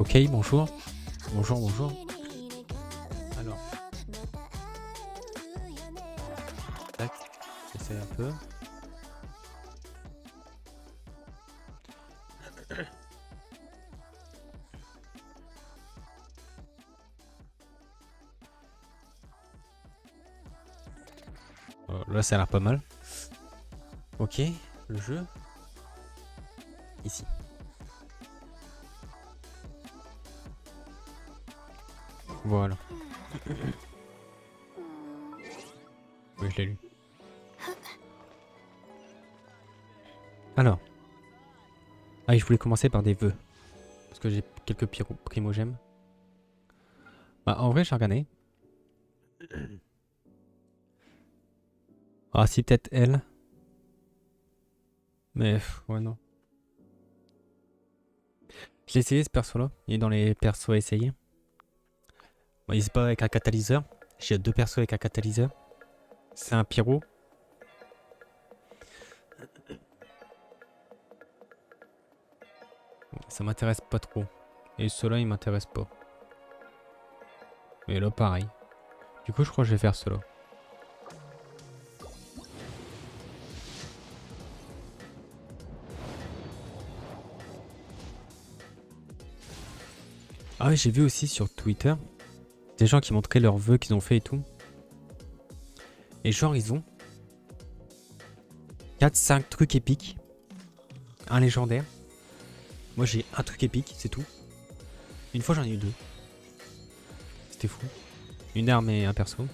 Ok, bonjour. Bonjour, bonjour. Alors. Tac, j'essaie un peu. Là, ça a l'air pas mal. Ok, le jeu. Ici. Voilà. Oui, je l'ai lu. Alors. Ah, je voulais commencer par des vœux. Parce que j'ai quelques primogèmes. Bah, en vrai, j'ai regardé. Ah, si, peut-être elle. Mais, ouais, non. J'ai essayé ce perso-là. Il est dans les persos à essayer. Bon, il se bat avec un catalyseur. J'ai 2 persos avec un catalyseur. C'est un pyro. Ça m'intéresse pas trop. Et ceux-là, ils m'intéressent pas. Et là, pareil. Du coup, je crois que je vais faire ceux-là. Ah ouais, j'ai vu aussi sur Twitter des gens qui montraient leurs vœux qu'ils ont fait et tout. Et genre, ils ont 4-5 trucs épiques. Un légendaire. Moi, j'ai un truc épique, c'est tout. Une fois, j'en ai eu 2. C'était fou. Une arme et un perso.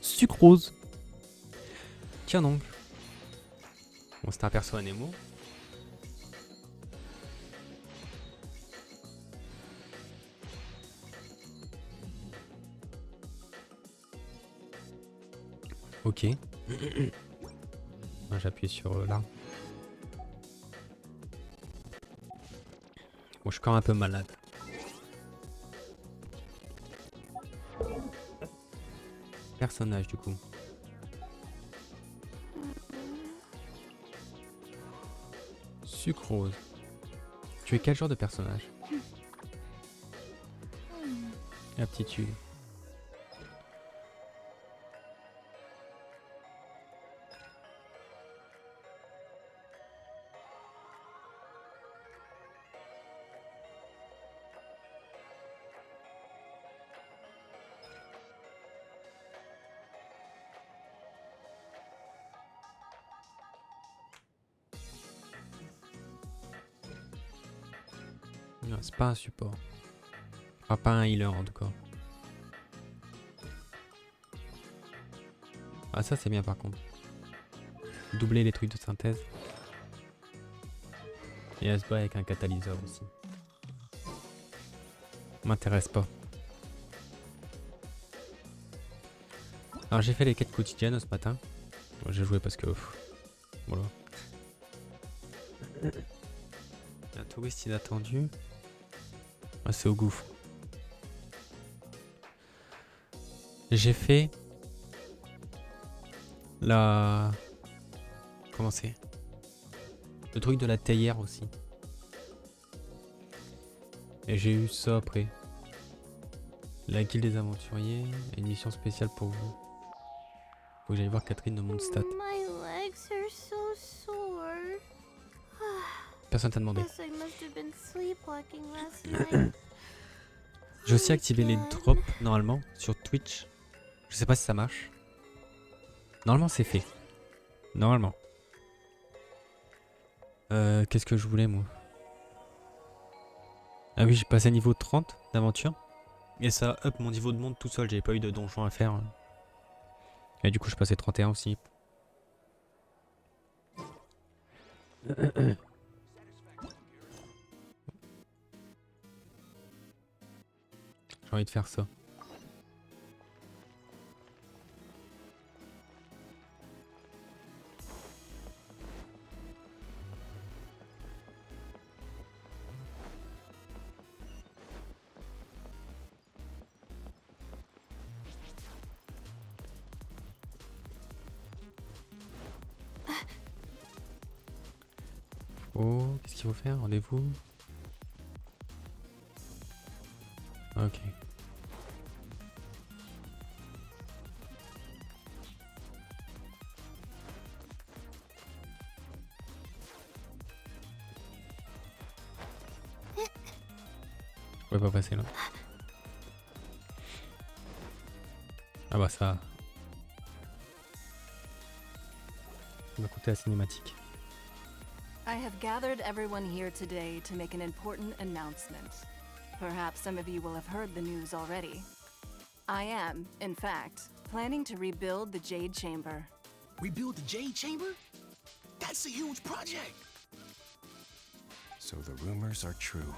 Sucrose. Tiens donc. Bon, c'était un perso à Nemo. Ok. J'appuie sur l'arme. Bon, je suis quand même un peu malade. Personnage du coup. Sucrose. Tu es quel genre de personnage? Aptitude. Non, c'est pas un support. Enfin, pas un healer en tout cas. Ah, ça c'est bien par contre. Doubler les trucs de synthèse. Et elle se bat avec un catalyseur aussi. M'intéresse pas. Alors j'ai fait les quêtes quotidiennes ce matin. Bon, j'ai joué parce que... voilà. Un touriste inattendu. Ah, c'est au gouffre. J'ai fait... la... Comment c'est? Le truc de la théière aussi. Et j'ai eu ça après. La guilde des aventuriers. Et une mission spéciale pour vous. Faut que j'aille voir Catherine de mon stat. Personne t'a demandé. J'ai aussi activé les drops normalement sur Twitch. Je sais pas si ça marche. Normalement c'est fait. Normalement. Qu'est-ce que je voulais moi? Ah oui, j'ai passé niveau 30 d'aventure. Et ça up mon niveau de monde tout seul. J'avais pas eu de donjon à faire. Et du coup je passais 31 aussi. J'ai envie de faire ça. Oh, qu'est-ce qu'il faut faire? Rendez-vous. Ok. Je pouvais pas passer là. Ah bah ça va coûter la cinématique. I have gathered everyone here today to make an important announcement. Perhaps some of you will have heard the news already. I am, in fact, planning to rebuild the Jade Chamber. Rebuild the Jade Chamber? That's a huge project! So the rumors are true.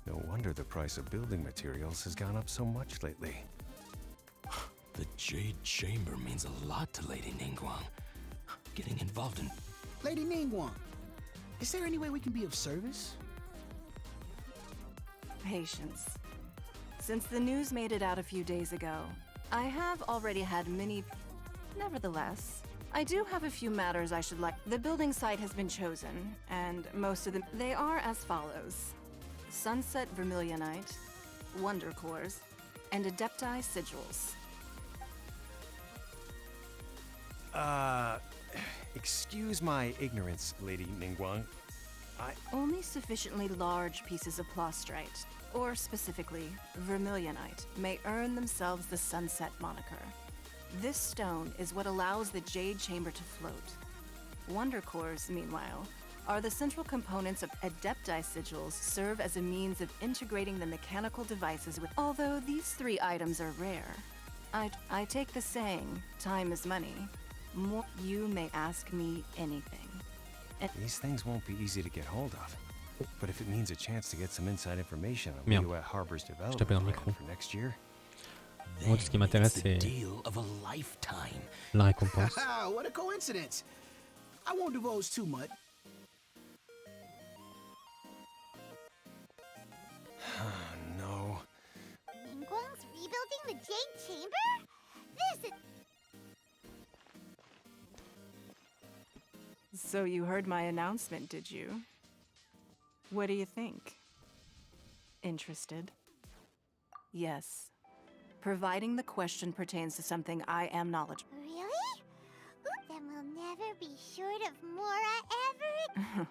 No wonder the price of building materials has gone up so much lately. The Jade Chamber means a lot to Lady Ningguang. Getting involved in... Lady Ningguang, is there any way we can be of service? Patience. Since the news made it out a few days ago, I have already had many... Nevertheless, I do have a few matters I should like. The building site has been chosen, and most of them... They are as follows. Sunset Vermilionite, Wonder Cores, and Adepti Sigils. Excuse my ignorance, Lady Ningguang. Only sufficiently large pieces of plastrite, or specifically, Vermilionite, may earn themselves the Sunset moniker. This stone is what allows the Jade Chamber to float. Wonder Cores, meanwhile, are the central components of Adepti Sigils serve as a means of integrating the mechanical devices with... Although these three items are rare, I take the saying, time is money. More, you may ask me anything. These things won't be easy to get hold of. But if it means a chance to get some inside information on Merde. Liyue Harbor's Je development tapais dans le plan micro. for next year, Moi, tout ce qui m'intéresse, It's the c'est deal of a lifetime. la récompense. What a coincidence. I won't divulge too much. no. Ningguang's rebuilding the Jade Chamber? This is... So you heard my announcement, did you? What do you think? Interested? Yes. Providing the question pertains to something I am knowledgeable. Really? Ooh, then we'll never be short of Mora ever...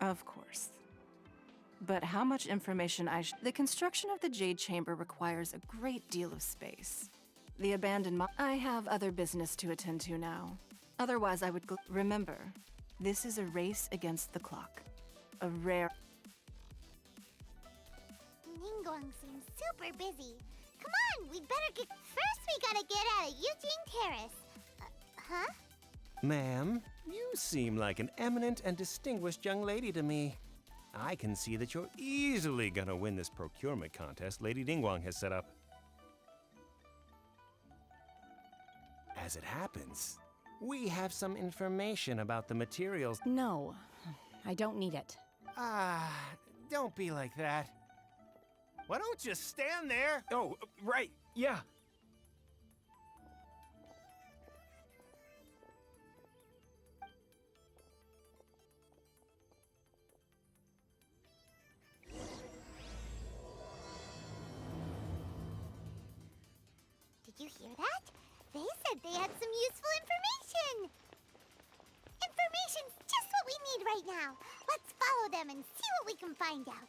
Of course. But how much information The construction of the Jade Chamber requires a great deal of space. The abandoned I have other business to attend to now. Otherwise, I would remember, this is a race against the clock. A rare... Ningguang seems super busy. Come on, we better get... First, we gotta get out of Eugene Terrace. Huh? Ma'am, you seem like an eminent and distinguished young lady to me. I can see that you're easily gonna win this procurement contest Lady Ningguang has set up. As it happens, we have some information about the materials. No, I don't need it. Don't be like that. Why don't you stand there? Oh, right, yeah. Did you hear that? They said they had some useful information. Information's just what we need right now. Let's follow them and see what we can find out.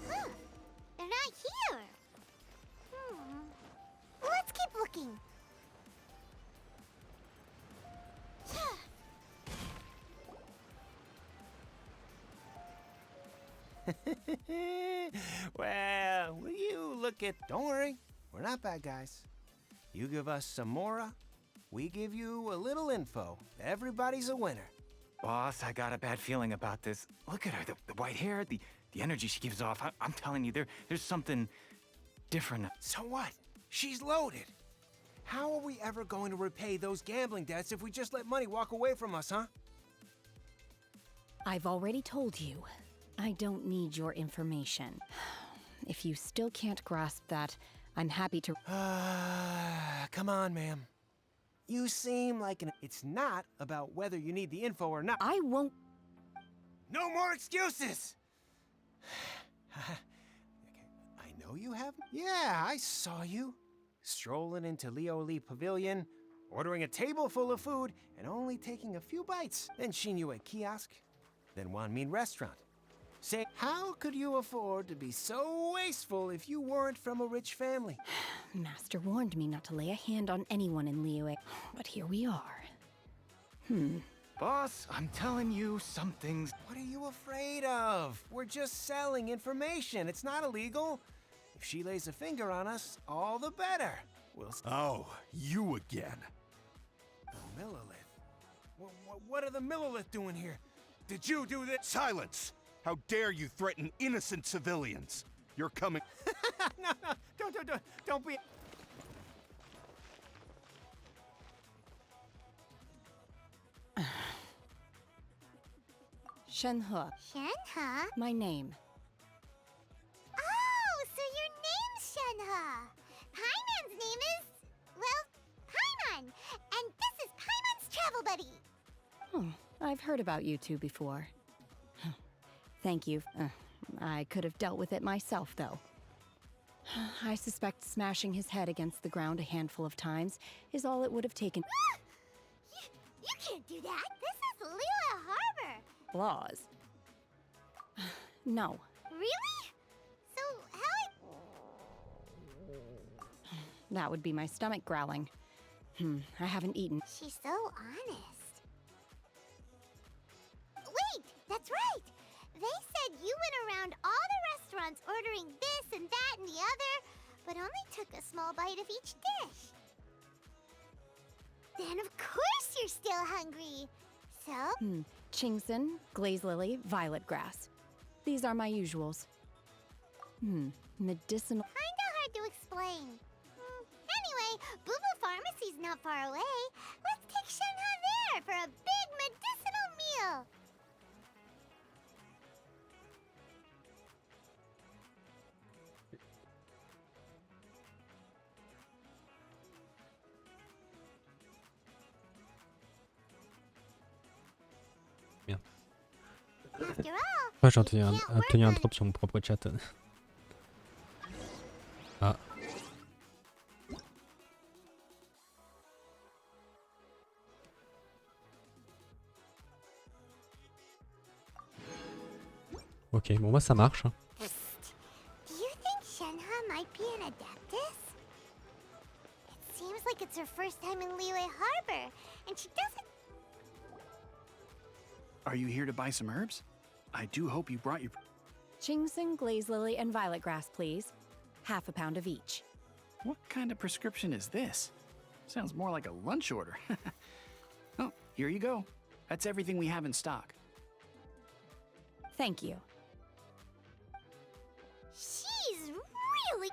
Huh. They're not here. Let's keep looking. Well, will you look at... Don't worry, we're not bad guys. You give us some Mora, we give you a little info. Everybody's a winner. Boss, I got a bad feeling about this. Look at her, the white hair, the energy she gives off. I'm telling you, there's something different. So what? She's loaded. How are we ever going to repay those gambling debts if we just let money walk away from us, huh? I've already told you. I don't need your information. If you still can't grasp that, I'm happy to... Come on, ma'am. You seem like an... It's not about whether you need the info or not. I won't... No more excuses! Okay, I know you have... Yeah, I saw you. Strolling into Liyue Pavilion, ordering a table full of food, and only taking a few bites. Then Senhe kiosk, then Wanmin restaurant. Say, how could you afford to be so wasteful if you weren't from a rich family? Master warned me not to lay a hand on anyone in Liyue, but here we are. Boss, I'm telling you, some things... What are you afraid of? We're just selling information. It's not illegal. If she lays a finger on us, all the better. We'll... Oh, you again. The Millilith? What are the Millilith doing here? Did you do this? Silence! How dare you threaten innocent civilians? You're coming... No, don't be... Senhe, Senhe? my name. Oh, so your name's Senhe. Paimon's name is... well, Paimon. And this is Paimon's travel buddy. I've heard about you two before. Thank you. I could have dealt with it myself, though. I suspect smashing his head against the ground a handful of times is all it would have taken. You can't do that. This is Liyue Harbor. Laws. No. Really? So how... That would be my stomach growling. I haven't eaten. She's so honest. Wait, that's right. They said you went around all the restaurants ordering this and that and the other, but only took a small bite of each dish. Then of course you're still hungry. So? Chingson, glaze lily, violet grass. These are my usuals. Medicinal... Kinda hard to explain. Anyway, Boo Boo Pharmacy's not far away. Let's take Senhe there for a big medicinal meal. After all, Ouais, j'ai you can't work obtenu un on drop sur mon propre chat. Ah. Ok, bon, moi ça marche. Hein. Do you think Senhe might be an adeptus? It seems like it's her first time in Liyue Harbor, and she doesn't... Are you here to buy some herbs? I do hope you brought your... Chingson, glaze lily, and violet grass, please. Half a pound of each. What kind of prescription is this? Sounds more like a lunch order. Oh, here you go. That's everything we have in stock. Thank you. She's really...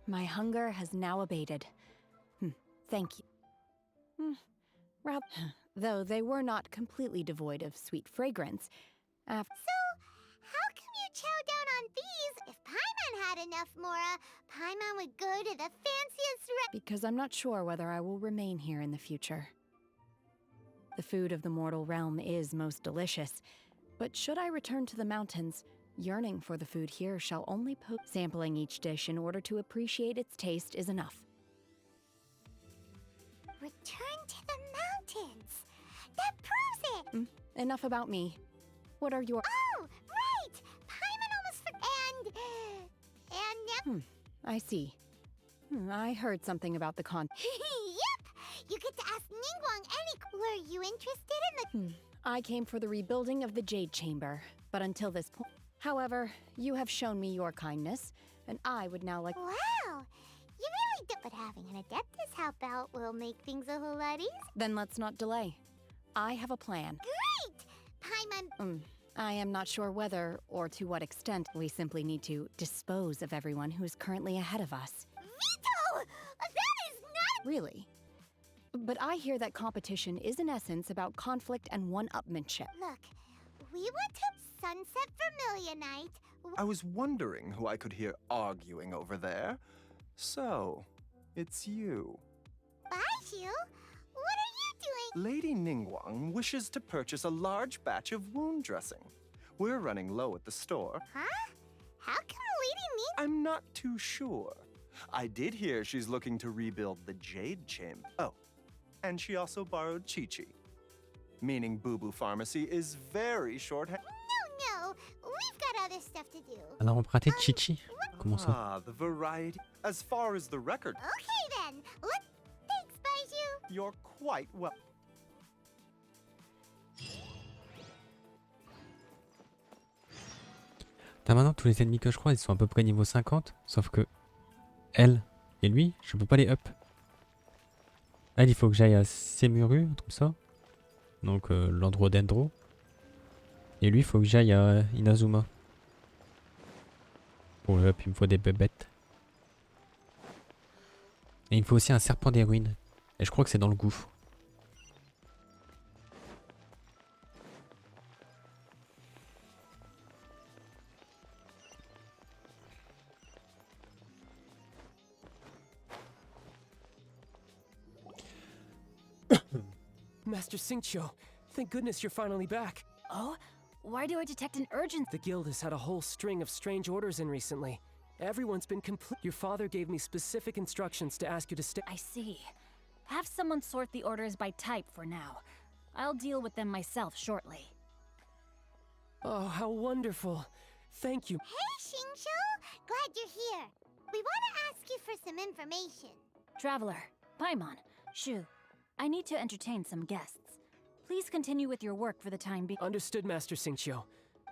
My hunger has now abated. Thank you. Though they were not completely devoid of sweet fragrance. So, how come you chow down on these? If Paimon had enough Mora, Paimon would go to the fanciest Because I'm not sure whether I will remain here in the future. The food of the mortal realm is most delicious, but should I return to the mountains, yearning for the food here shall only sampling each dish in order to appreciate its taste is enough. Return to the mountains. That proves it. Enough about me. What are your... Oh, right. Paimon almost and I see. I heard something about the con... Yep. You get to ask Ningguang any... Were you interested in the... I came for the rebuilding of the Jade Chamber, but until this point... However, you have shown me your kindness, and I would now like... Wow. You really do... But having an adeptus help out will make things a whole lot easier. Then let's not delay. I have a plan. Great! Paimon... I am not sure whether, or to what extent, we simply need to dispose of everyone who is currently ahead of us. Veto! That is not... Really? But I hear that competition is in essence about conflict and one-upmanship. Look, we went to Sunset Vermilionite. I was wondering who I could hear arguing over there. So, it's you. Baiju? What are you doing? Lady Ningguang wishes to purchase a large batch of wound dressing. We're running low at the store. Huh? How come Lady Ning? I'm not too sure. I did hear she's looking to rebuild the Jade Chamber. Oh, and she also borrowed Chi-Chi. Meaning Boo Boo Pharmacy is very short-handed. No, we've got other stuff to do. On a emprunté Chi-Chi. Comment ça? Ah, the variety. As far as the record, Okay then. Thanks, Baiju. you're quite well. T'as maintenant tous les ennemis que je crois, ils sont à peu près niveau 50. Sauf que elle et lui, je peux pas les up. Elle, il faut que j'aille à Semuru, un truc comme ça. Donc l'endroit d'Endro. Et lui, il faut que j'aille à Inazuma. Pour le up, il me faut des bébêtes. Et il me faut aussi un serpent des ruines. Et je crois que c'est dans le gouffre. Master Xingqiu, thank goodness you're finally back. Oh? Why do I detect an urgency? The guild has had a whole string of strange orders in recently. Everyone's been complete. Your father gave me specific instructions to ask you to stay. I see. Have someone sort the orders by type for now. I'll deal with them myself shortly. Oh, how wonderful. Thank you. Hey, Xingqiu. Glad you're here. We want to ask you for some information. Traveler, Paimon, Shu, I need to entertain some guests. Please continue with your work for the time being. Understood, Master Xingqiu.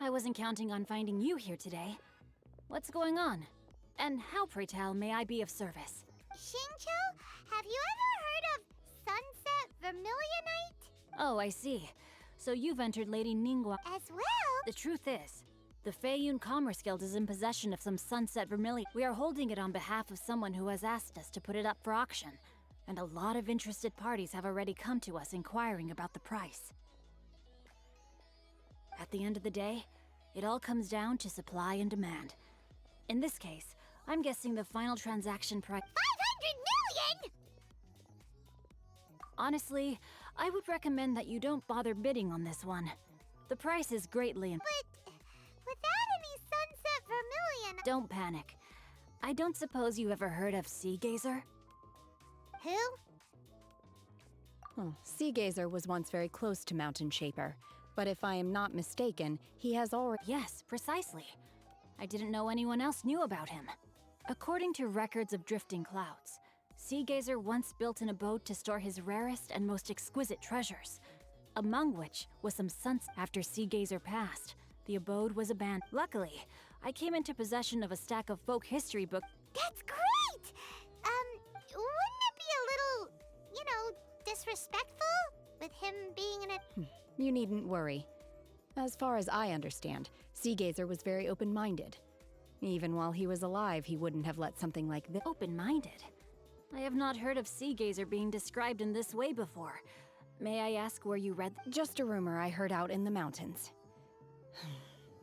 I wasn't counting on finding you here today. What's going on? And how, pray tell, may I be of service? Xingqiu, have you ever heard of Sunset Vermilionite? Oh, I see. So you've entered Lady Ningguang. As well? The truth is, the Feiyun Commerce Guild is in possession of some Sunset Vermilion. We are holding it on behalf of someone who has asked us to put it up for auction. And a lot of interested parties have already come to us inquiring about the price. At the end of the day, it all comes down to supply and demand. In this case, I'm guessing the final transaction price— 500 million! Honestly, I would recommend that you don't bother bidding on this one. The price is greatly— But without any Sunset Vermilion— Don't panic. I don't suppose you ever heard of Sea Gazer? Who? Sea Gazer was once very close to Mountain Shaper, but if I am not mistaken, he has already— Yes, precisely. I didn't know anyone else knew about him. According to records of drifting clouds, Sea Gazer once built an abode to store his rarest and most exquisite treasures, among which was some suns. After Sea Gazer passed, the abode was abandoned. Luckily, I came into possession of a stack of folk history books. That's great! Wouldn't it be a little, disrespectful with him being in a— You needn't worry. As far as I understand, Sea Gazer was very open-minded. Even while he was alive, he wouldn't have let something like this— Open-minded? I have not heard of Sea Gazer being described in this way before. May I ask where you read— Just a rumor I heard out in the mountains.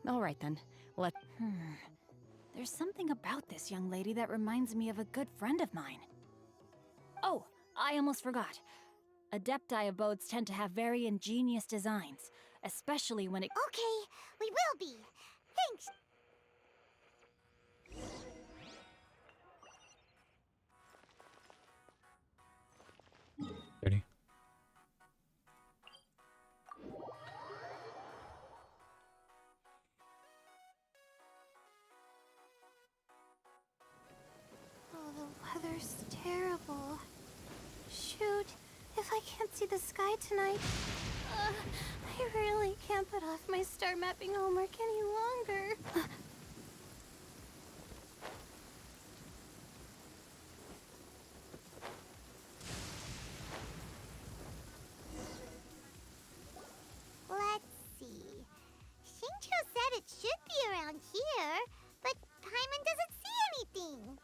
All right then, There's something about this young lady that reminds me of a good friend of mine. Oh, I almost forgot. Adepti abodes tend to have very ingenious designs, especially when it— Okay, we will be. Thanks. Salut. Oh, the weather's terrible. Shoot, if I can't see the sky tonight, I really can't put off my star mapping homework any longer. Let's see. Xingqiu said it should be around here, but Paimon doesn't see anything.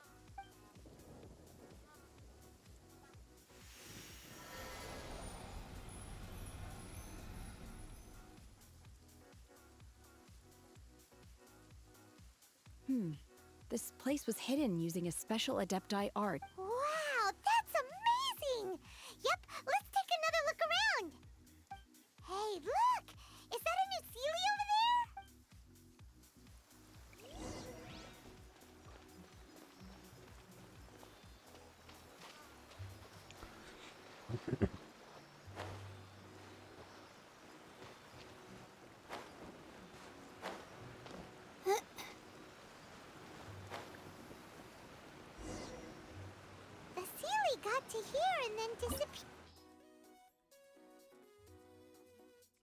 This place was hidden using a special Adepti art. Wow, that's amazing! Yep, let's take another look around. Hey, look! Is that a new Sealy over there? The Sealy got to here and then disappeared.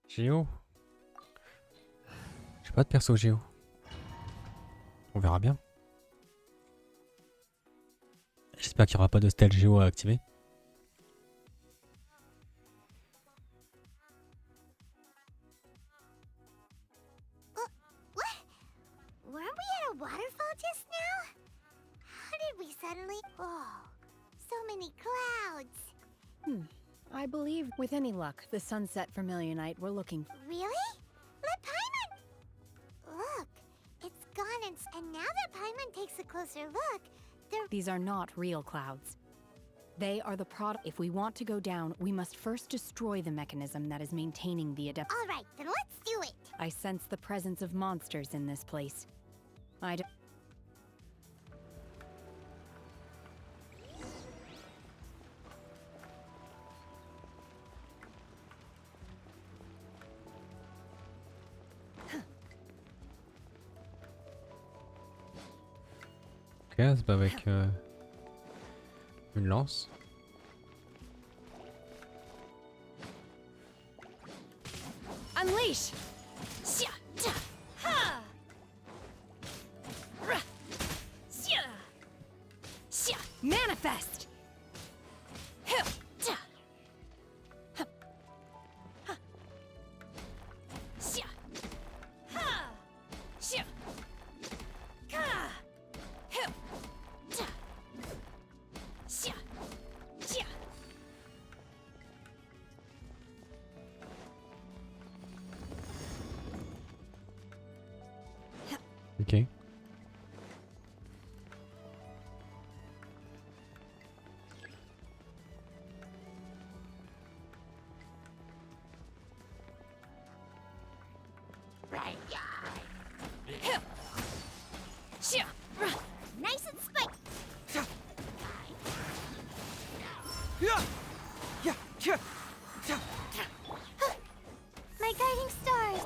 Géo. J'ai pas de perso Géo. On verra bien. J'espère qu'il n'y aura pas de stèle Géo à activer. What? Weren't we at a waterfall just now? How did we suddenly... Oh, so many clouds. I believe, with any luck, the sunset vermilionite we're looking for. Really? Let Paimon... Look, it's gone and now that Paimon takes a closer look, These are not real clouds. They are the product. If we want to go down, we must first destroy the mechanism that is maintaining the adept. All right, then let's do it. I sense the presence of monsters in this place. I don't... Ok, c'est pas avec une lance. Unleash! Manifest! Ok. Nice and spiked. My guiding stars.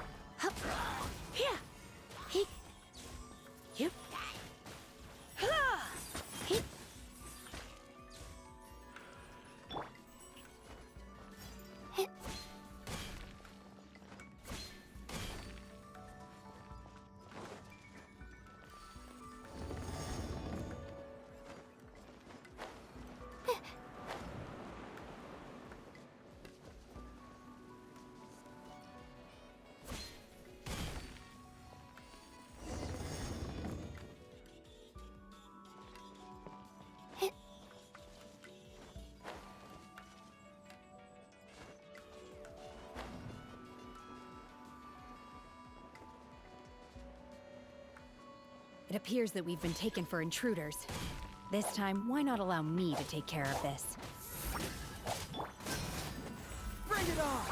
It appears that we've been taken for intruders. This time, why not allow me to take care of this? Bring it on!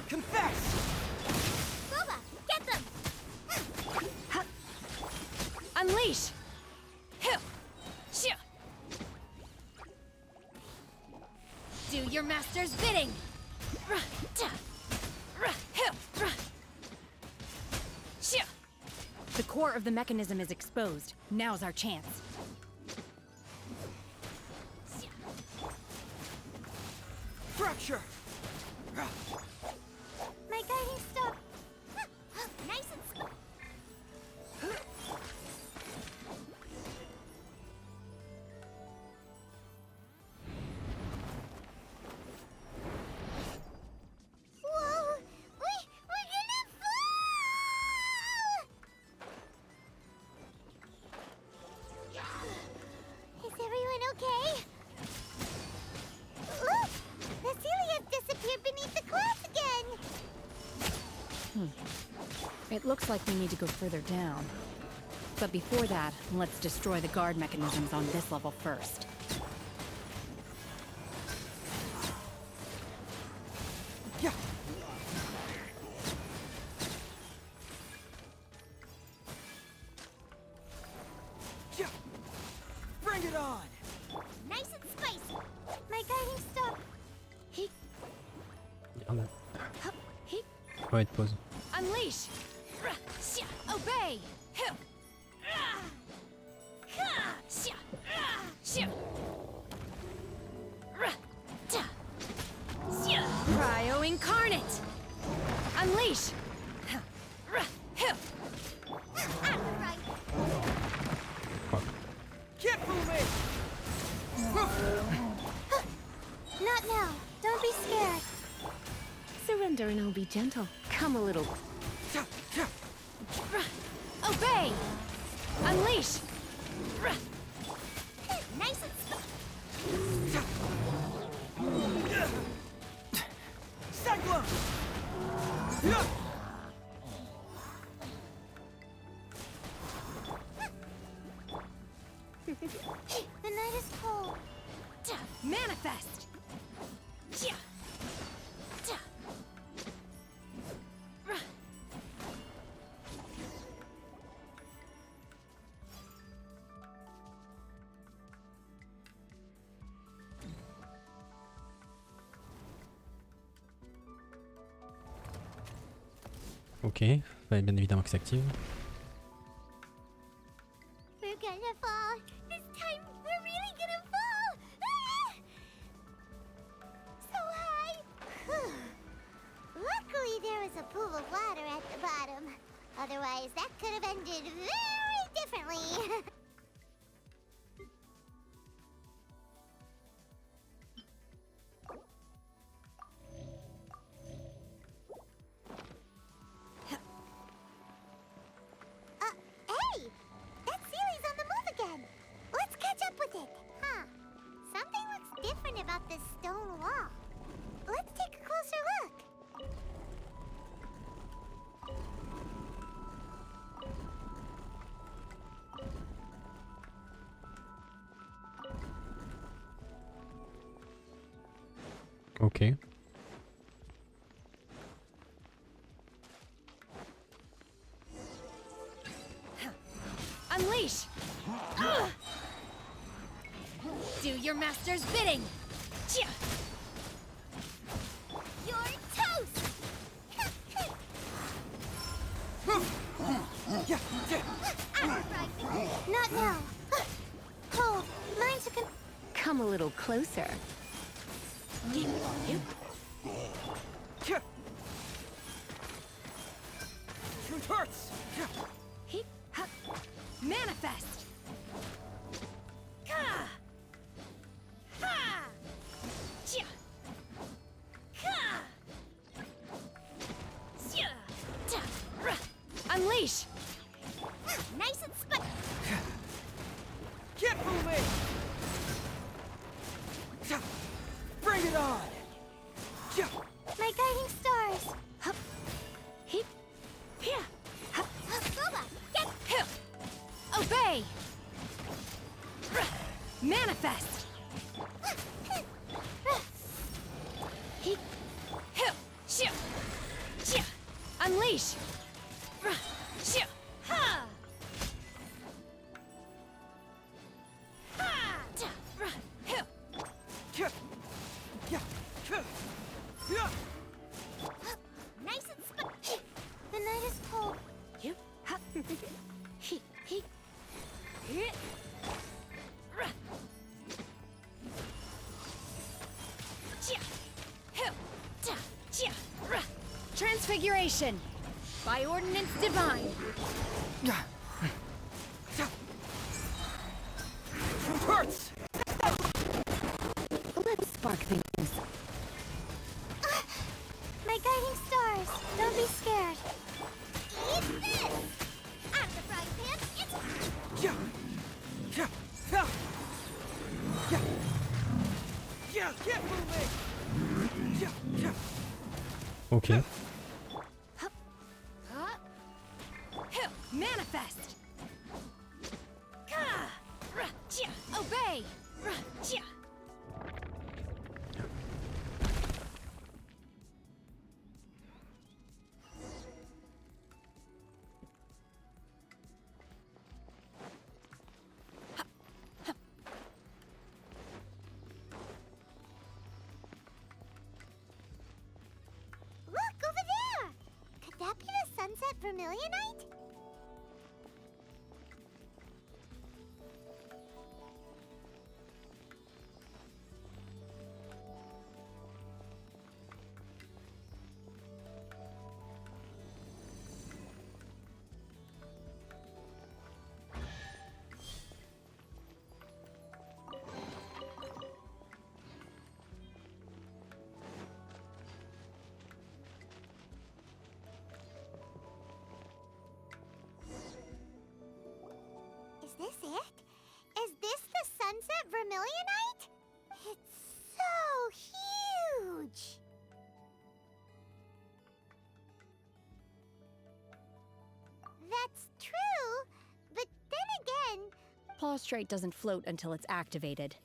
Confess! Boba, get them! Unleash! Do your master's bidding! The core of the mechanism is exposed. Now's our chance. Fracture! My guiding star. Nice and Whoa! We're gonna fall! Is everyone okay? Look! The Celia disappeared beneath the clouds again! It looks like we need to go further down. But before that, let's destroy the guard mechanisms on this level first. Yeah. Yeah. Bring it on. Nice and spicy. My guiding star. Merde. Hup, he, Ouais, pause. unleash! Obey! Cryo incarnate! Unleash! Get moving. Not now. Don't be scared. Surrender and I'll be gentle. Come a little. Yeah, yeah. Obey! Unleash! Nice and Cyclone. Yeah. The night is cold. Manifest! Ok, fallait bien évidemment que ça s'active. We're gonna fall. This time, we're really gonna fall. So high. Luckily, there was a pool of water at the bottom. Otherwise, that could have ended very differently. Hey! That Sealy's on the move again. Let's catch up with it. Huh. Something looks different about this stone wall. Let's take a closer look. Ok. Unleash! Do your master's bidding! You're toast! Not now. Cold. Mine's a Come a little closer. Shoot hurts. Heat, hup, manifest! Unleash! nice and spicy. Get moving. Bring it on. My guiding stars. Hup, heat, here, hup, Boba, get hill. Obey! Manifest! Heat, hill, shoo, shoo. Unleash! Shoo, ha! Ha! Hill. nice and spicy. The night is cold. You, ha, he, he, hit. Transfiguration by ordinance divine. Hurts. Let's spark things. My guiding stars. Don't be scared. Eat this! Out of the frying pan, it's... Get moving. Ok. Manifest! vermilionite? Is this it? Is this the sunset vermilionite? It's so huge! That's true, but then again... Plaustrite doesn't float until it's activated.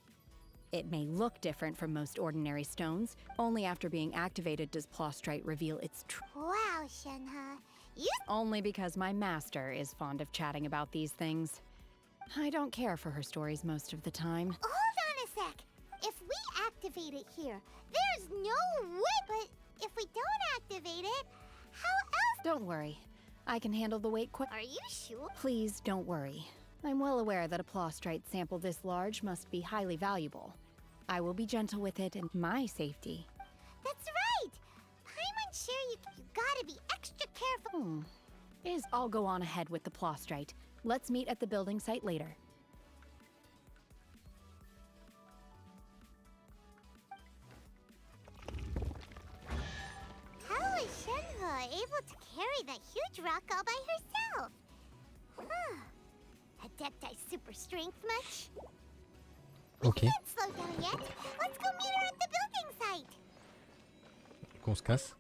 It may look different from most ordinary stones. Only after being activated does Plaustrite reveal its true. Wow, Senhe. You... Only because my master is fond of chatting about these things. I don't care for her stories most of the time. Hold on a sec. If we activate it here, there's no way. But if we don't activate it, how else? Don't worry. I can handle the weight Are you sure? Please don't worry. I'm well aware that a Plaustrite sample this large must be highly valuable. I will be gentle with it and my safety. That's right. Paimon's sure you gotta be extra careful. I'll go on ahead with the Plaustrite. Let's meet at the building site later. How is Senhe able to carry that huge rock all by herself? Adepti super strength much? We Ok. can't slow down yet. Let's go meet her at the building site. Qu'on se casse.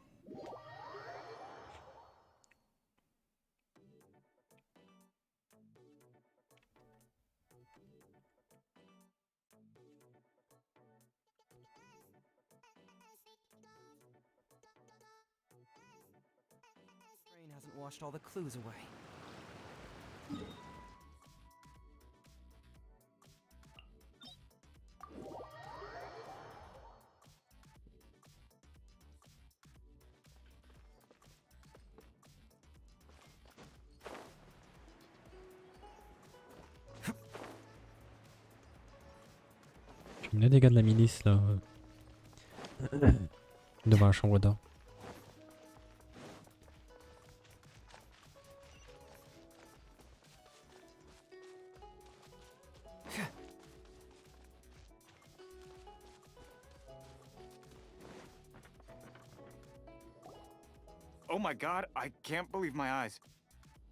Rain hasn't washed all the clues away. Tu me les dégâts de la milice là. Devant la chambre d'or. Oh my god, I can't believe my eyes.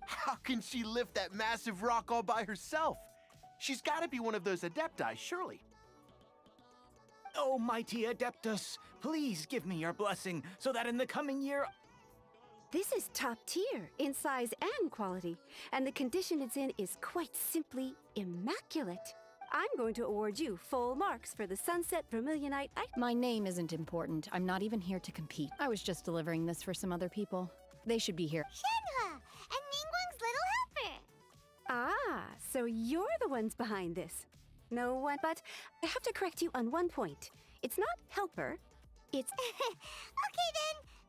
How can she lift that massive rock all by herself? She's gotta be one of those adepti, surely. Oh, mighty Adeptus, please give me your blessing so that in the coming year... This is top tier in size and quality, and the condition it's in is quite simply immaculate. I'm going to award you full marks for the Sunset Vermilionite. My name isn't important. I'm not even here to compete. I was just delivering this for some other people. They should be here. Senhe and Ningguang's little helper. Ah, so you're the ones behind this. No one, but I have to correct you on one point. It's not helper, it's... Okay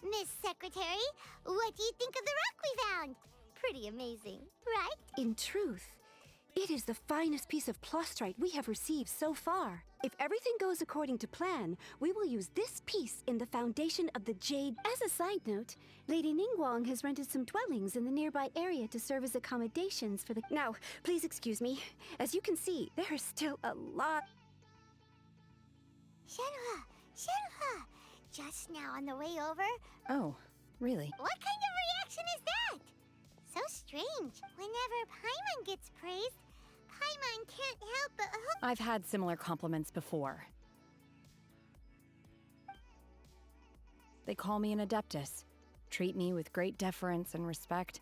then, Miss Secretary, what do you think of the rock we found? Pretty amazing, right? In truth, it is the finest piece of Plaustrite we have received so far. If everything goes according to plan, we will use this piece in the foundation of the jade. As a side note, Lady Ningguang has rented some dwellings in the nearby area to serve as accommodations for the... Now, please excuse me. As you can see, there is still a lot... Senhe, just now on the way over. Oh, really? What kind of reaction is that? So strange. Whenever Paimon gets praised, Paimon can't help but... I've had similar compliments before. They call me an adeptus, treat me with great deference and respect,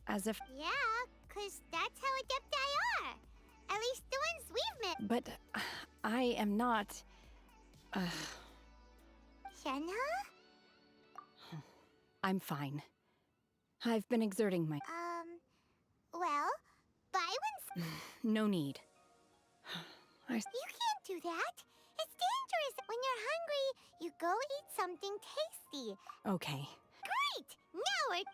as if... Yeah, 'cause that's how adepti are. At least the ones we've met. But I am not... Senhe? I'm fine. I've been exerting my... Well, Baiwen's... No need. You can't do that. It's dangerous. When you're hungry, you go eat something tasty. Okay. Great! Now we're...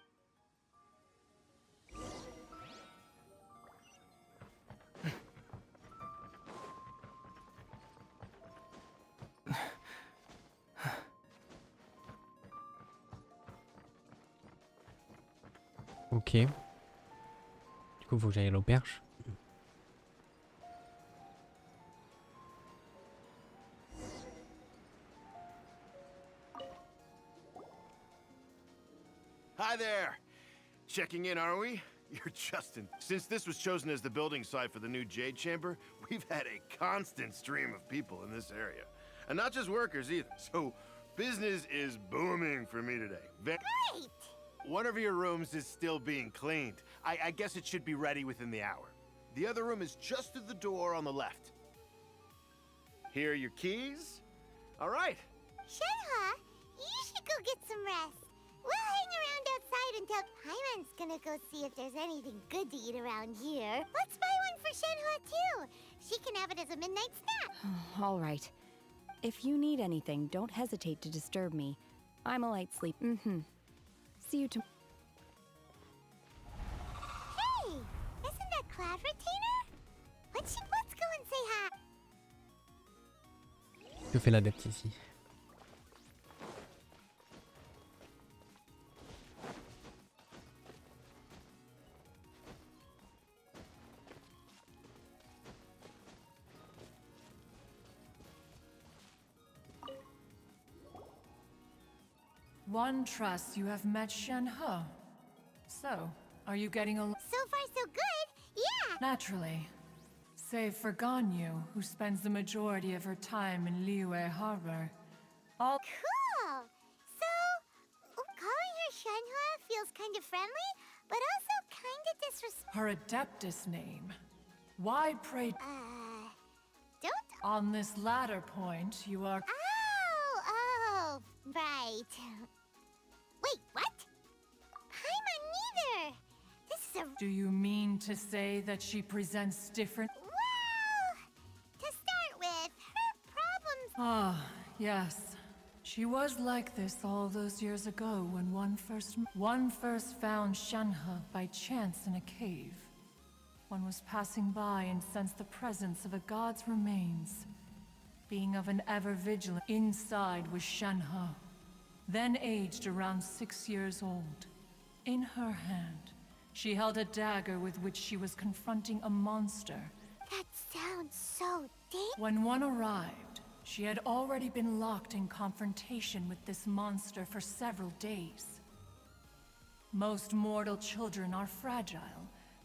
Ok. Du coup, faut que j'aille à l'auberge. Hi there! Checking in, are we? You're Justin. Since this was chosen as the building site for the new Jade Chamber, we've had a constant stream of people in this area. And not just workers either, so business is booming for me today. Great! One of your rooms is still being cleaned. I guess it should be ready within the hour. The other room is just at the door on the left. Here are your keys. All right. Senhe, you should go get some rest. We'll hang around outside until Paimon's gonna go see if there's anything good to eat around here. Let's buy one for Senhe too. She can have it as a midnight snack. All right. If you need anything, don't hesitate to disturb me. I'm a light sleep. See you tomorrow. Hey, isn't that Cloud Retainer? Let's go and say hi. Que fait l'adepte ici? One trusts you have met Senhe. So, are you getting along? So far, so good. Yeah. Naturally. Save for Ganyu, who spends the majority of her time in Liyue Harbor. All Cool. So, calling her Senhe feels kind of friendly, but also kind of disrespectful. her Adeptus name. Why pray? Don't. On this latter point, you are. Oh, right. Wait, what? Paimon neither. This is a. Do you mean to say that she presents different? Well, to start with, her problems. Ah, yes. She was like this all those years ago when one first found Senhe by chance in a cave. One was passing by and sensed the presence of a god's remains. Being of an ever vigilant, inside was Senhe, then aged around 6 years old. In her hand, she held a dagger with which she was confronting a monster. That sounds so dangerous. When one arrived, she had already been locked in confrontation with this monster for several days. Most mortal children are fragile.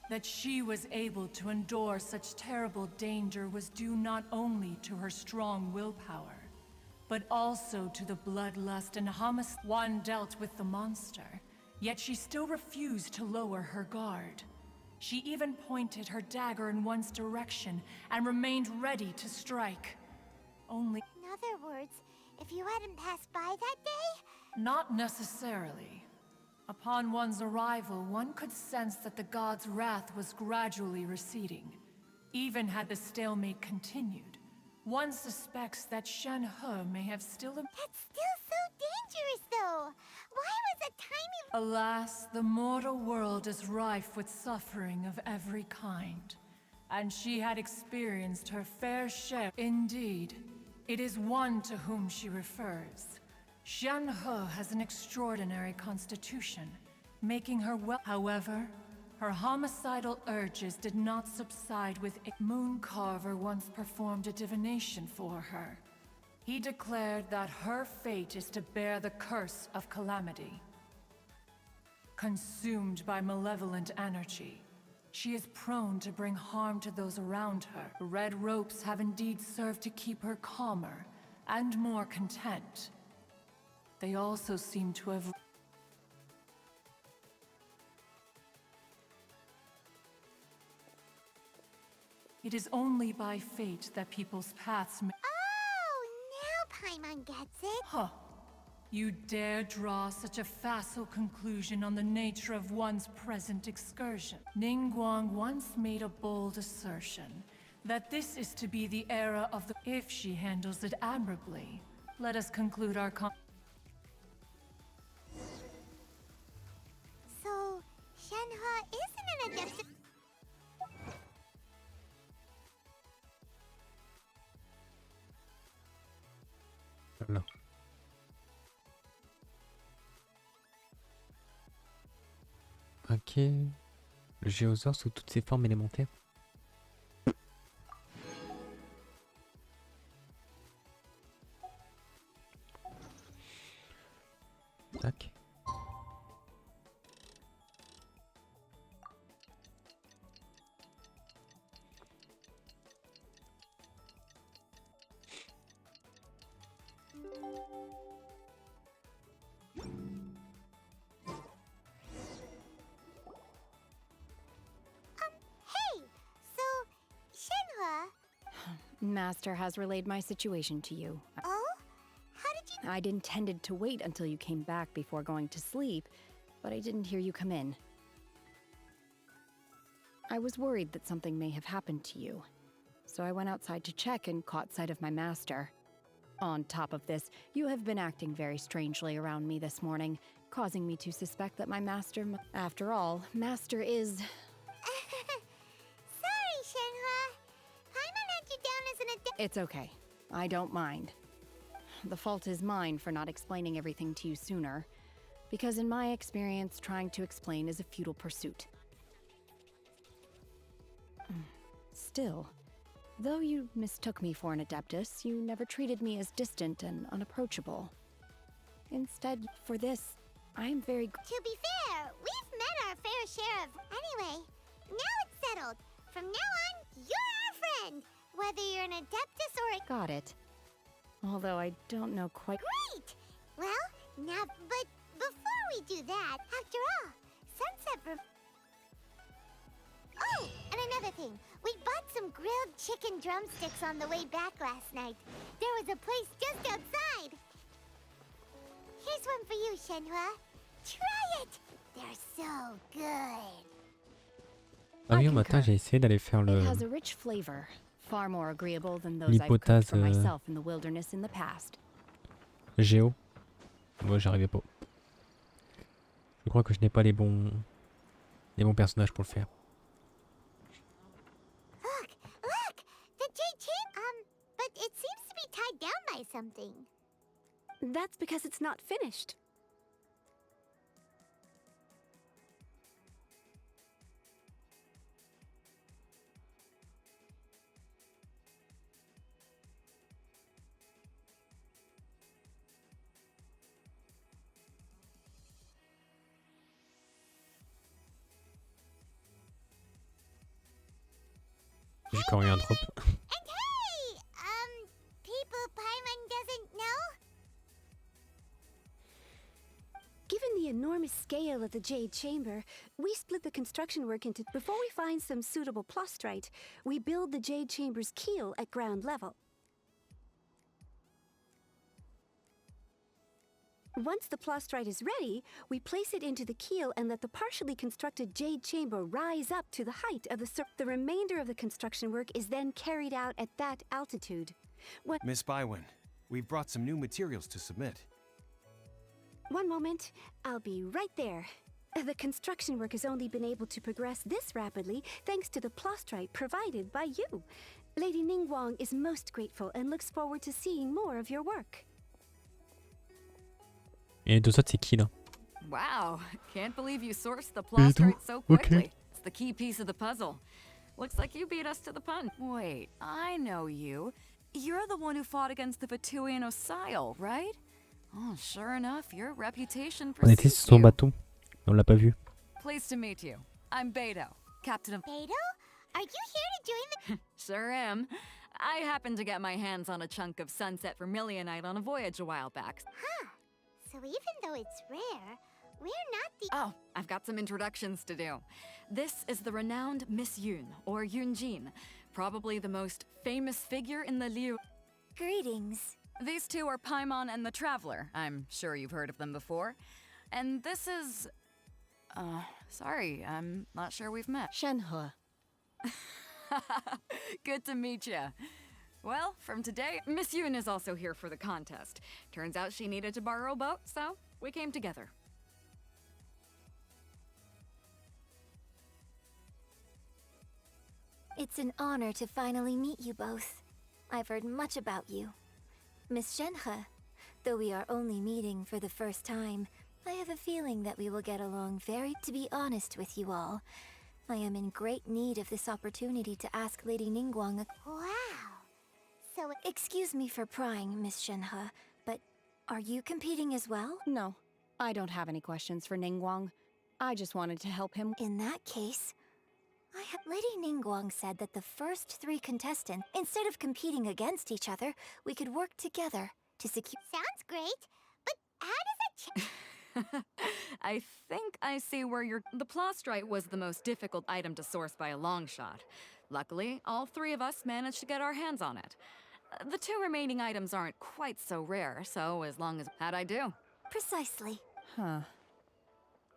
That she was able to endure such terrible danger was due not only to her strong willpower, but also to the bloodlust and homicide one dealt with the monster. Yet she still refused to lower her guard. She even pointed her dagger in one's direction and remained ready to strike. Only— In other words, if you hadn't passed by that day? Not necessarily. Upon one's arrival, one could sense that the god's wrath was gradually receding. Even had the stalemate continued, one suspects that Senhe may have still— That's still so dangerous, though. Why was a tiny— Alas, the mortal world is rife with suffering of every kind. And she had experienced her fair share. Indeed, it is one to whom she refers. Senhe has an extraordinary constitution, making her well. However, her homicidal urges did not subside with it. Mooncarver once performed a divination for her. He declared that her fate is to bear the curse of calamity. Consumed by malevolent energy, she is prone to bring harm to those around her. The red ropes have indeed served to keep her calmer and more content. They also seem to have— It is only by fate that people's paths may— Oh, now Paimon gets it. Huh. You dare draw such a facile conclusion on the nature of one's present excursion. Ningguang once made a bold assertion that this is to be the era of the— If she handles it admirably, let us conclude our So, Senhe isn't an adept. Voilà. Ok. Le géosaure sous toutes ses formes élémentaires. Tac. Hey! So, Senhe... Master has relayed my situation to you. Oh? How did you... I'd intended to wait until you came back before going to sleep, but I didn't hear you come in. I was worried that something may have happened to you, so I went outside to check and caught sight of my master. On top of this, you have been acting very strangely around me this morning, causing me to suspect that my master... After all, master is... Sorry, Senhe. Paimon had you down as an adept... It's okay. I don't mind. The fault is mine for not explaining everything to you sooner, because in my experience, trying to explain is a futile pursuit. Still, though you mistook me for an adeptus, you never treated me as distant and unapproachable. Instead, for this, I am very... To be fair, we've met our fair share of... Anyway, now it's settled. From now on, you're our friend, whether you're an adeptus or a... Got it. Although I don't know quite... Great! Well, now, but before we do that, after all, sunset... Oh, and another thing. We bought some grilled chicken drumsticks on the way back last night. There was a place just outside. Here's one for you, Senhe. Try it! They're so good. Ah oui, au matin, j'ai essayé d'aller faire It le... has a rich flavor, far more agreeable than those I've cooked l'hypothèse for myself in the wilderness in the past. géo. Moi, j'arrivais pas. Je crois que je n'ai pas les bons personnages pour le faire. Look! The jade chamber. But it seems to be tied down by something. That's because it's not finished. J'ai quand rien trop. And hey! People Paimon doesn't know? Given the enormous scale of the Jade Chamber, we split the construction work into... Before we find some suitable plastrite, we build the Jade Chamber's keel at ground level. Once the plastrite is ready, we place it into the keel and let the partially constructed Jade Chamber rise up to the height of the remainder of the construction work is then carried out at that altitude. Miss Bywin, we've brought some new materials to submit. One moment, I'll be right there. The construction work has only been able to progress this rapidly thanks to the plastrite provided by you. Lady Ningguang is most grateful and looks forward to seeing more of your work. Et les deux autres, c'est qui là? Wow, can't believe you sourced the plastrite so quickly. Okay. It's the key piece of the puzzle. Looks like you beat us to the punch. Wait, I know you. You're the one who fought against the Vatuian Osile, right? Oh, sure enough, your reputation On était precedes sur son you. bateau. On l'a pas vu. Pleased to meet you. I'm Beidou, captain of... Beidou? Are you here to join the... Sure am. I happened to get my hands on a chunk of sunset vermilionite on a voyage a while back. Huh. So even though it's rare, we're not the... Oh, I've got some introductions to do. This is the renowned Miss Yun, or Yunjin, probably the most famous figure in the Liyue. Greetings. These two are Paimon and the Traveler. I'm sure you've heard of them before. And this is... sorry, I'm not sure we've met. Senhe. Good to meet you. Well, from today, Miss Yun is also here for the contest. Turns out she needed to borrow a boat, so we came together. It's an honor to finally meet you both. I've heard much about you. Miss Senhe, though we are only meeting for the first time, I have a feeling that we will get along To be honest with you all, I am in great need of this opportunity to ask Lady Ningguang a... Wow! So... Excuse me for prying, Miss Senhe, but are you competing as well? No, I don't have any questions for Ningguang. I just wanted to help him. In that case, Lady Ningguang said that the first 3 contestants, instead of competing against each other, we could work together to secure... Sounds great, but how does it... I think I see where you're. The plastrite was the most difficult item to source by a long shot. Luckily, all 3 of us managed to get our hands on it. The 2 remaining items aren't quite so rare, so as long as... How'd I do? Precisely. Huh.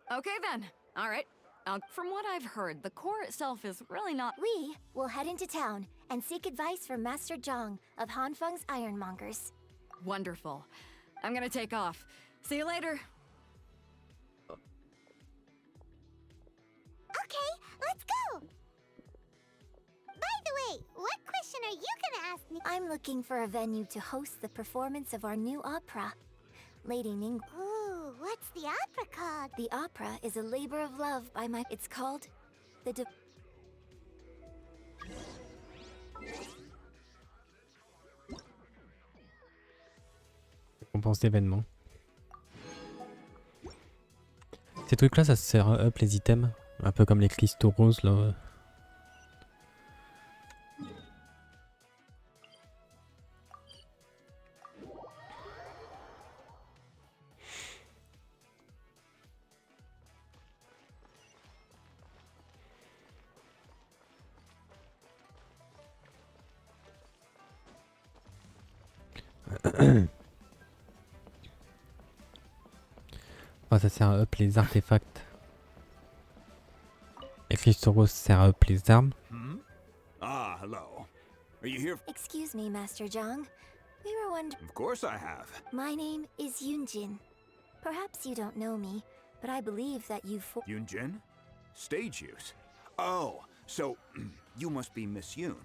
Okay then. All right. From what I've heard, the core itself is really not... We will head into town and seek advice from Master Zhang of Hanfeng's Ironmongers. Wonderful. I'm gonna take off. See you later. Okay, let's go! By the way, what question are you gonna ask me? I'm looking for a venue to host the performance of our new opera. Lady Ning... Ooh, what's the opera called? The opera is a labor of love by my... It's called... The Récompense d'événement. Ces trucs-là, ça se sert up les items. Un peu comme les cristaux roses là. Enfin, ça sert à up les artefacts. Les cristaux roses sert à up les armes. Ah, hello. Are you here? Excuse me, Master Zhang. We were wondering... Of course I have. My name is Yunjin. Perhaps you don't know me, but I believe that you... Yunjin? Stage use? Oh, so you must be Miss Yun.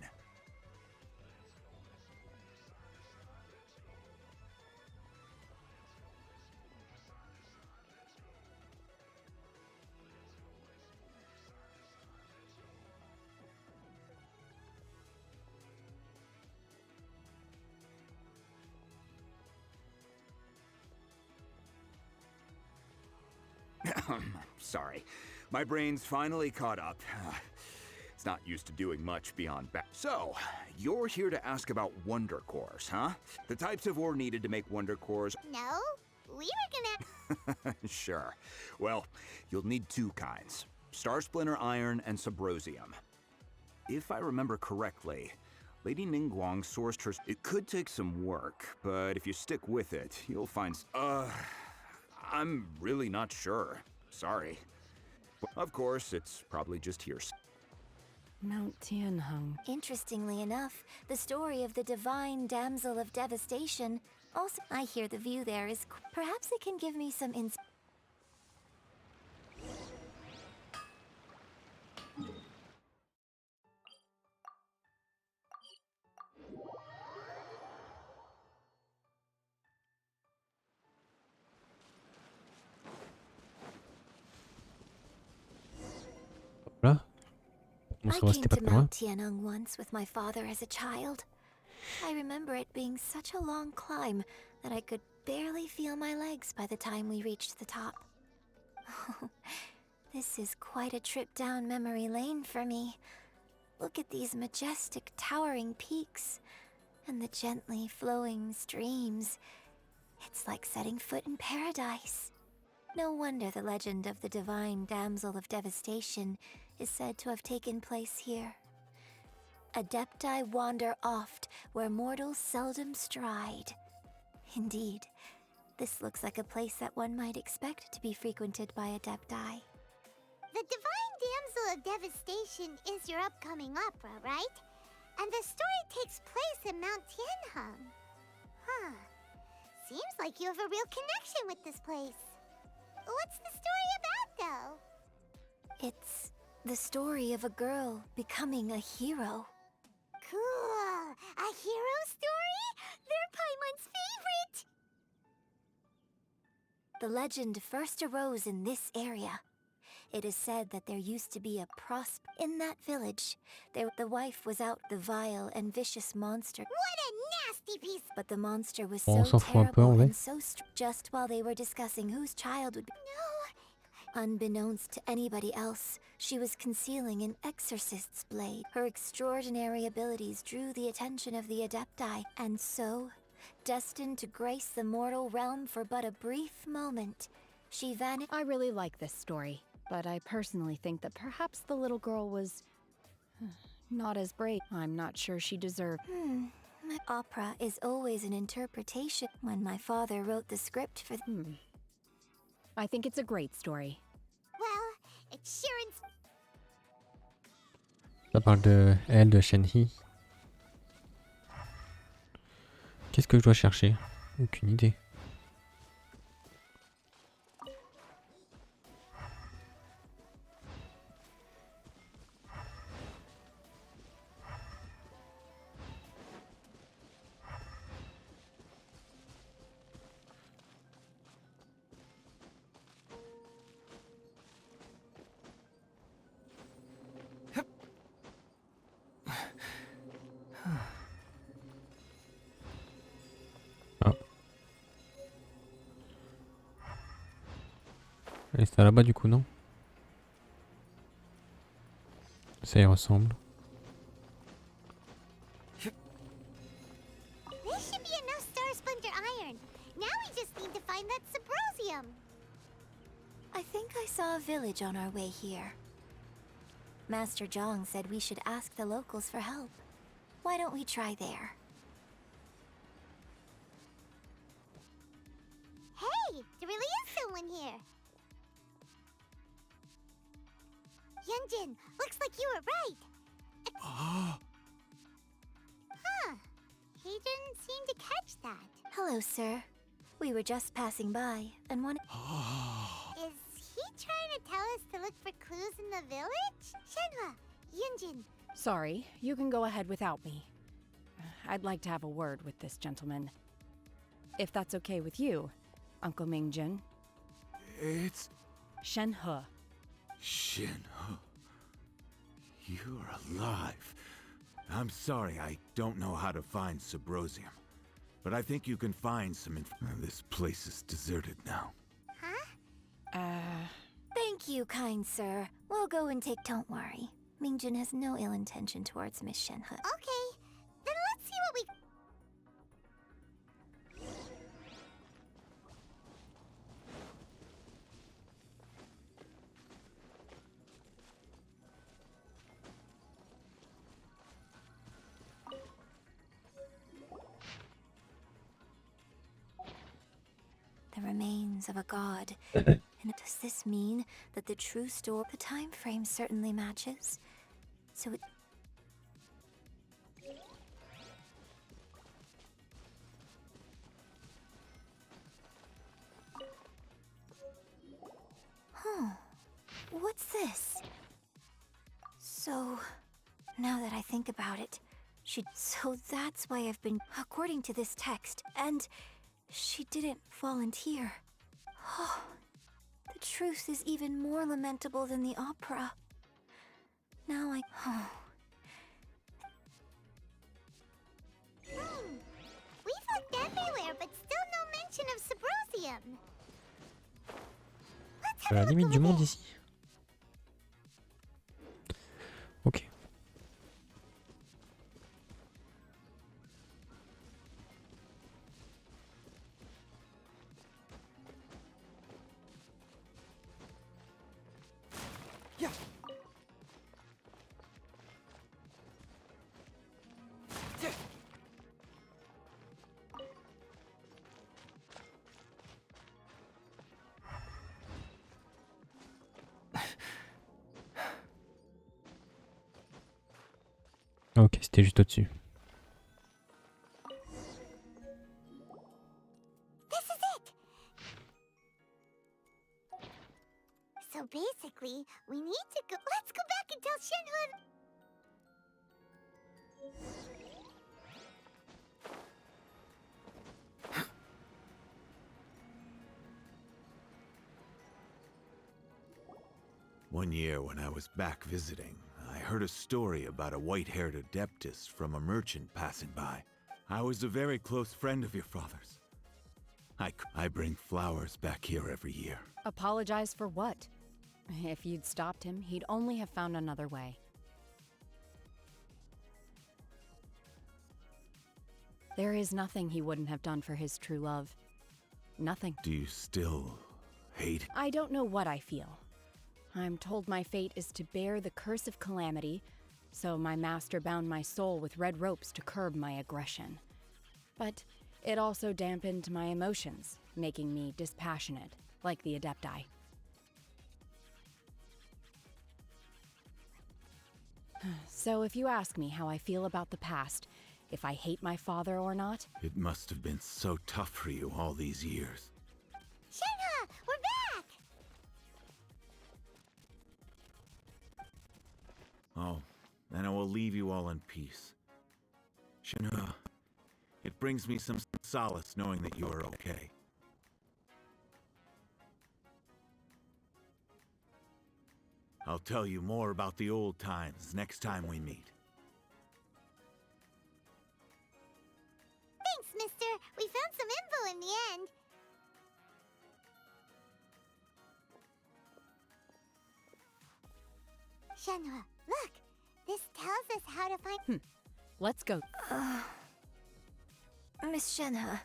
Sorry. My brain's finally caught up. It's not used to doing much beyond back. So, you're here to ask about wonder cores, huh? The types of ore needed to make wonder cores. No, we were gonna... Sure. Well, you'll need 2 kinds. Star Splinter Iron and Subrosium. If I remember correctly, Lady Ningguang sourced her... It could take some work, but if you stick with it, you'll find... I'm really not sure. Sorry. Of course, it's probably just here. Mount Tianheng. Interestingly enough, the story of the divine damsel of devastation also... I hear the view there is... Perhaps it can give me some Là. On I se came restait pas to très loin. Mount Tianheng once with my father as a child. I remember it being such a long climb that I could barely feel my legs by the time we reached the top. This is quite a trip down memory lane for me. Look at these majestic towering peaks and the gently flowing streams. It's like setting foot in paradise. No wonder the legend of the divine damsel of devastation is said to have taken place here. Adepti wander oft where mortals seldom stride. Indeed, this looks like a place that one might expect to be frequented by Adepti. The divine damsel of devastation is your upcoming opera, right? And the story takes place in Mount Tianheng. Huh. Seems like you have a real connection with this place. What's the story about, though? It's the story of a girl becoming a hero. Cool! A hero story? They're Paimon's favorite! The legend first arose in this area. It is said that there used to be a in that village. The wife was out the vile and vicious monster. What a nasty piece! But the monster was Bon, on so s'en fout un peu, en terrible vrai. and so just while they were discussing whose child would be. No! Unbeknownst to anybody else, she was concealing an exorcist's blade. Her extraordinary abilities drew the attention of the Adepti, and so, destined to grace the mortal realm for but a brief moment, she vanished. I really like this story, but I personally think that perhaps the little girl was not as brave. I'm not sure she deserved. Opera is always an interpretation. When my father wrote the script for. I think it's a great story. Well, it's sure Ça parle de elle, de Senhe. Qu'est-ce que je dois chercher? Aucune idée. Et c'est là-bas du coup, non? Ça y ressemble. This should be enough star splinter iron. Now we just need to find that Sabrosium. I think I saw a village on our way here. Master Zhang said we should ask the locals for help. Why don't we try there? Hey, there really is someone here. Yunjin, looks like you were right. Huh. He didn't seem to catch that. Hello, sir. We were just passing by, and one. Is he trying to tell us to look for clues in the village? Shenhua, Yunjin. Sorry, you can go ahead without me. I'd like to have a word with this gentleman. If that's okay with you, Uncle Mingjin. It's Senhe. Senhe. You're alive. I'm sorry, I don't know how to find Sabrosium. But I think you can find some This place is deserted now. Thank you, kind sir. We'll go and take. Don't worry. Mingjin has no ill intention towards Miss Senhe. Okay, then let's see what we. The remains of a god. And does this mean that the true store, the time frame certainly matches? So it. What's this? So, now that I think about it, so that's why I've been, according to this text, and she didn't volunteer. Oh, the truth is even more lamentable than the opera. Now I. We've looked everywhere, but still no mention of Sabrosium. À la limite du monde ici. Ok. Ok, c'était juste au-dessus. This is it. So basically, we need to go. Let's go back and tell Shenhua. One year when I was back visiting, I heard a story about a white-haired adeptus from a merchant passing by. I was a very close friend of your father's. I bring flowers back here every year. Apologize for what? If you'd stopped him, he'd only have found another way. There is nothing he wouldn't have done for his true love. Nothing. Do you still hate? I don't know what I feel. I'm told my fate is to bear the curse of calamity, so my master bound my soul with red ropes to curb my aggression. But it also dampened my emotions, making me dispassionate, like the Adepti. So if you ask me how I feel about the past, if I hate my father or not... It must have been so tough for you all these years. Senhe, we're back! Oh, then I will leave you all in peace. Senhe, it brings me some solace knowing that you are okay. I'll tell you more about the old times next time we meet. Thanks, mister. We found some info in the end. Senhe, look. This tells us how to find... Let's go. Miss Senhe,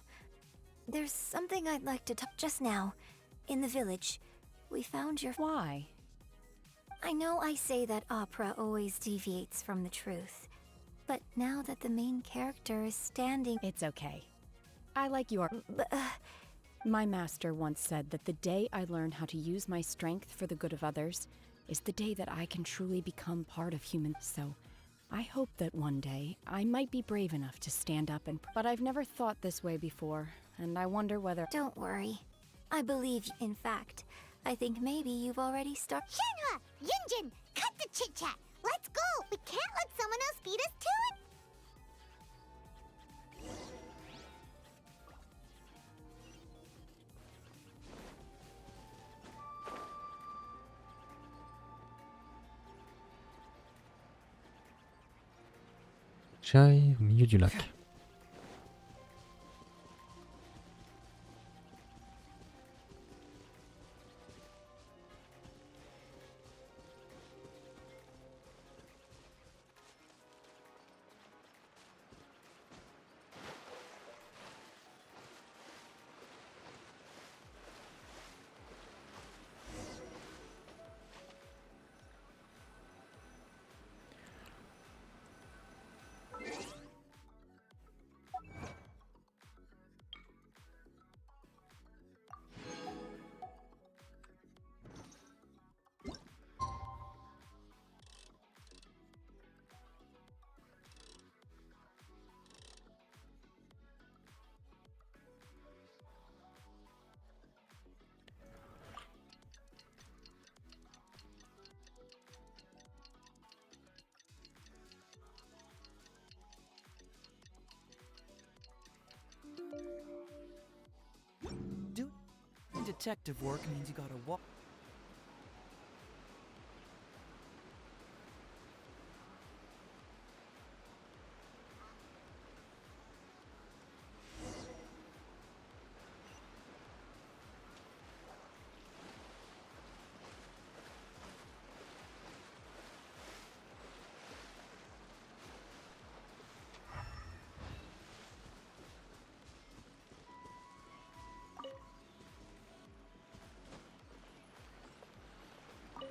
there's something I'd like to talk just now. In the village, we found your... Why? I know I say that opera always deviates from the truth, but now that the main character is standing... It's okay. I like your... My master once said that the day I learn how to use my strength for the good of others is the day that I can truly become part of human... So, I hope that one day I might be brave enough to stand up and... But I've never thought this way before, and I wonder whether... Don't worry. I believe you. In fact, I think maybe you've already started... Senhe! Yunjin! Cut the chit-chat! Let's go! We can't let someone else beat us to it! Chai au milieu du lac. Doing detective work means you gotta walk.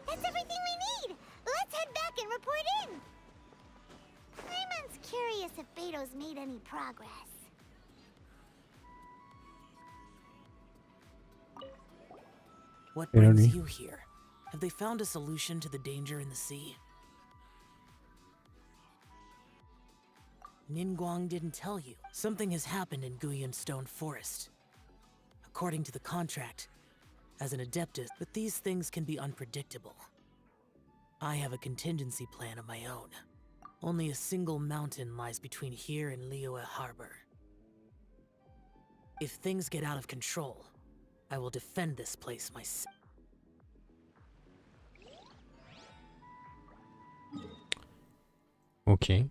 That's everything we need! Let's head back and report in! Paimon's curious if Beidou's made any progress. What brings you here? Have they found a solution to the danger in the sea? Ningguang didn't tell you. Something has happened in Guyun Stone Forest. According to the contract, as an adeptus, but these things can be unpredictable. I have a contingency plan of my own. Only a single mountain lies between here and Liyue Harbor. If things get out of control, I will defend this place myself. Ok.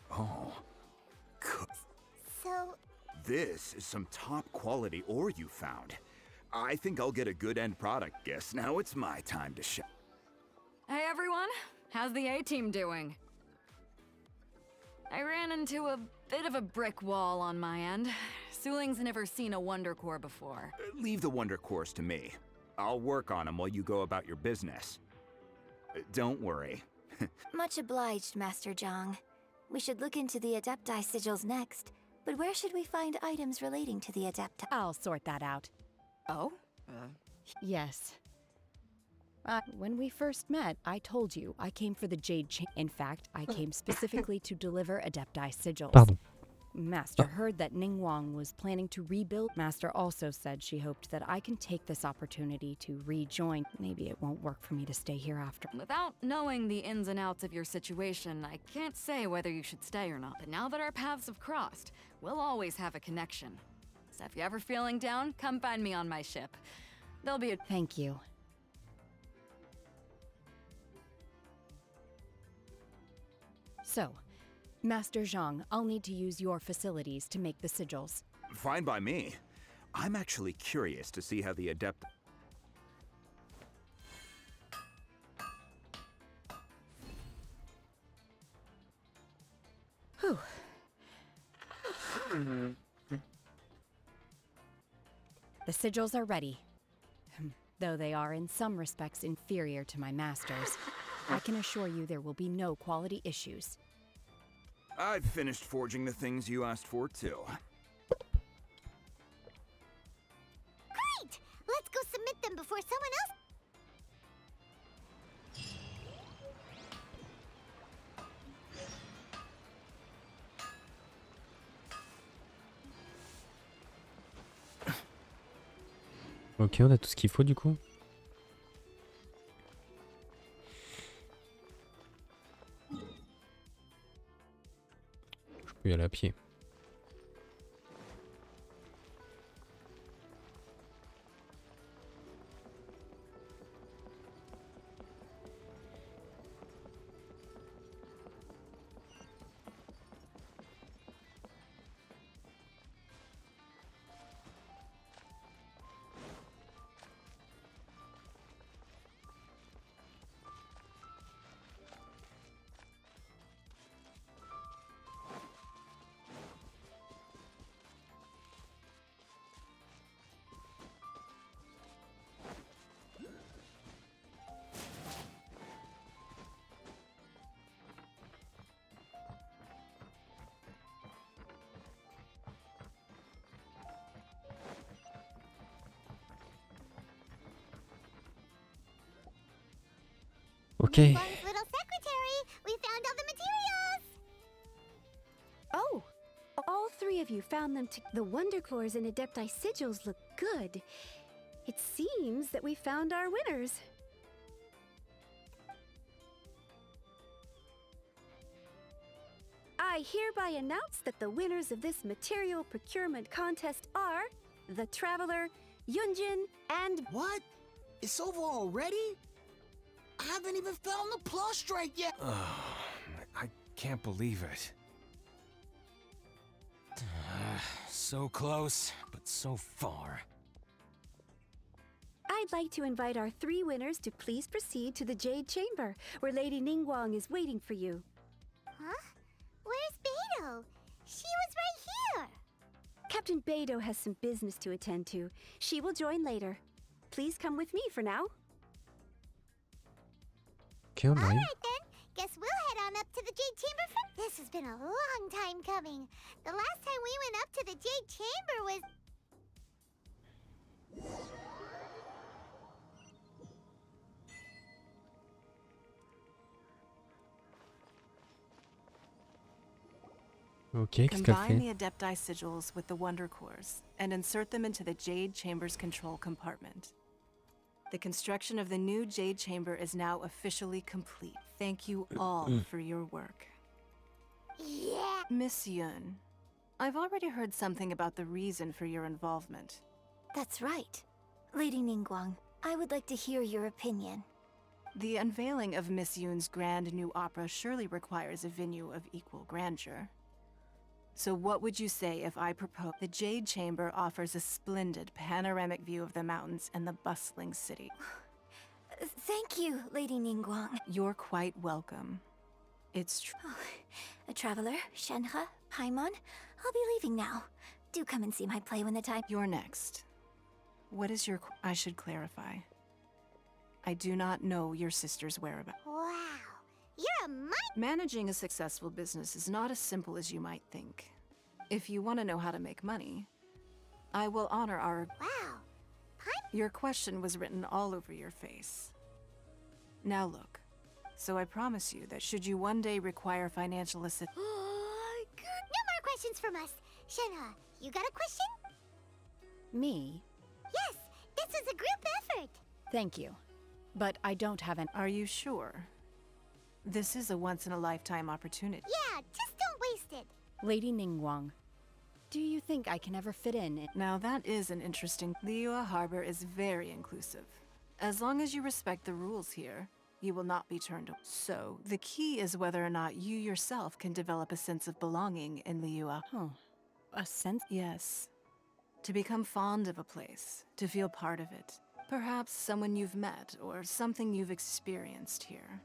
Oh. So, This is some top quality ore you found. I think I'll get a good end product. Guess now it's my time to shine. Hey everyone, how's the A-team doing? I ran into a bit of a brick wall on my end. Suling's never seen a Wonder Core before. Leave the Wonder Cores to me. I'll work on them while you go about your business. Don't worry. much obliged, Master Zhang. We should look into the Adepti sigils next, but where should we find items relating to the Adepti? I'll sort that out. Oh? Yes. When we first met, I told you I came for the Jade Chain. In fact, I came specifically to deliver Adepti sigils. Pardon. Master heard that Ningguang was planning to rebuild. Master also said she hoped that I can take this opportunity to rejoin. Maybe it won't work for me to stay here after. Without knowing the ins and outs of your situation, I can't say whether you should stay or not. But now that our paths have crossed, we'll always have a connection. So if you're ever feeling down, come find me on my ship. There'll be a— Thank you. So, Master Zhang, I'll need to use your facilities to make the sigils. Fine by me. I'm actually curious to see how the adept... Whew. The sigils are ready. Though they are in some respects inferior to my master's, I can assure you there will be no quality issues. I've finished forging the things you asked for, too. great! Let's go submit them before someone else. Ok, on a tout ce qu'il faut du coup. Je peux y aller à pied. Ok. Ningguang's little secretary, we found all the materials. Oh, all three of you found them. The Wonder Cores and Adepti sigils look good. It seems that we found our winners. I hereby announce that the winners of this material procurement contest are the Traveler, Yunjin, and... What? It's over already? I haven't even found the plustrate yet! I can't believe it. So close, but so far. I'd like to invite our three winners to please proceed to the Jade Chamber, where Lady Ningguang is waiting for you. Huh? Where's Beidou? She was right here. Captain Beidou has some business to attend to. She will join later. Please come with me for now. Okay, on All arrive. right then. Guess we'll head on up to the Jade Chamber for... This has been a long time coming. The last time we went up to the Jade Chamber was... Ok, qu'est-ce qu'elle Combine fait? the Adepti sigils with the Wonder Cores and insert them into the Jade Chamber's control compartment. The construction of the new Jade Chamber is now officially complete. Thank you all for your work. Yeah. Miss Yun, I've already heard something about the reason for your involvement. That's right. Lady Ningguang, I would like to hear your opinion. The unveiling of Miss Yun's grand new opera surely requires a venue of equal grandeur. So what would you say if I propose? The Jade Chamber offers a splendid panoramic view of the mountains and the bustling city. Thank you, Lady Ningguang. You're quite welcome. It's true. Oh, a traveler, Senhe, Paimon, I'll be leaving now. Do come and see my play when the time... You're next. What is your... I should clarify. I do not know your sister's whereabouts. Wow. You're a Managing a successful business is not as simple as you might think. If you want to know how to make money, I will honor our... Wow. Your question was written all over your face. Now look. So I promise you that should you one day require financial assistance... Oh, good. No more questions from us. Senhe, you got a question? Me? Yes, this was a group effort. Thank you. But I don't have an... Are you sure? This is a once-in-a-lifetime opportunity. Yeah, just don't waste it. Lady Ningguang, do you think I can ever fit in? Now that is an interesting... Liyue Harbor is very inclusive. As long as you respect the rules here, you will not be turned away. So, the key is whether or not you yourself can develop a sense of belonging in Liyue. Oh, a sense? Yes. To become fond of a place, to feel part of it. Perhaps someone you've met, or something you've experienced here.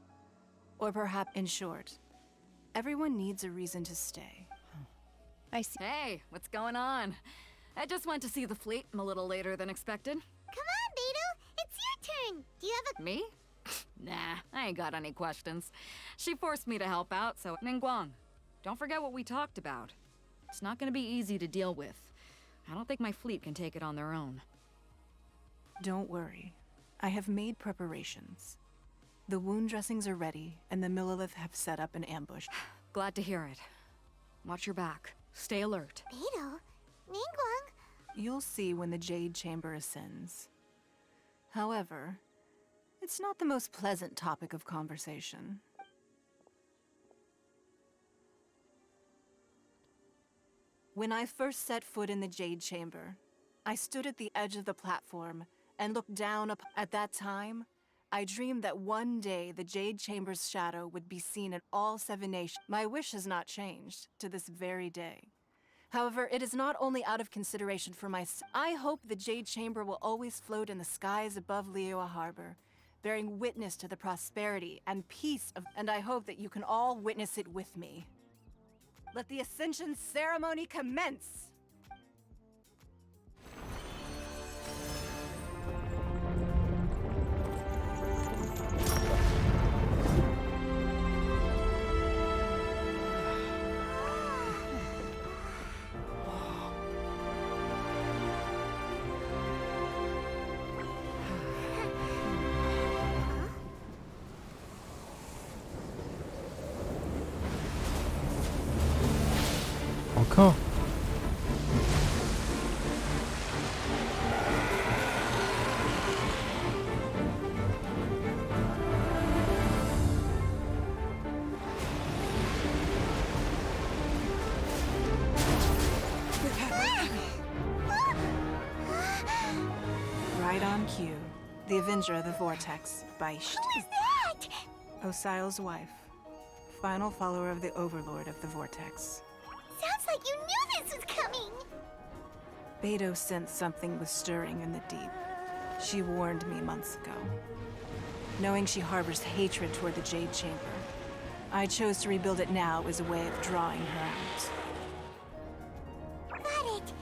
Or perhaps, in short, everyone needs a reason to stay. I see. Hey, what's going on? I just went to see the fleet a little later than expected. Come on, Beidou. It's your turn. Do you have a... Me? Nah, I ain't got any questions. She forced me to help out, so... Ningguang, don't forget what we talked about. It's not gonna be easy to deal with. I don't think my fleet can take it on their own. Don't worry. I have made preparations. The wound dressings are ready, and the Millilith have set up an ambush. Glad to hear it. Watch your back. Stay alert. Beidou? Ningguang? You'll see when the Jade Chamber ascends. However, it's not the most pleasant topic of conversation. When I first set foot in the Jade Chamber, I stood at the edge of the platform and looked down at that time. I dreamed that one day the Jade Chamber's shadow would be seen in all 7 nations. My wish has not changed to this very day. However, it is not only out of consideration for myself. I hope the Jade Chamber will always float in the skies above Liyue Harbor, bearing witness to the prosperity and peace of... And I hope that you can all witness it with me. Let the Ascension ceremony commence! Encore? Right on cue. The Avenger of the Vortex, by Who is that? Osial's wife. Final follower of the Overlord of the Vortex. Sounds like you knew this was coming. Beidou sensed something was stirring in the deep. She warned me months ago. Knowing she harbors hatred toward the Jade Chamber, I chose to rebuild it now as a way of drawing her out. Got it.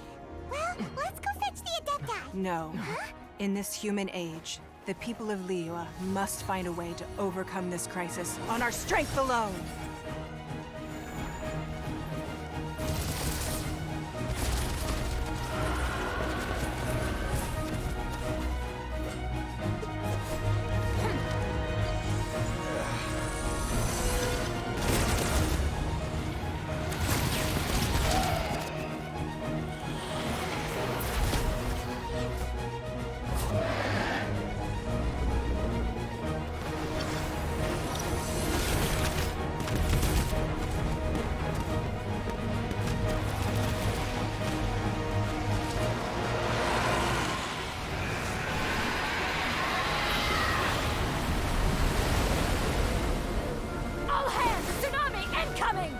Well, let's go fetch the Adepti. No. Huh? In this human age, the people of Liyue must find a way to overcome this crisis on our strength alone! coming!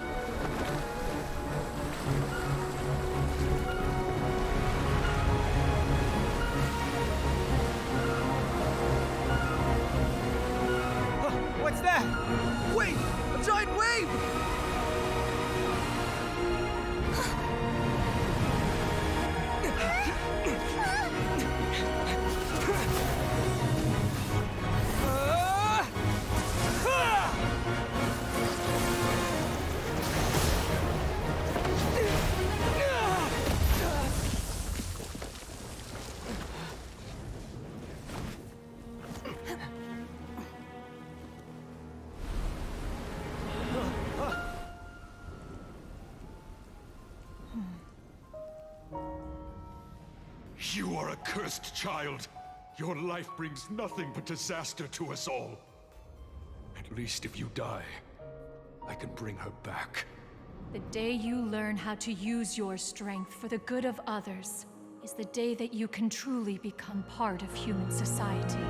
What's that? Wait! A giant wave! You are a cursed child. Your life brings nothing but disaster to us all. At least if you die, I can bring her back. The day you learn how to use your strength for the good of others is the day that you can truly become part of human society.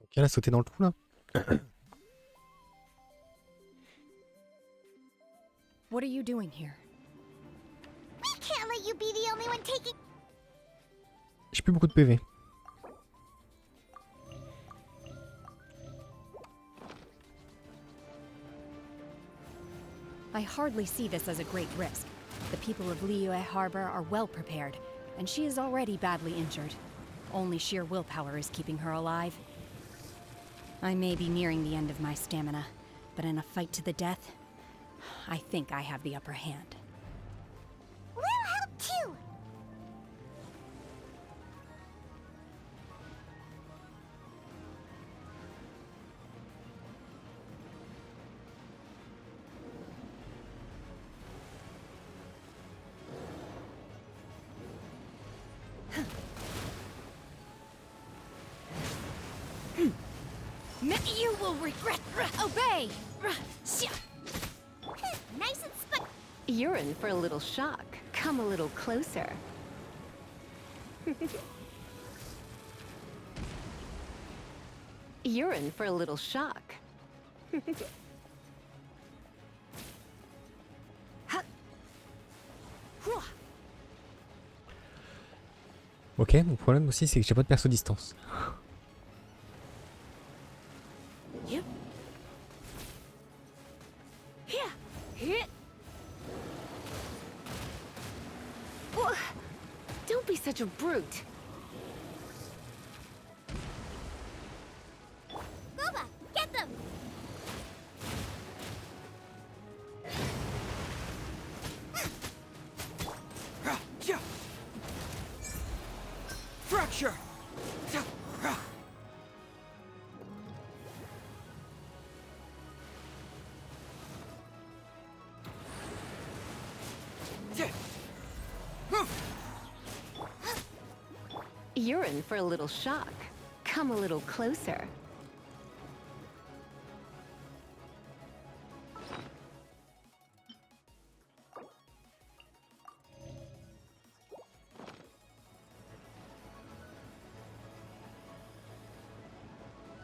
Ok, elle a sauté dans le trou là. What are you doing here? We can't let you be the only one taking. J'ai plus beaucoup de PV. I hardly see this as a great risk. The people of Liyue Harbor are well prepared, and she is already badly injured. Only sheer willpower is keeping her alive. I may be nearing the end of my stamina, but in a fight to the death, I think I have the upper hand. We'll help too! You will regret. Obey! Nice and spun. You're in for a little shock. Come a little closer. You're in for a little shock. Ok, mon problème aussi c'est que j'ai pas de perso distance. Don't be such a brute. Boba, get them! Fracture! You're in for a little shock. Come a little closer.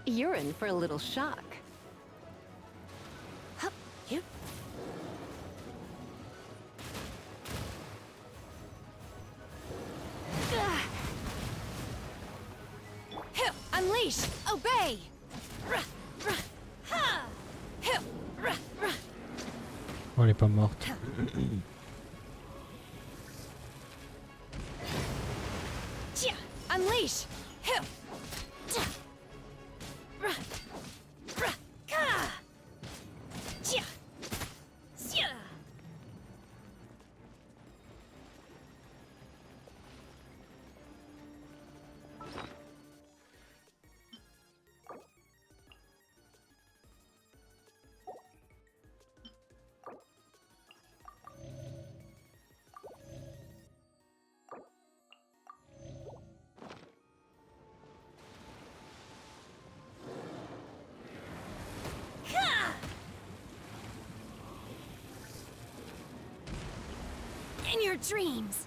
You're in for a little shock. Hup, you. Unleash! Obey! Oh, elle est pas morte. Unleash! In your dreams.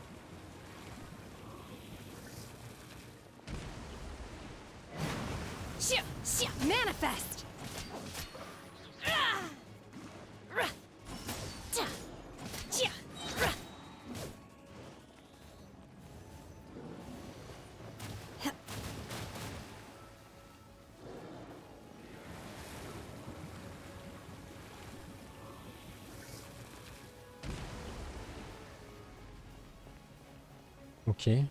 Manifest. Ok.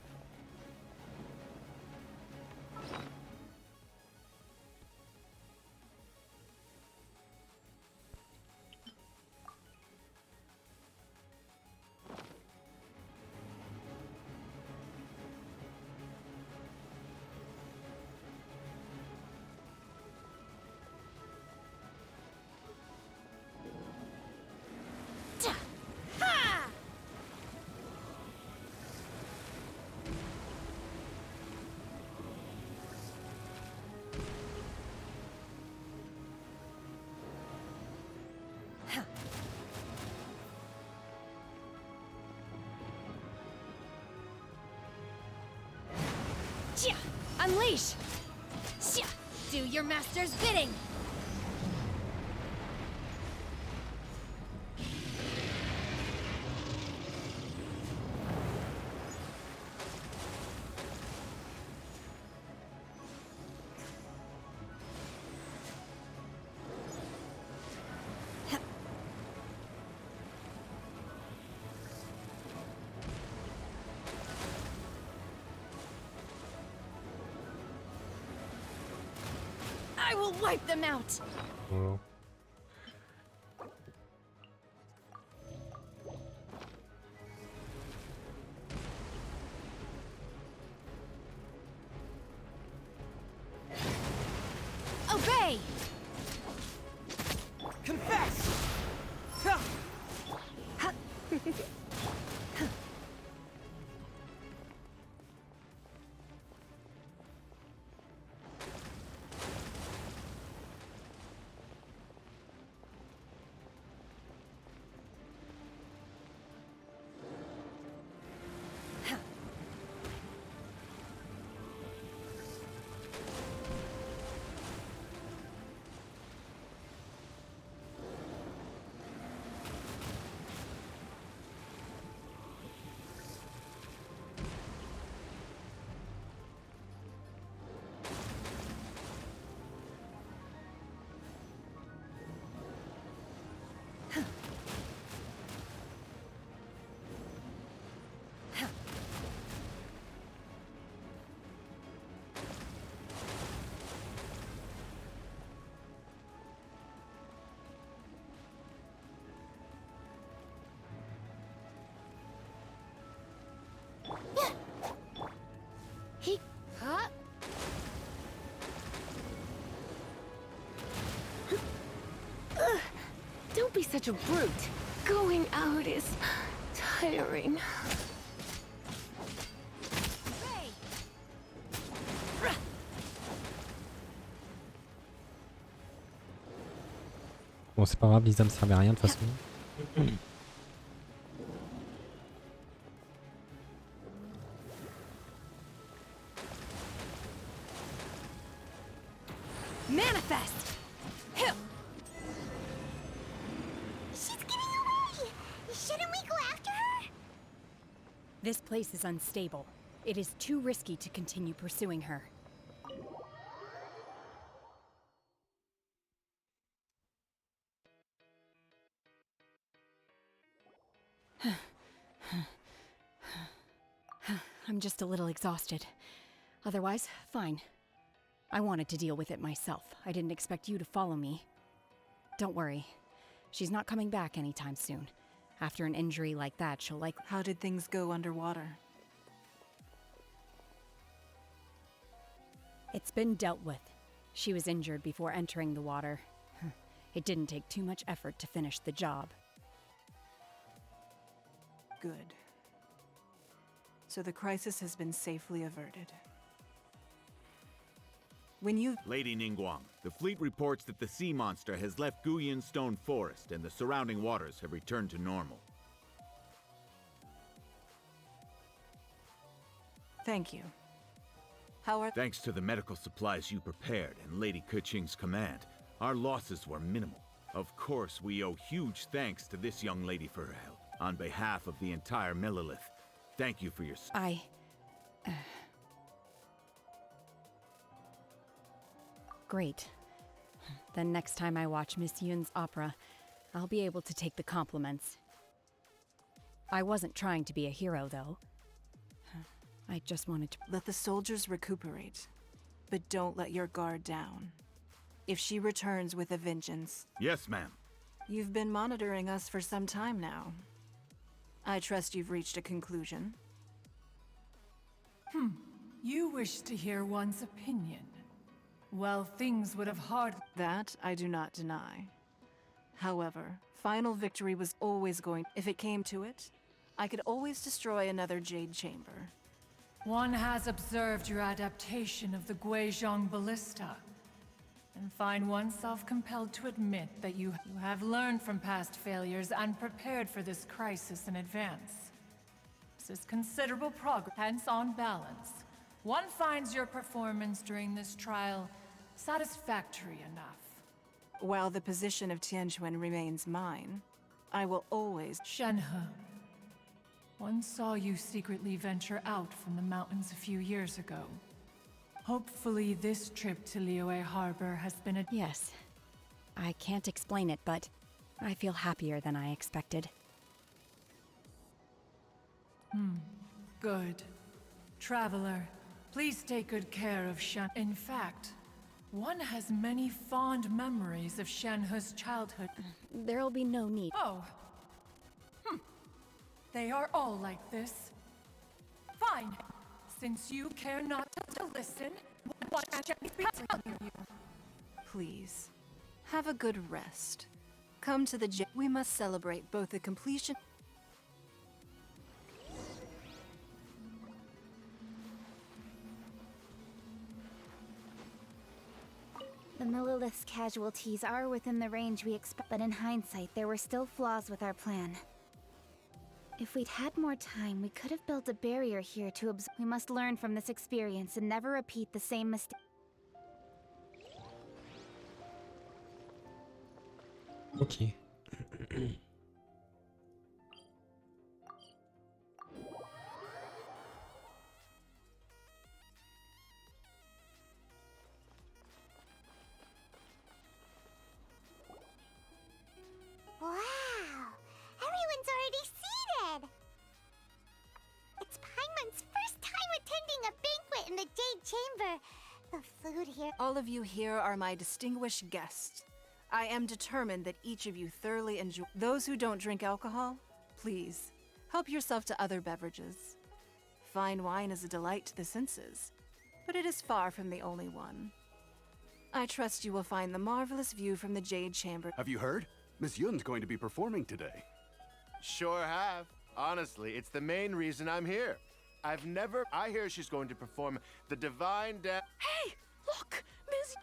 Unleash! Do your master's bidding! I will wipe them out! Oh. Obey! Confess! Don't be such a brute. Going out is tiring. Bon, c'est pas grave, Lisa me servait à rien de toute façon. Manifest! She's getting away! Shouldn't we go after her? This place is unstable. It is too risky to continue pursuing her. I'm just a little exhausted. Otherwise, fine. I wanted to deal with it myself. I didn't expect you to follow me. Don't worry. She's not coming back anytime soon. After an injury like that, she'll like— How did things go underwater? It's been dealt with. She was injured before entering the water. It didn't take too much effort to finish the job. Good. So the crisis has been safely averted. When you— Lady Ningguang, the fleet reports that the sea monster has left Guyun Stone Forest and the surrounding waters have returned to normal. Thank you. How are— Thanks to the medical supplies you prepared and Lady Keqing's command, our losses were minimal. Of course, we owe huge thanks to this young lady for her help. On behalf of the entire Millelith, thank you for your— Great. Then next time I watch Miss Yun's opera, I'll be able to take the compliments. I wasn't trying to be a hero, though. I just wanted to— Let the soldiers recuperate, but don't let your guard down. If she returns with a vengeance— Yes, ma'am. You've been monitoring us for some time now. I trust you've reached a conclusion. You wish to hear one's opinion. Well, things would have hardly— That I do not deny. However, final victory was always going— If it came to it, I could always destroy another Jade Chamber. One has observed your adaptation of the Guizhong Ballista, and find oneself compelled to admit that you have learned from past failures and prepared for this crisis in advance. This is considerable progress, hence on balance. One finds your performance during this trial satisfactory enough. While the position of Tianquan remains mine, I will always— Senhe. One saw you secretly venture out from the mountains a few years ago. Hopefully this trip to Liyue Harbor has been a— Yes. I can't explain it, but I feel happier than I expected. Good. Traveler, please take good care of Shen. In fact, one has many fond memories of Shenhe's childhood. There'll be no need. Oh. They are all like this. Fine. Since you care not to listen, what shall I be telling you? Please, have a good rest. Come to the We must celebrate both the completion— The Millelith's casualties are within the range we expect, but in hindsight, there were still flaws with our plan. If we'd had more time, we could have built a barrier here to absorb. We must learn from this experience and never repeat the same mistake. Ok. Wow! Everyone's already seated! It's Paimon's first time attending a banquet in the Jade Chamber. The food here— All of you here are my distinguished guests. I am determined that each of you thoroughly enjoy— Those who don't drink alcohol, please, help yourself to other beverages. Fine wine is a delight to the senses, but it is far from the only one. I trust you will find the marvelous view from the Jade Chamber— Have you heard? Miss Yun's going to be performing today. Sure have. Honestly, it's the main reason I'm here. I hear she's going to perform the Divine Dance. Hey! Look! Miss...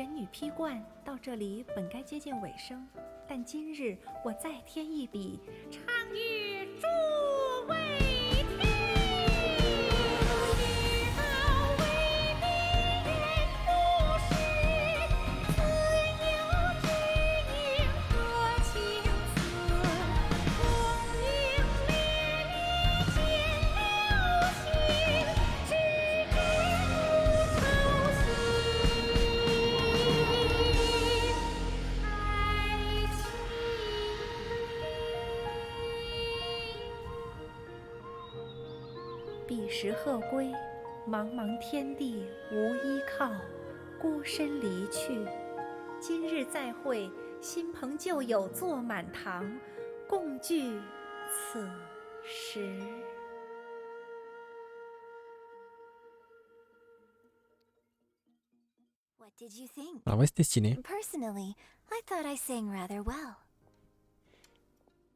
神女披冠到这里本该接近尾声，但今日我再添一笔，唱与诸位听。彼时鹤归，茫茫天地无依靠，孤身离去。今日再会，新朋旧友坐满堂，共聚此时。What did you think? Ah ouais, c'était stylé. Personally, I thought I sang rather well.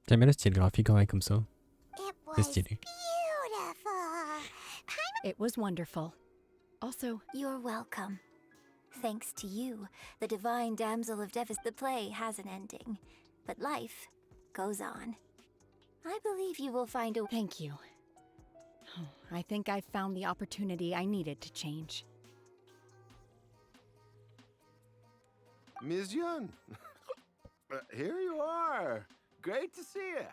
J'aime bien le style graphique ouais, comme ça. C'est stylé. It was wonderful. Also, you're welcome. Thanks to you, the divine damsel of Devis, the play has an ending, but life goes on. I believe you will find a— Thank you. I think I've found the opportunity I needed to change. Ms. Yun, here you are. Great to see you.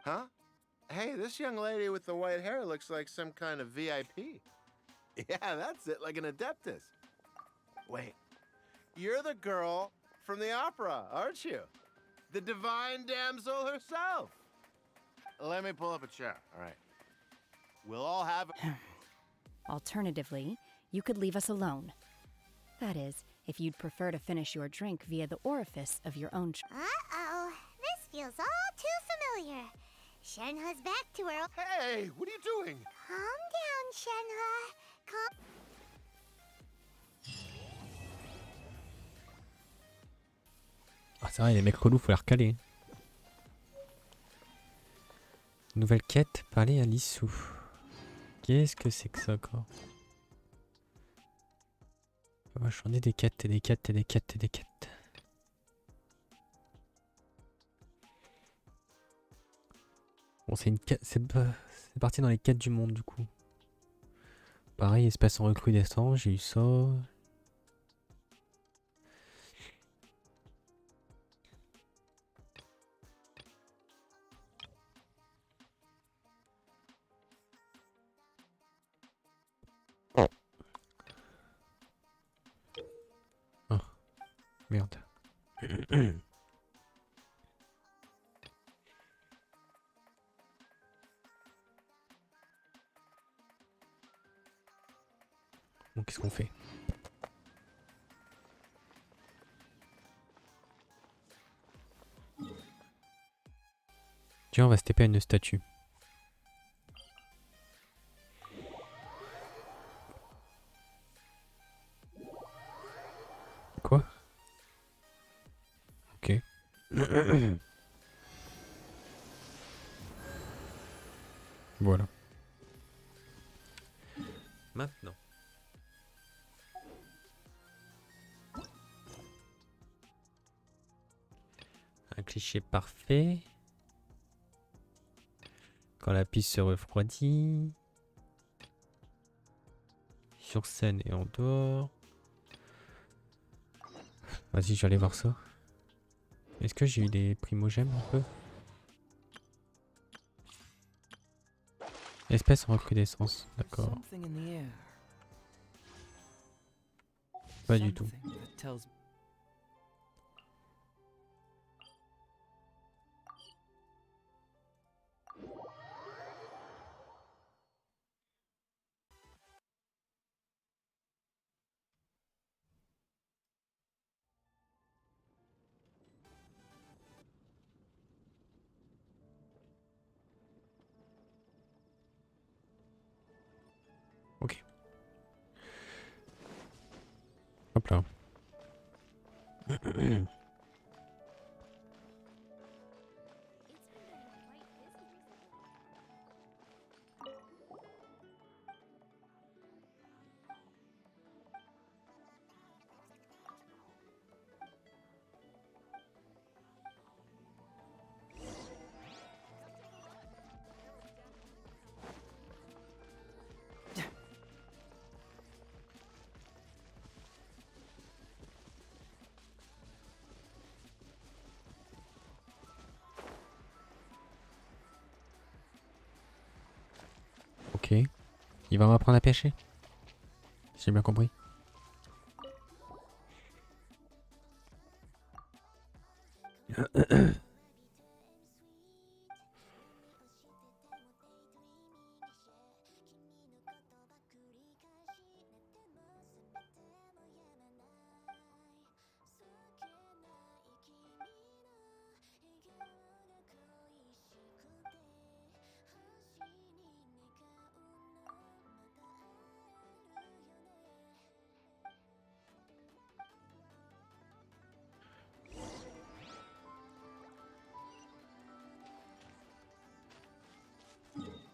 Huh? Hey, this young lady with the white hair looks like some kind of VIP. Yeah, that's it, like an adeptus. Wait, you're the girl from the opera, aren't you? The divine damsel herself. Let me pull up a chair, all right. We'll all have... Alternatively, you could leave us alone. That is, if you'd prefer to finish your drink via the orifice of your own... Uh-oh, this feels all too familiar. Shenhe's back to her... Hey, what are you doing? Calm down, Senhe. Calm... Ah c'est vrai, les mecs relous, faut les recaler. Nouvelle quête, parler à Lissou. Qu'est-ce que c'est que ça encore? Oh, j'en ai des quêtes et des quêtes et des quêtes et des quêtes. Bon, c'est une quête, c'est parti dans les quêtes du monde du coup. Pareil, espèce en recrudescence, j'ai eu ça. Oh, merde. Bon, qu'est-ce qu'on fait? Tiens, on va se taper à une statue. Quoi? Ok. Voilà. Maintenant. Un cliché parfait. Quand la piste se refroidit. Sur scène et en dehors. Vas-y, je vais aller voir ça. Est-ce que j'ai eu des primogèmes un peu? Espèce en recrudescence, d'accord. Pas du tout. Ok. Hop là. Il va m'apprendre à pêcher. J'ai bien compris.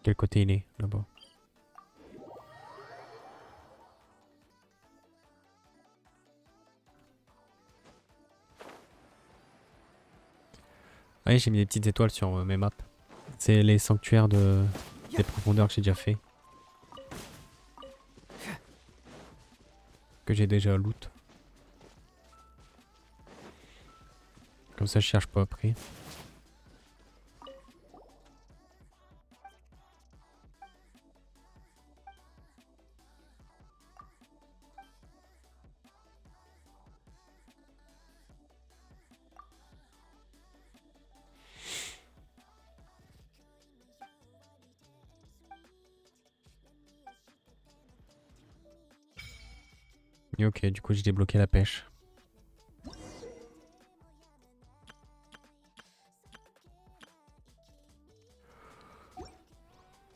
Quel côté il est là-bas? Oui, j'ai mis des petites étoiles sur mes maps. C'est les sanctuaires des profondeurs que j'ai déjà fait. Que j'ai déjà loot. Comme ça je cherche pas après. Et ok, du coup j'ai débloqué la pêche.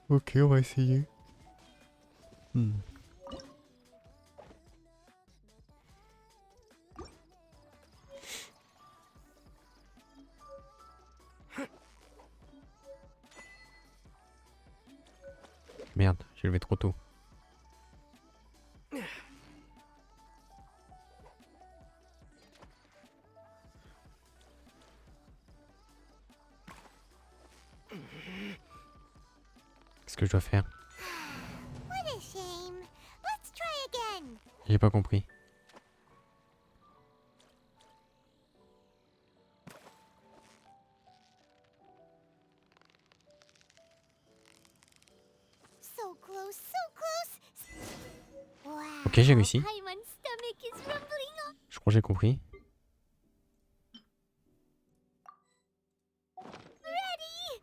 Ok, on va essayer. Merde, j'ai levé trop tôt. Qu'est-ce que je dois faire? What a shame. Let's try again. J'ai pas compris. So close, so close. Wow. Ok, j'ai réussi. Paimon's stomach is rumbling. Je crois que j'ai compris. Ready?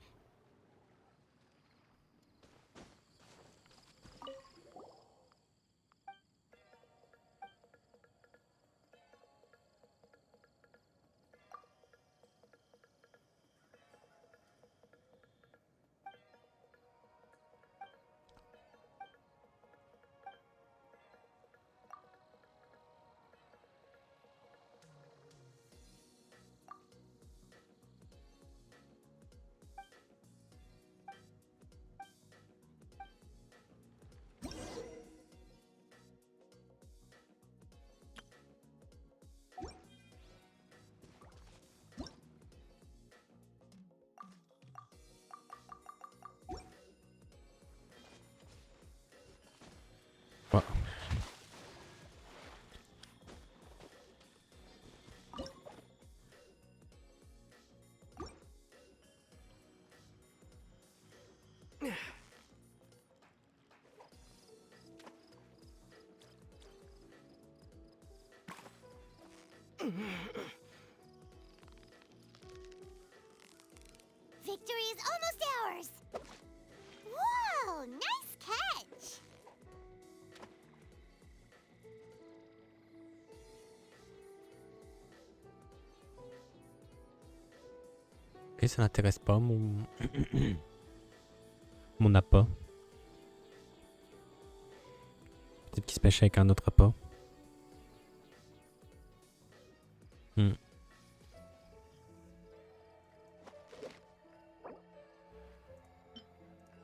Ouais. Victory is almost ours. Whoa, nice catch. Ok, ça n'intéresse pas mon... mon appât. Peut-être qu'il se pêche avec un autre appât.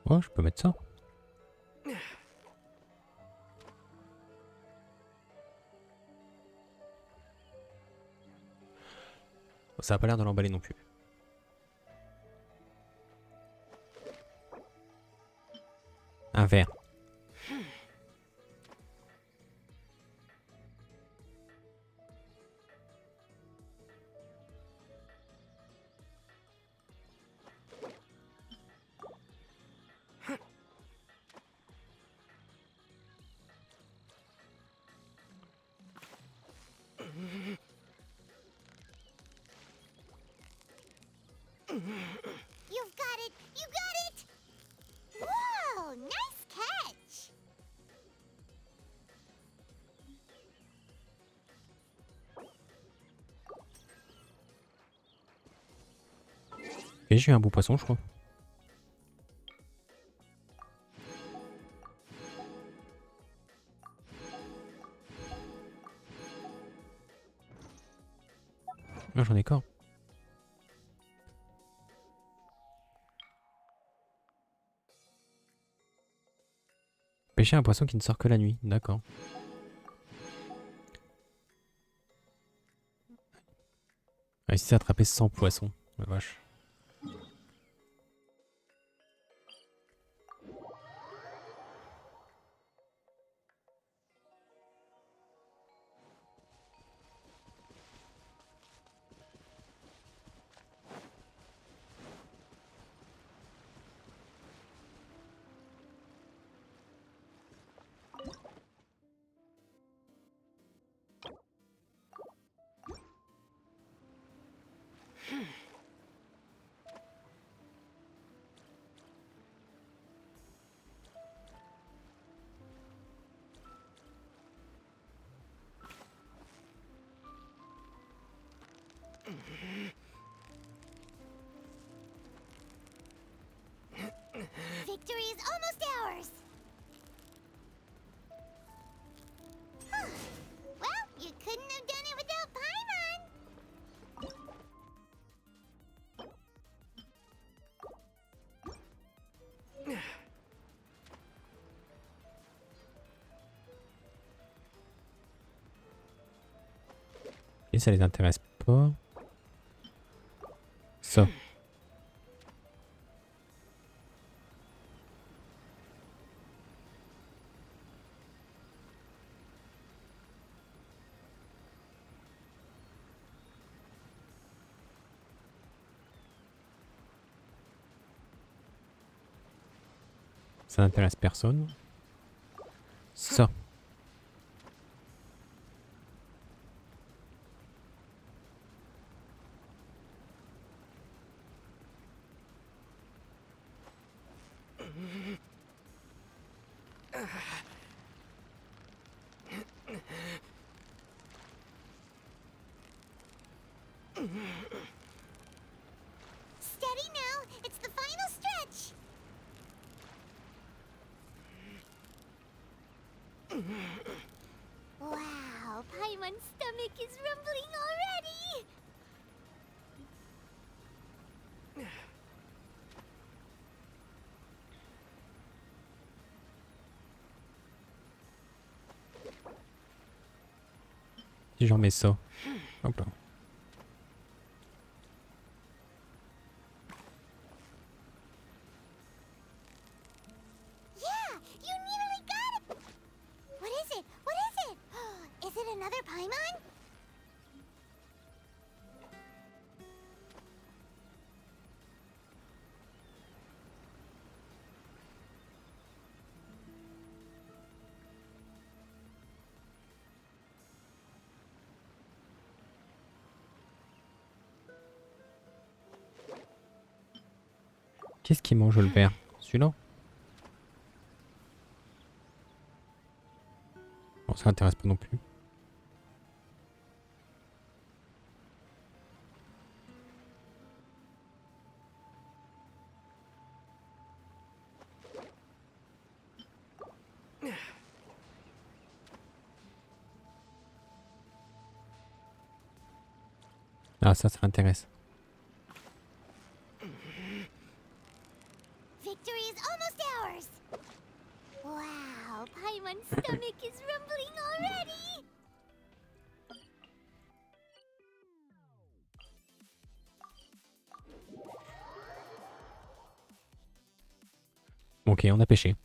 Ouais, je peux mettre ça. Ça a pas l'air de l'emballer non plus. Un verre. You've got it! You got it! Whoa! Nice catch! Et j'ai eu un beau poisson, je crois. Ah, j'en ai corps. Pêcher un poisson qui ne sort que la nuit, d'accord. Réussir à attraper 100 poissons, la vache. Victory is almost ours! Huh. Well, you couldn't have done it without Paimon! Et ça les intéresse pas. Ça. Ça n'intéresse personne. Ça. Steady now, it's the final stretch! Wow, Paimon's stomach is rumbling already! Si j'en mets ça. Hop là. Yeah, you nearly got it! What is it? What is it? Is it another Paimon? Qu'est-ce qui mange le verre? Celui-là? Bon, ça m'intéresse pas non plus. Ah, ça m'intéresse. Victory is almost ours! Wow, Paimon's stomach is rumbling already! Ok, on a pêché.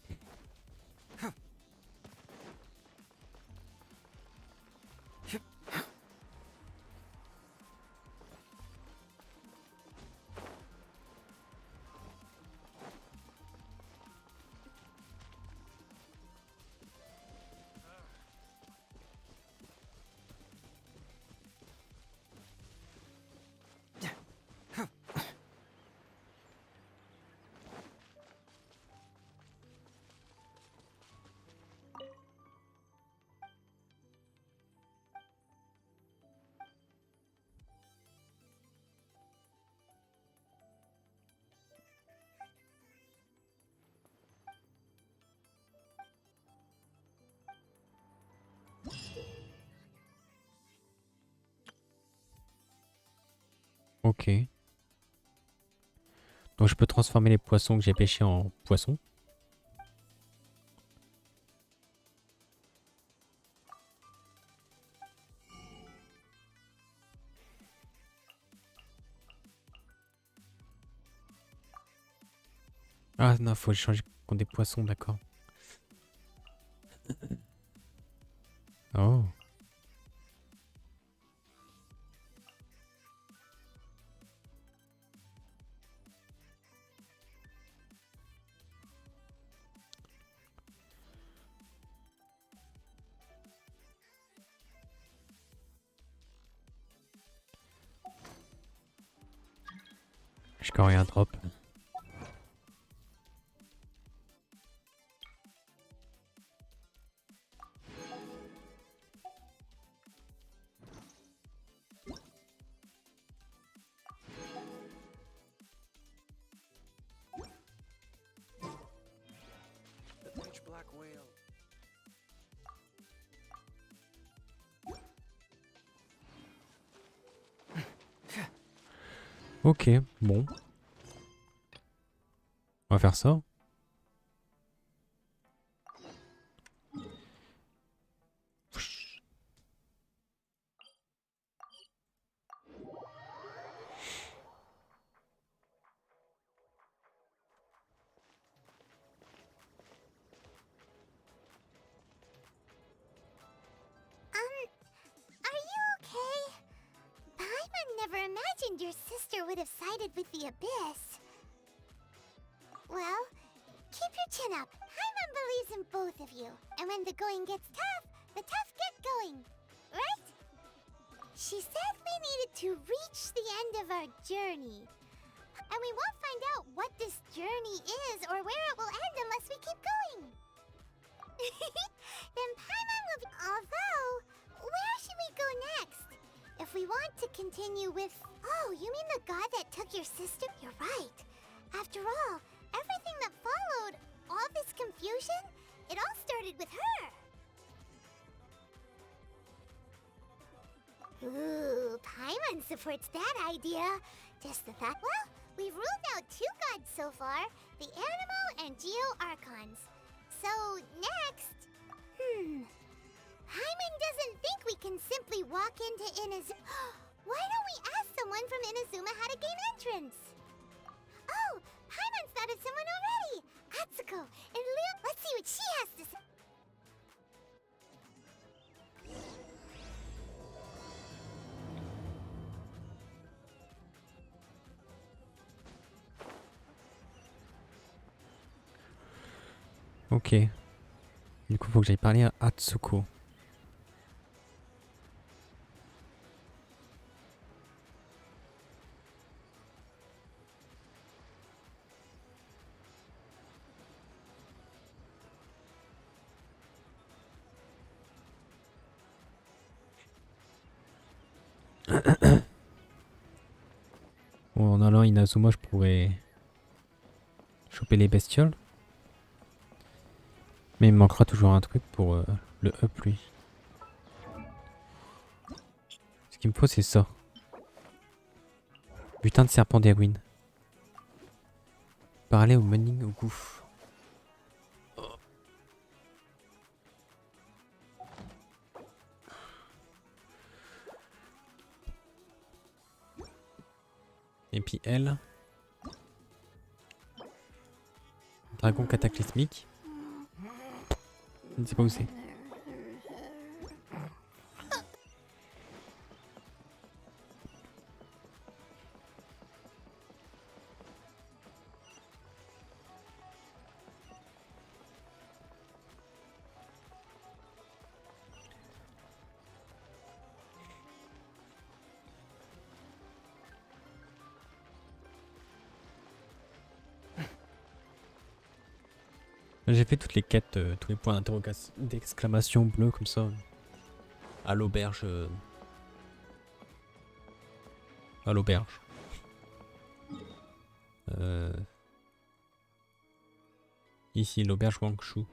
Ok. Donc je peux transformer les poissons que j'ai pêchés en poissons. Ah non, faut changer contre des poissons, d'accord. Oh. Jusqu'à rien drop. The pitch black whale. Ok, bon. On va faire ça. Are you okay? Paimon never imagined your sister would have sided with the Abyss. Well, keep your chin up. Paimon believes in both of you. And when the going gets tough, the tough get going. Right? She said we needed to reach the end of our journey. And we won't find out what this journey is or where it will end unless we keep going. Then Paimon will be... Although, where should we go next? If we want to continue with... Oh, you mean the god that took your sister? You're right. After all, everything that followed, all this confusion, it all started with her. Ooh, Paimon supports that idea. Just the fact... Well, we've ruled out 2 gods so far, the Animo and Geo Archons. So, next... Paimon doesn't think we can simply walk into Inazuma... Why don't we ask someone from Inazuma how to gain entrance? Oh, Paimon's thought of someone already! Atsuko and Liyue... Let's see what she has to say. Ok. Du coup, faut que j'aille parler à Atsuko. Bon, en allant à Inazuma, je pourrais choper les bestioles. Mais il me manquera toujours un truc pour le up, lui. Ce qu'il me faut, c'est ça. Butin de serpent des ruines. Parler au money au gouffre. Et puis elle. Dragon cataclysmique. Je ne sais pas où c'est. J'ai fait toutes les quêtes, tous les points d'interrogation, d'exclamation bleus comme ça. À l'auberge. À l'auberge. Ici, l'auberge Wangshu.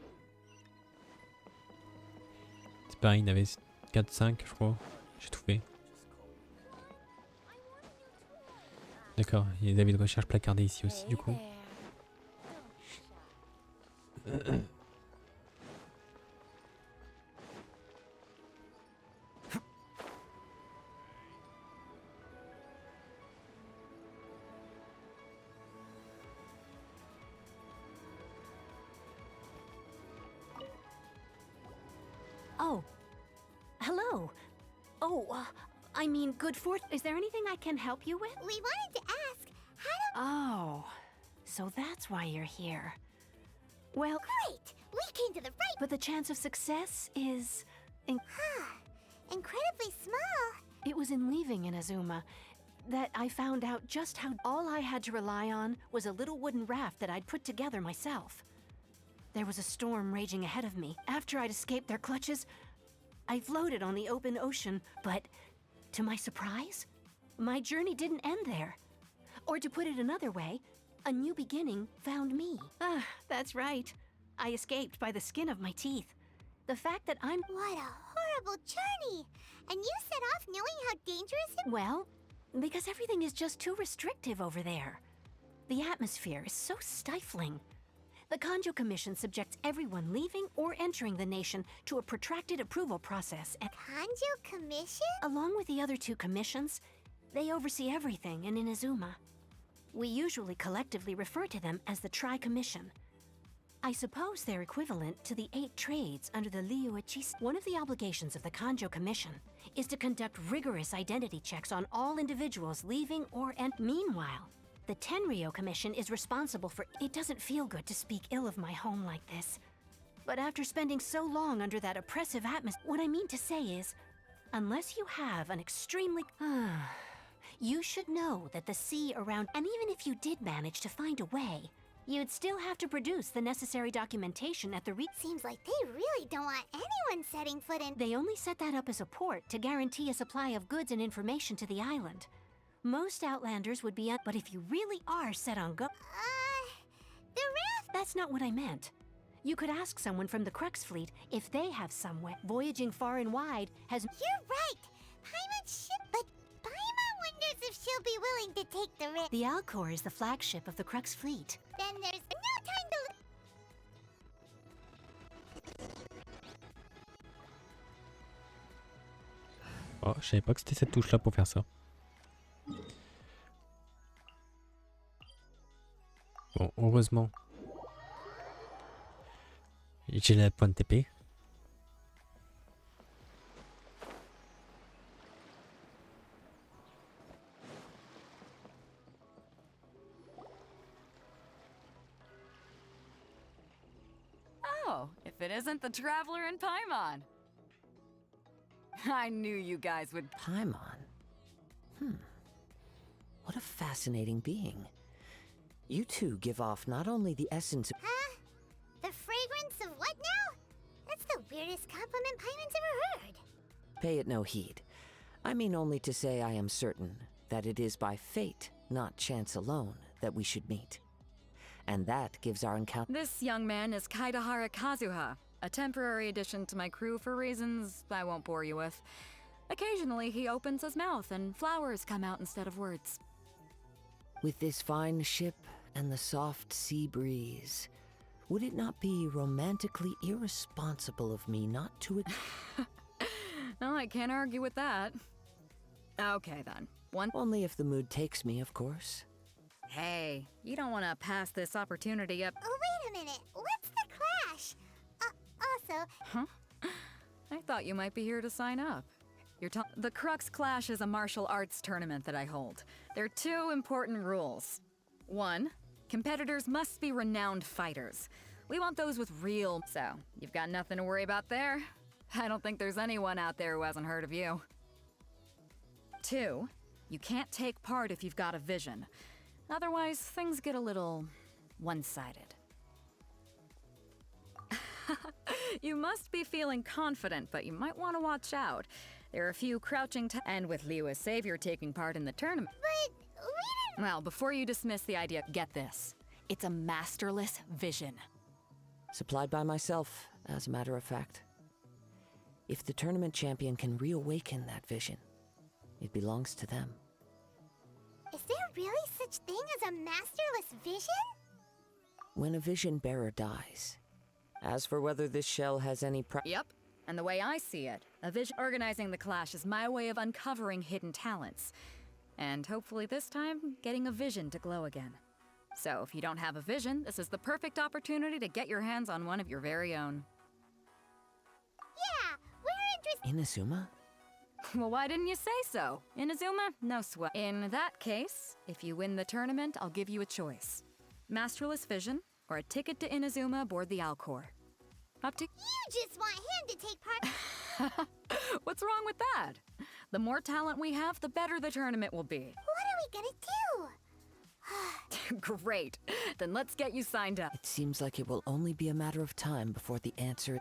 C'est pareil, il y en avait 4-5 je crois. J'ai tout fait. D'accord, il y a des avis de recherche placardés ici aussi du coup. Oh. Hello. Oh, I mean, good fortune. Is there anything I can help you with? We wanted to ask, how do... Oh, so that's why you're here. Well... Great! We came to the right... But the chance of success is... incredibly small. It was in leaving Inazuma that I found out just how all I had to rely on was a little wooden raft that I'd put together myself. There was a storm raging ahead of me. After I'd escaped their clutches, I floated on the open ocean, but to my surprise, my journey didn't end there. Or to put it another way, a new beginning found me. That's right. I escaped by the skin of my teeth. The fact that I'm... What a horrible journey! And you set off knowing how dangerous it... Well, because everything is just too restrictive over there. The atmosphere is so stifling. The Kanjo Commission subjects everyone leaving or entering the nation to a protracted approval process and... Kanjo Commission? Along with the other two commissions, they oversee everything in Inazuma. We usually collectively refer to them as the Tri-Commission. I suppose they're equivalent to the 8 trades under the Liyue. One of the obligations of the Kanjo Commission is to conduct rigorous identity checks on all individuals leaving or Meanwhile, the Tenryo Commission is responsible for... It doesn't feel good to speak ill of my home like this. But after spending so long under that oppressive atmosphere, what I mean to say is, unless you have an extremely... you should know that the sea around... And even if you did manage to find a way, you'd still have to produce the necessary documentation at the Seems like they really don't want anyone setting foot in... They only set that up as a port to guarantee a supply of goods and information to the island. Most Outlanders would be but if you really are set on the raft... That's not what I meant. You could ask someone from the Crux fleet if they have some way. Voyaging far and wide has... You're right! Paimon's ship... But Paimon wonders if she'll be willing to take the risk. The Alcor is the flagship of the Crux fleet. Then there's no time to... Oh, je savais pas que c'était cette touche là pour faire ça. Bon, heureusement, j'ai la pointe TP. Oh, if it isn't the Traveler in Paimon. I knew you guys would... Paimon? What a fascinating being. You two give off not only the essence of... Huh? The fragrance of what now? That's the weirdest compliment Paimon's ever heard. Pay it no heed. I mean only to say I am certain that it is by fate, not chance alone, that we should meet. And that gives our encounter... This young man is Kaidahara Kazuha, a temporary addition to my crew for reasons I won't bore you with. Occasionally he opens his mouth and flowers come out instead of words. With this fine ship and the soft sea breeze, would it not be romantically irresponsible of me not to... Well, I can't argue with that. Okay then. Only if the mood takes me, of course. Hey, you don't want to pass this opportunity up. Oh, wait a minute. What's the clash? Also... Huh? I thought you might be here to sign up. The Crux Clash is a martial arts tournament that I hold. There are 2 important rules. 1, competitors must be renowned fighters. We want those with real... So, you've got nothing to worry about there. I don't think there's anyone out there who hasn't heard of you. 2, you can't take part if you've got a vision. Otherwise, things get a little one-sided. You must be feeling confident, but you might want to watch out. There are a few crouching and with Liyue's savior taking part in the tournament. But we didn't... Well, before you dismiss the idea, get this. It's a masterless vision. Supplied by myself, as a matter of fact. If the tournament champion can reawaken that vision, it belongs to them. Is there really such thing as a masterless vision? When a vision bearer dies. As for whether this shell has any Yep. And the way I see it, a vision organizing the clash is my way of uncovering hidden talents. And hopefully this time, getting a vision to glow again. So if you don't have a vision, this is the perfect opportunity to get your hands on one of your very own. Yeah, we're interested. Inazuma? Well, why didn't you say so? Inazuma? No sweat. In that case, if you win the tournament, I'll give you a choice. Masterless vision, or a ticket to Inazuma aboard the Alcor. Up to You just want him to take part. What's wrong with that? The more talent we have, the better the tournament will be. What are we gonna do? Great. Then let's get you signed up. It seems like it will only be a matter of time before the answer...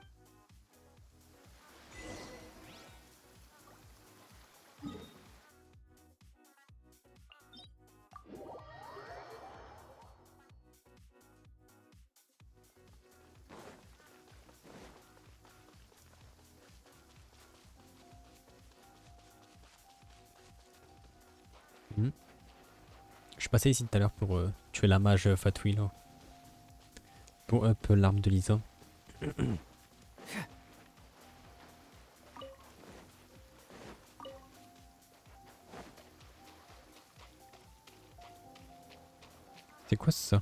Je suis passé ici tout à l'heure pour tuer la mage Fatui là. Pour up l'arme de Lisa. C'est quoi ça?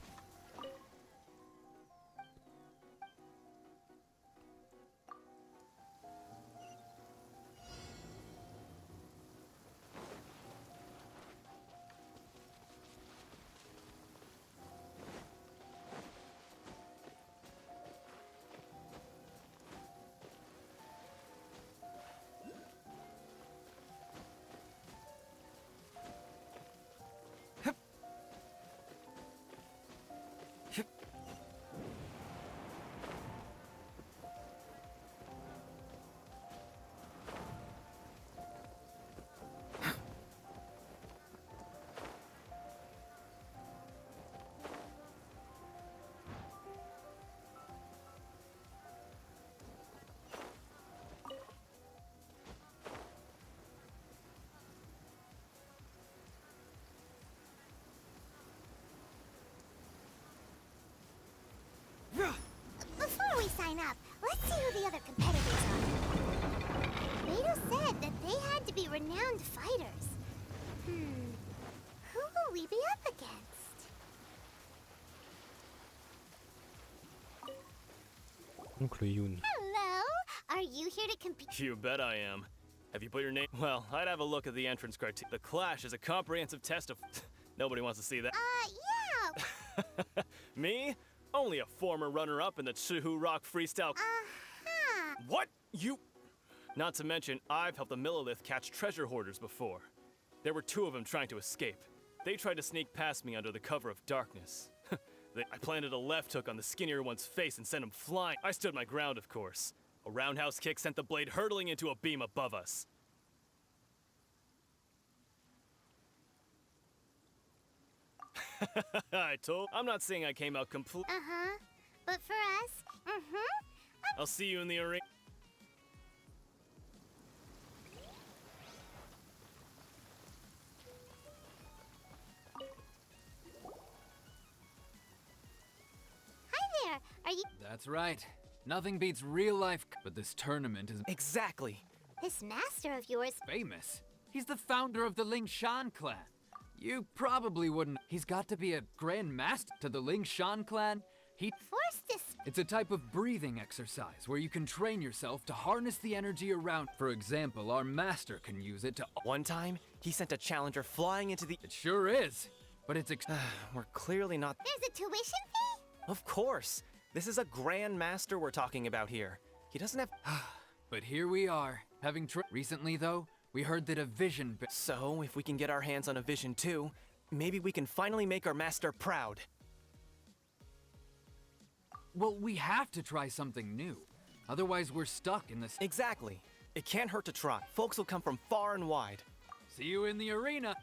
Before we sign up, let's see who the other competitors are. Beidou said that they had to be renowned fighters. Who will we be up against? Oncle Yoon. Hello, are you here to compete? You bet I am. Have you put your name? Well, I'd have a look at the entrance criteria. The Clash is a comprehensive test of... Nobody wants to see that. Yeah. Me? Only a former runner-up in the Chihu Rock Freestyle. What? You? Not to mention, I've helped the Millilith catch treasure hoarders before. There were 2 of them trying to escape. They tried to sneak past me under the cover of darkness. I planted a left hook on the skinnier one's face and sent him flying. I stood my ground, of course. A roundhouse kick sent the blade hurtling into a beam above us. I'm not saying I came out complete. But for us, I'll see you in the arena. Hi there, are you... That's right. Nothing beats real life, but this tournament is... Exactly. This master of yours... famous. He's the founder of the Lingshan clan. You probably wouldn't. He's got to be a grand master to the Lingshan clan. It's a type of breathing exercise where you can train yourself to harness the energy around. For example, our master can use it to... One time, he sent a challenger flying into the... It sure is. But it's... We're clearly not... There's a tuition fee? Of course. This is a grand master we're talking about here. He doesn't have... But here we are, having recently though, we heard that a vision... So, if we can get our hands on a vision too, maybe we can finally make our master proud. Well, we have to try something new. Otherwise, we're stuck in this... Exactly. It can't hurt to try. Folks will come from far and wide. See you in the arena.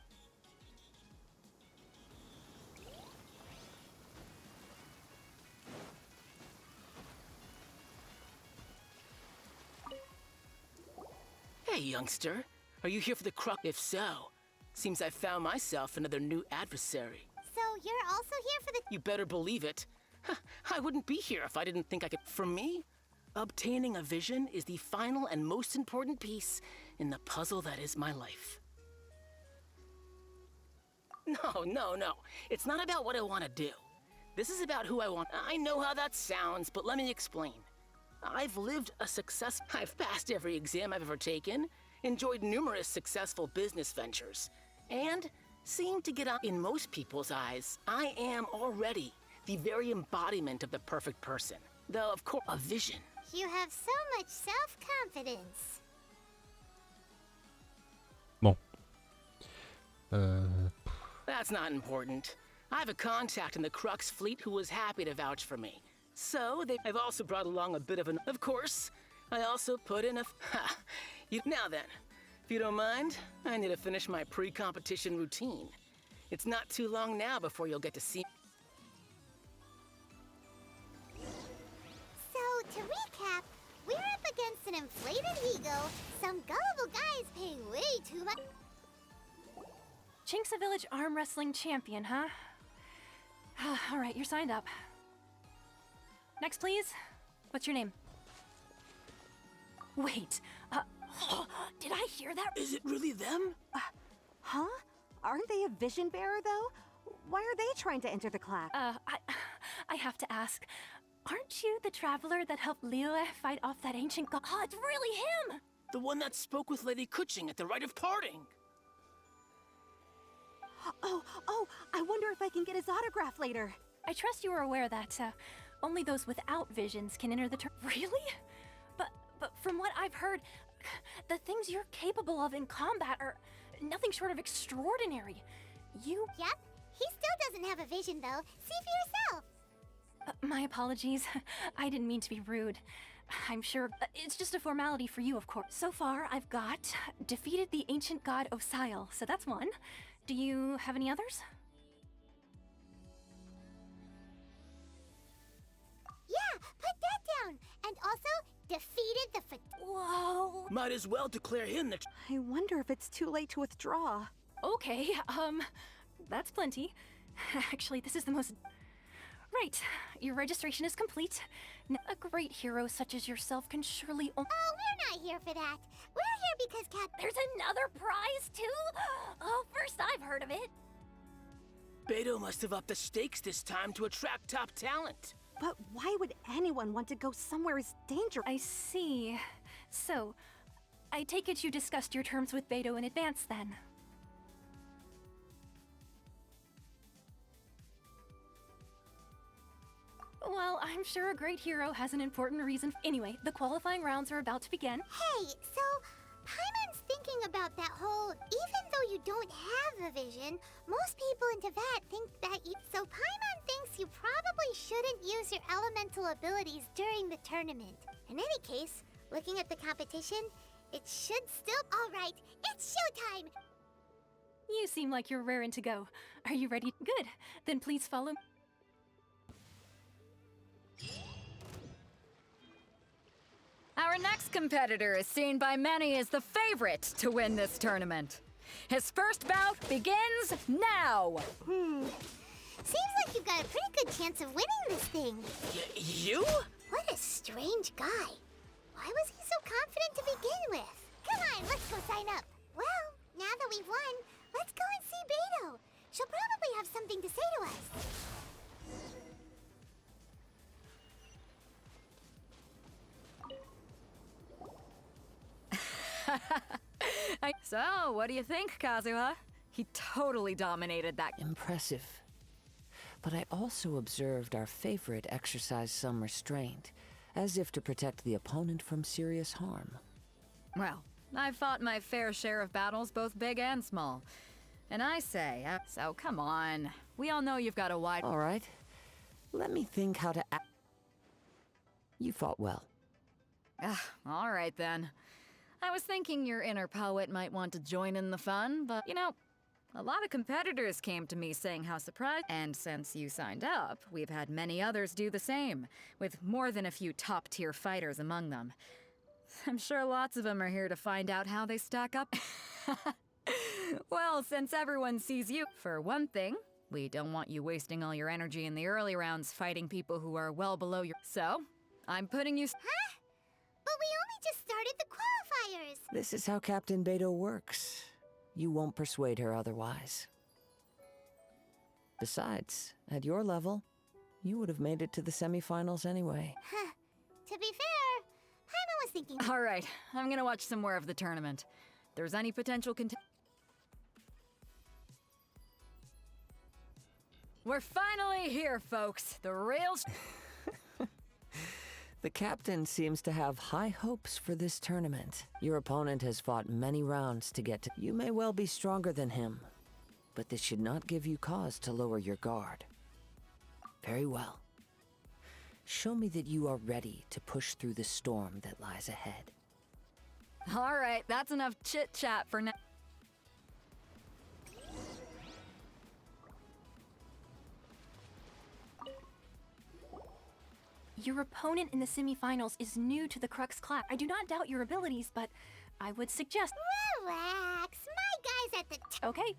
Hey, youngster. Are you here for the crux? If so, Seems I found myself another new adversary. So you're also here for the... You better believe it. I wouldn't be here if I didn't think I could. For me, obtaining a vision is the final and most important piece in the puzzle that is my life. No. It's not about what I want to do. This is about who I want. I know how that sounds, but let me explain. I've lived a success. I've passed every exam I've ever taken, enjoyed numerous successful business ventures, and seem to get up in most people's eyes. I am already the very embodiment of the perfect person. Though, of course, a vision. You have so much self-confidence. Bon. That's not important. I have a contact in the Crux fleet who was happy to vouch for me. So, I've also brought along a bit of an... Of course, I also put in a... Now then, if you don't mind, I need to finish my pre-competition routine. It's not too long now before you'll get to see... So, to recap, we're up against an inflated ego, some gullible guys paying way too much... Chink's a village arm wrestling champion, huh? Alright, you're signed up. Next, please. What's your name? Wait, did I hear that? Is it really them? Huh? Aren't they a vision bearer, though? Why are they trying to enter the class? I have to ask. Aren't you the traveler that helped Liyue fight off that ancient god? Oh, it's really him! The one that spoke with Lady Kuching at the rite of parting. Oh, I wonder if I can get his autograph later. I trust you are aware that, only those without visions can enter the Really? But from what I've heard, the things you're capable of in combat are nothing short of extraordinary. Yep, he still doesn't have a vision though. See for yourself. My apologies. I didn't mean to be rude. I'm sure it's just a formality for you, of course. So far, I've got defeated the ancient god Ortell, so that's one. Do you have any others? Yeah, put that down. And also, defeated the... Whoa. Might as well declare him the... I wonder if it's too late to withdraw. Okay, that's plenty. Actually, this is the most... Right, your registration is complete. Now, a great hero such as yourself can surely... Oh, we're not here for that. We're here because There's another prize, too? Oh, first I've heard of it. Beidou must have upped the stakes this time to attract top talent. But why would anyone want to go somewhere as dangerous? I see. So, I take it you discussed your terms with Beidou in advance, then? Well, I'm sure a great hero has an important reason. Anyway, the qualifying rounds are about to begin. Hey, so Paimon's thinking about that whole, even though you don't have a vision, most people in Teyvat think that you... So Paimon thinks you probably shouldn't use your elemental abilities during the tournament. In any case, looking at the competition, it should still... Alright, it's showtime! You seem like you're raring to go. Are you ready? Good. Then please follow... Our next competitor is seen by many as the favorite to win this tournament. His first bout begins now! Seems like you've got a pretty good chance of winning this thing. You? What a strange guy. Why was he so confident to begin with? Come on, let's go sign up. Well, now that we've won, let's go and see Beidou. She'll probably have something to say to us. So, what do you think, Kazuha? He totally dominated that. Impressive. But I also observed our favorite exercise some restraint, as if to protect the opponent from serious harm. Well, I've fought my fair share of battles, both big and small. And I say, so come on. We all know you've got a wide... All right. Let me think how to act. You fought well. All right, then. I was thinking your inner poet might want to join in the fun, but, you know, a lot of competitors came to me saying how surprised... And since you signed up, we've had many others do the same, with more than a few top-tier fighters among them. I'm sure lots of them are here to find out how they stack up. Well, since everyone sees you, for one thing, we don't want you wasting all your energy in the early rounds fighting people who are well below your. So, I'm putting you. Huh? But we only just started the qualifiers. This is how Captain Beidou works. You won't persuade her otherwise. Besides, at your level, you would have made it to the semifinals anyway. Huh. To be fair, Paimon was thinking. All right, I'm gonna watch some more of the tournament. If there's any potential We're finally here, folks. The rails. The captain seems to have high hopes for this tournament. Your opponent has fought many rounds to get to. You may well be stronger than him, but this should not give you cause to lower your guard. Very well. Show me that you are ready to push through the storm that lies ahead. All right, that's enough chit-chat for now. Your opponent in the semifinals is new to the Crux class. I do not doubt your abilities, but I would suggest... Relax, my guy's at the Okay,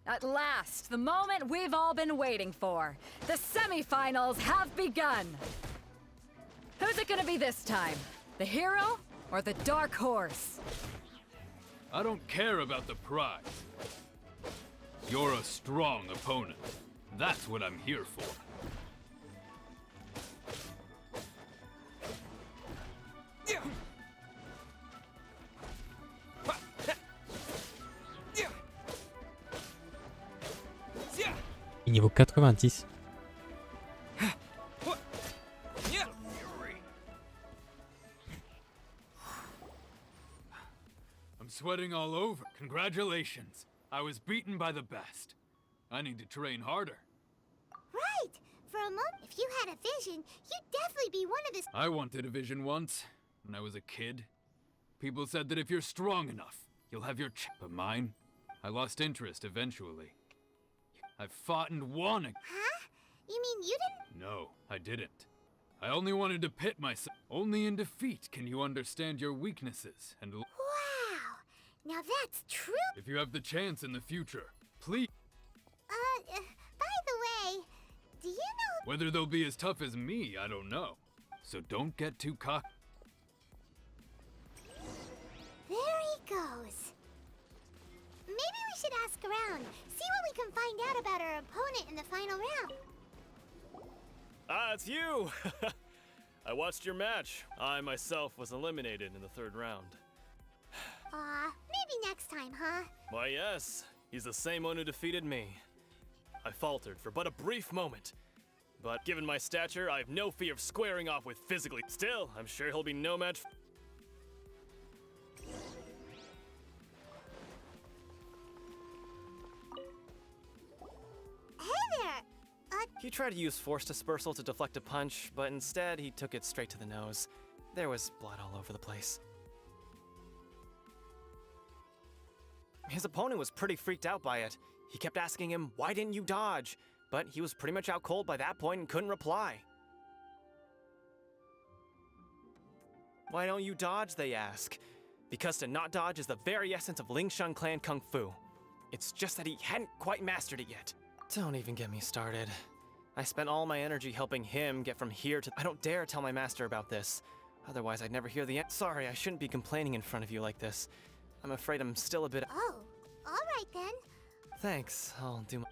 At last, the moment we've all been waiting for. The semifinals have begun. Who's it gonna be this time? The hero or the dark horse? I don't care about the prize. You're a strong opponent. That's what I'm here for. Niveau 90. I'm sweating all over. Congratulations. I was beaten by the best. I need to train harder. Right! For a moment, if you had a vision, you'd definitely be one of the... I wanted a vision once, when I was a kid. People said that if you're strong enough, you'll have your but mine, I lost interest eventually. I fought and won. Huh? You mean you didn't? No, I didn't. I only wanted to pit myself. Only in defeat can you understand your weaknesses and... Wow! Now that's true! If you have the chance in the future, please... by the way, do you know... Whether they'll be as tough as me, I don't know. So don't get too cocky. There he goes. Maybe we should ask around, see what we can find out about our opponent in the final round. Ah, it's you! I watched your match. I myself was eliminated in the third round. Maybe next time, huh? Why, yes. He's the same one who defeated me. I faltered for but a brief moment. But given my stature, I have no fear of squaring off with physically. Still, I'm sure he'll be no match. Hey there! He tried to use force dispersal to deflect a punch, but instead he took it straight to the nose. There was blood all over the place. His opponent was pretty freaked out by it. He kept asking him, why didn't you dodge? But he was pretty much out cold by that point and couldn't reply. Why don't you dodge, they ask. Because to not dodge is the very essence of Lingshan clan kung fu. It's just that he hadn't quite mastered it yet. Don't even get me started. I spent all my energy helping him get from here to... I don't dare tell my master about this. Otherwise I'd never hear the end. Sorry, I shouldn't be complaining in front of you like this. I'm afraid I'm still a bit... Oh, alright then. Thanks, I'll do my...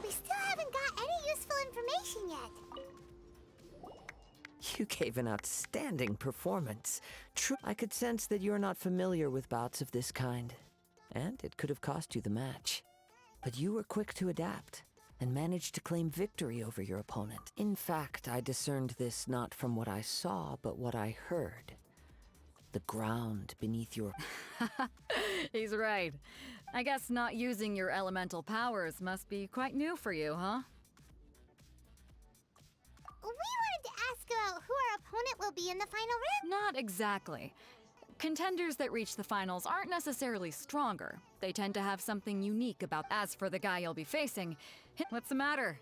We still haven't got any useful information yet. You gave an outstanding performance. True, I could sense that you're not familiar with bouts of this kind, and it could have cost you the match. But you were quick to adapt, and managed to claim victory over your opponent. In fact, I discerned this not from what I saw, but what I heard. The ground beneath your... He's right. I guess not using your elemental powers must be quite new for you, huh? We wanted to ask about who our opponent will be in the final round. Not exactly. Contenders that reach the finals aren't necessarily stronger. They tend to have something unique about... As for the guy you'll be facing, what's the matter?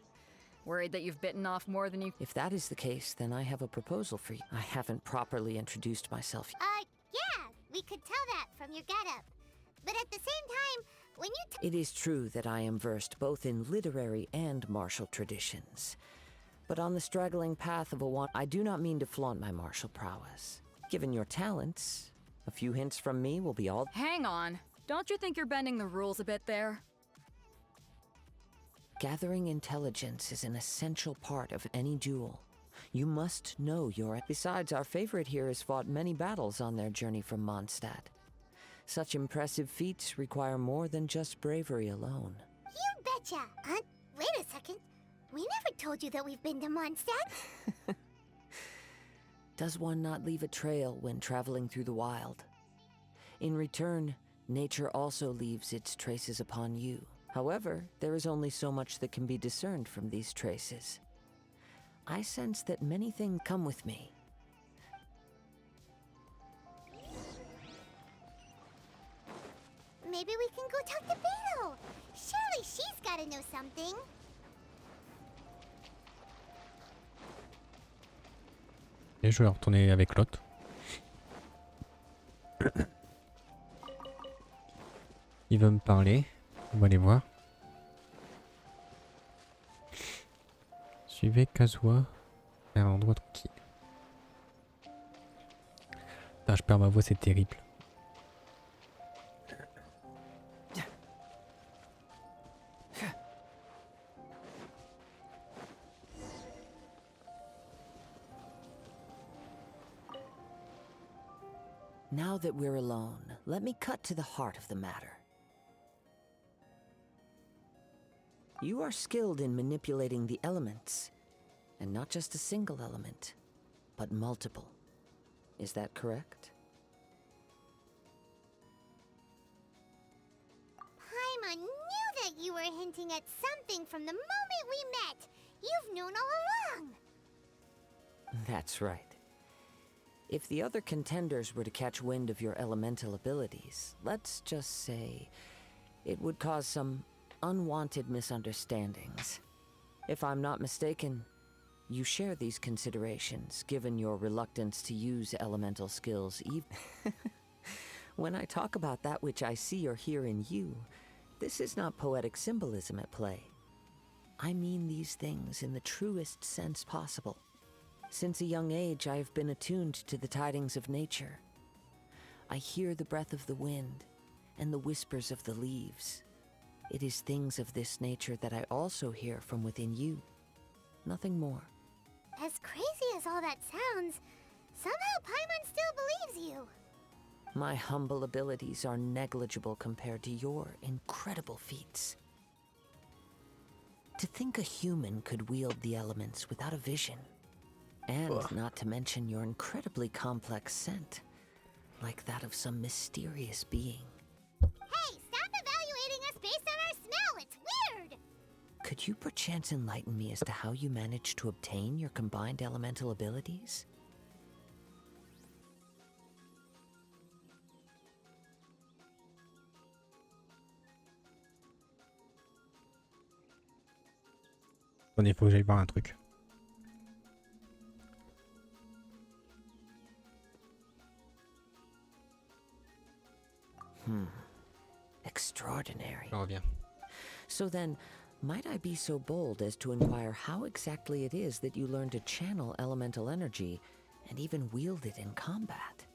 Worried that you've bitten off more than you... If that is the case, then I have a proposal for you. I haven't properly introduced myself. Yeah, we could tell that from your getup. But at the same time, when you It is true that I am versed both in literary and martial traditions. But on the straggling path of I do not mean to flaunt my martial prowess. Given your talents, a few hints from me will be all... Hang on. Don't you think you're bending the rules a bit there? Gathering intelligence is an essential part of any duel. You must know your... Besides, our favorite here has fought many battles on their journey from Mondstadt. Such impressive feats require more than just bravery alone. You betcha! Wait a second. We never told you that we've been to Mondstadt. Does one not leave a trail when traveling through the wild? In return, nature also leaves its traces upon you. However, there is only so much that can be discerned from these traces. I sense that many things come with me. Maybe we can go talk to Beidou. Surely she's gotta know something. Et je vais retourner avec l'autre. Il veut me parler. On va aller voir. Suivez Kazuha vers un endroit tranquille. Putain, je perds ma voix, c'est terrible. Now that we're alone, let me cut to the heart of the matter. You are skilled in manipulating the elements, and not just a single element, but multiple. Is that correct? Paimon knew that you were hinting at something from the moment we met. You've known all along. That's right. If the other contenders were to catch wind of your elemental abilities, let's just say it would cause some unwanted misunderstandings. If I'm not mistaken, you share these considerations, given your reluctance to use elemental skills even... When I talk about that which I see or hear in you, this is not poetic symbolism at play. I mean these things in the truest sense possible. Since a young age, I have been attuned to the tidings of nature. I hear the breath of the wind and the whispers of the leaves. It is things of this nature that I also hear from within you. Nothing more. As crazy as all that sounds, somehow Paimon still believes you. My humble abilities are negligible compared to your incredible feats. To think a human could wield the elements without a vision. And not to mention your incredibly complex scent, like that of some mysterious being. Hey, stop evaluating us based on our smell! It's weird! Could you perchance enlighten me as to how you managed to obtain your combined elemental abilities? Il faut que j'aille voir un truc. Extraordinary. Je reviens. So then, might I be so bold as to inquire how exactly it is that you learn to channel elemental energy and even wield it in combat?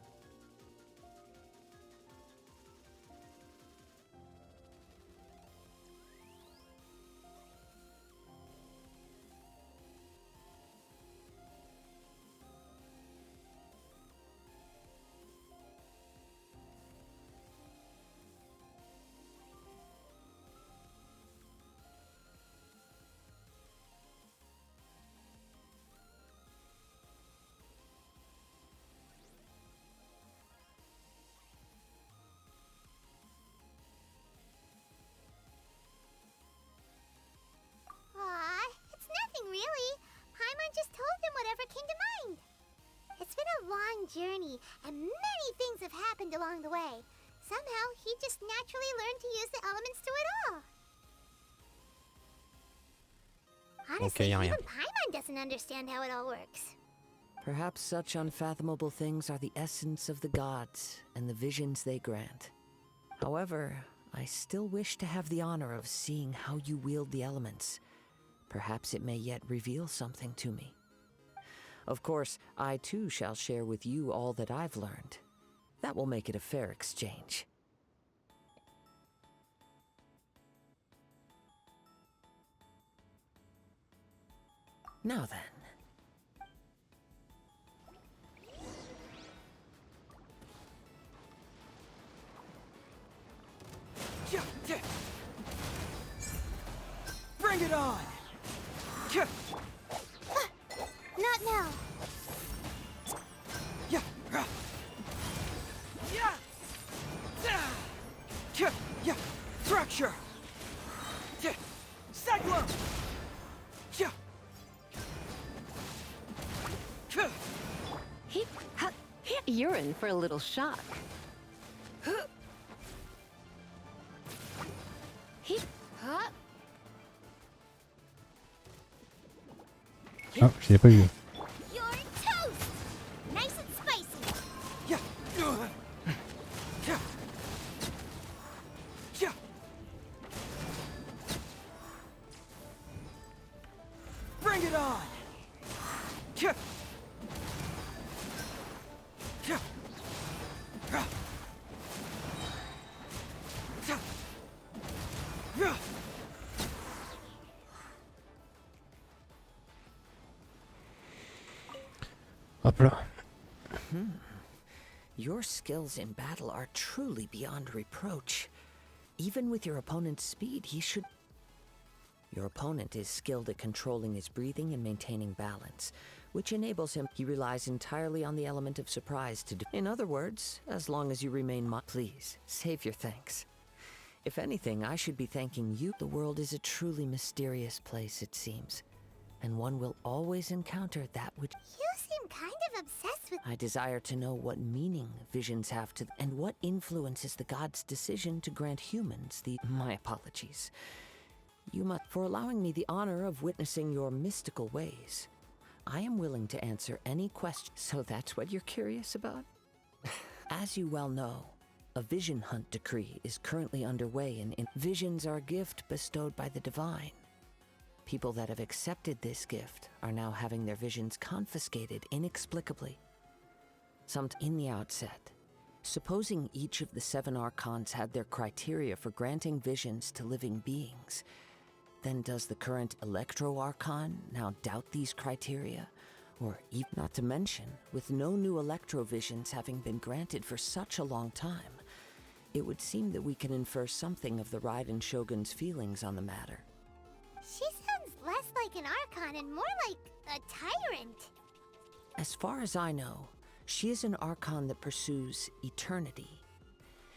Really? Paimon just told him whatever came to mind. It's been a long journey, and many things have happened along the way. Somehow, he just naturally learned to use the elements through it all. Honestly, y a rien. even Paimon doesn't understand how it all works. Perhaps such unfathomable things are the essence of the gods and the visions they grant. However, I still wish to have the honor of seeing how you wield the elements. Perhaps it may yet reveal something to me. Of course, I too shall share with you all that I've learned. That will make it a fair exchange. Now then. Bring it on! Not now. Structure! Cyclone! You're in for a little shock. Oh, je l'ai pas vu. You're toast! Nice and spicy. Bring it on! Hop là. Your skills in battle are truly beyond reproach. Even with your opponent's speed, he should... Your opponent is skilled at controlling his breathing and maintaining balance, which enables him... He relies entirely on the element of surprise to do... In other words, as long as you remain... Please, save your thanks. If anything, I should be thanking you. The world is a truly mysterious place, it seems. And one will always encounter that which... You seem kind of obsessed with... I desire to know what meaning visions have to... and what influences the gods' decision to grant humans the... My apologies. You must... For allowing me the honor of witnessing your mystical ways. I am willing to answer any question. So that's what you're curious about? As you well know, a vision hunt decree is currently underway and visions are a gift bestowed by the divine. People that have accepted this gift are now having their visions confiscated inexplicably. In the outset, supposing each of the 7 archons had their criteria for granting visions to living beings, then does the current Electro-Archon now doubt these criteria? Or even not to mention, with no new Electro-visions having been granted for such a long time, it would seem that we can infer something of the Raiden Shogun's feelings on the matter. She sounds less like an Archon and more like a tyrant. As far as I know, she is an Archon that pursues eternity.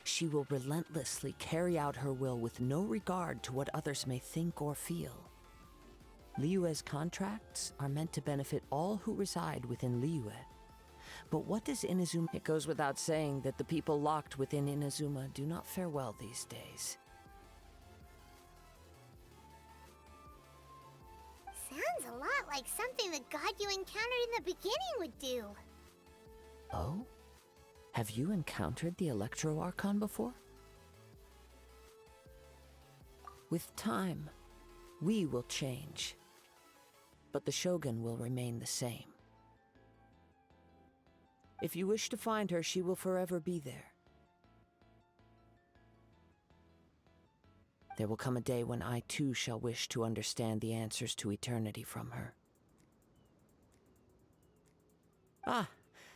She will relentlessly carry out her will with no regard to what others may think or feel. Liyue's contracts are meant to benefit all who reside within Liyue. But what does Inazuma... It goes without saying that the people locked within Inazuma do not fare well these days. Sounds a lot like something the god you encountered in the beginning would do. Oh? Have you encountered the Electro-Archon before? With time, we will change. But the Shogun will remain the same. If you wish to find her, she will forever be there. There will come a day when I too shall wish to understand the answers to eternity from her. Ah,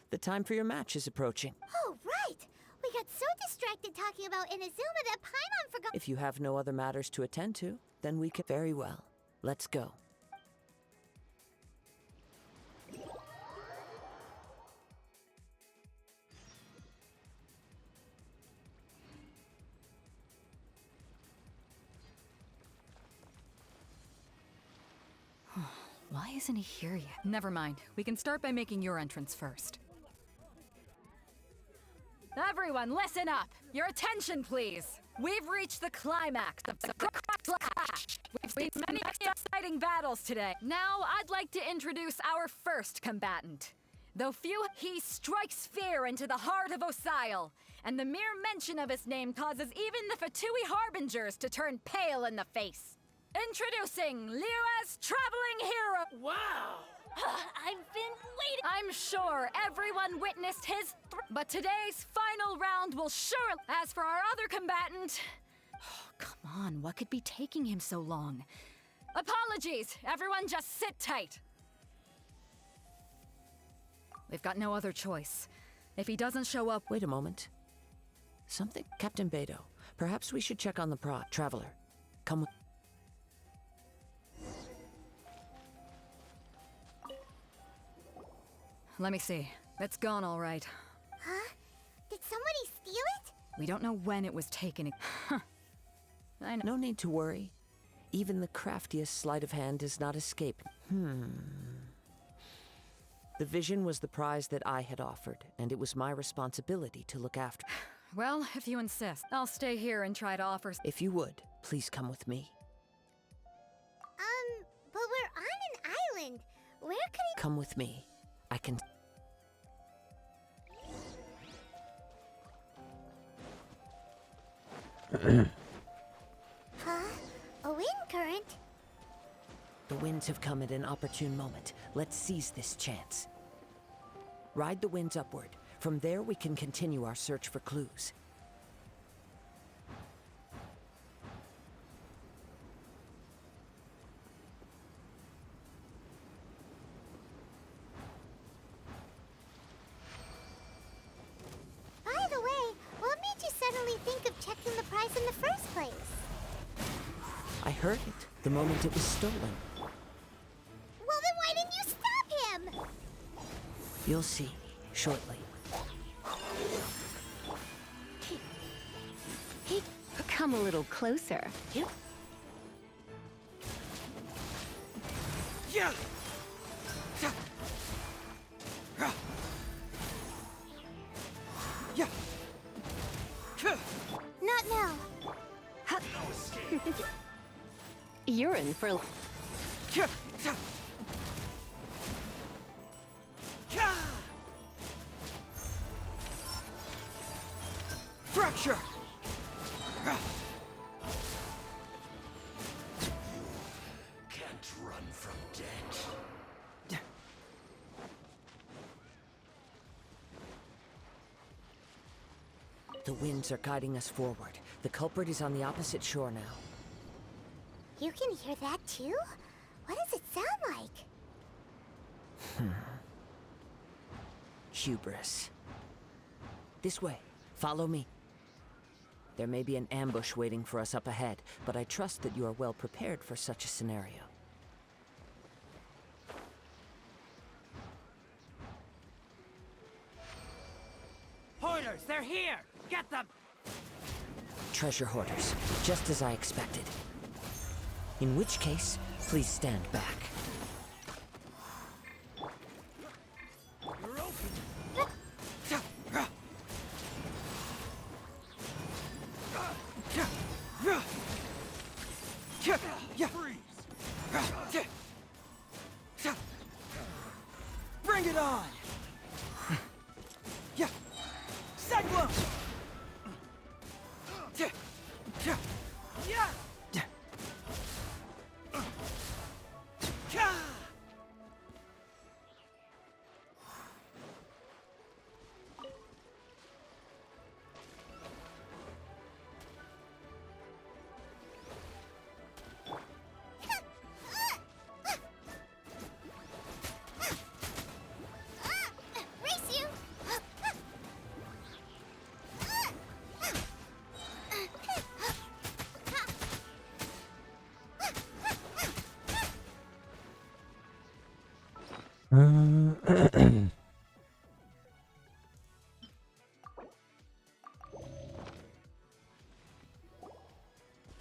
the time for your match is approaching. Oh, right! We got so distracted talking about Inazuma that Paimon forgot... If you have no other matters to attend to, then we can... Very well. Let's go. Why isn't he here yet? Never mind. We can start by making your entrance first. Everyone, listen up! Your attention, please! We've reached the climax of the clash! We've We've many exciting battles today. Now, I'd like to introduce our first combatant. Though few, he strikes fear into the heart of Osile, and the mere mention of his name causes even the Fatui Harbingers to turn pale in the face. Introducing Liyue's traveling hero. Wow! I've been waiting. I'm sure everyone witnessed his but today's final round will surely. As for our other combatant. Oh, come on, what could be taking him so long? Apologies, everyone just sit tight. We've got no other choice. If he doesn't show up. Wait a moment. Something. Captain Beidou, perhaps we should check on the traveler. Come with. Let me see. It's gone all right. Huh? Did somebody steal it? We don't know when it was taken. I know. No need to worry. Even the craftiest sleight of hand does not escape. The vision was the prize that I had offered, and it was my responsibility to look after. Well, if you insist, I'll stay here and try to offer. If you would, please come with me. But we're on an island. Where could he— Come with me. I can... Huh? A wind current? The winds have come at an opportune moment. Let's seize this chance. Ride the winds upward. From there, we can continue our search for clues. By the way, what made you suddenly think of checking the prize in the first place? I heard it the moment it was stolen. Well, then why didn't you stop him? You'll see shortly. Hey, come a little closer. Yeah. Not now. You're in for... Fracture! Can't run from death. The winds are guiding us forward. The culprit is on the opposite shore now. You can hear that too? What does it sound like? Hubris. This way. Follow me. There may be an ambush waiting for us up ahead, but I trust that you are well prepared for such a scenario. Hoarders, they're here! Get them! Treasure hoarders, just as I expected. In which case, please stand back. You're open! Bring it on! Cyclone!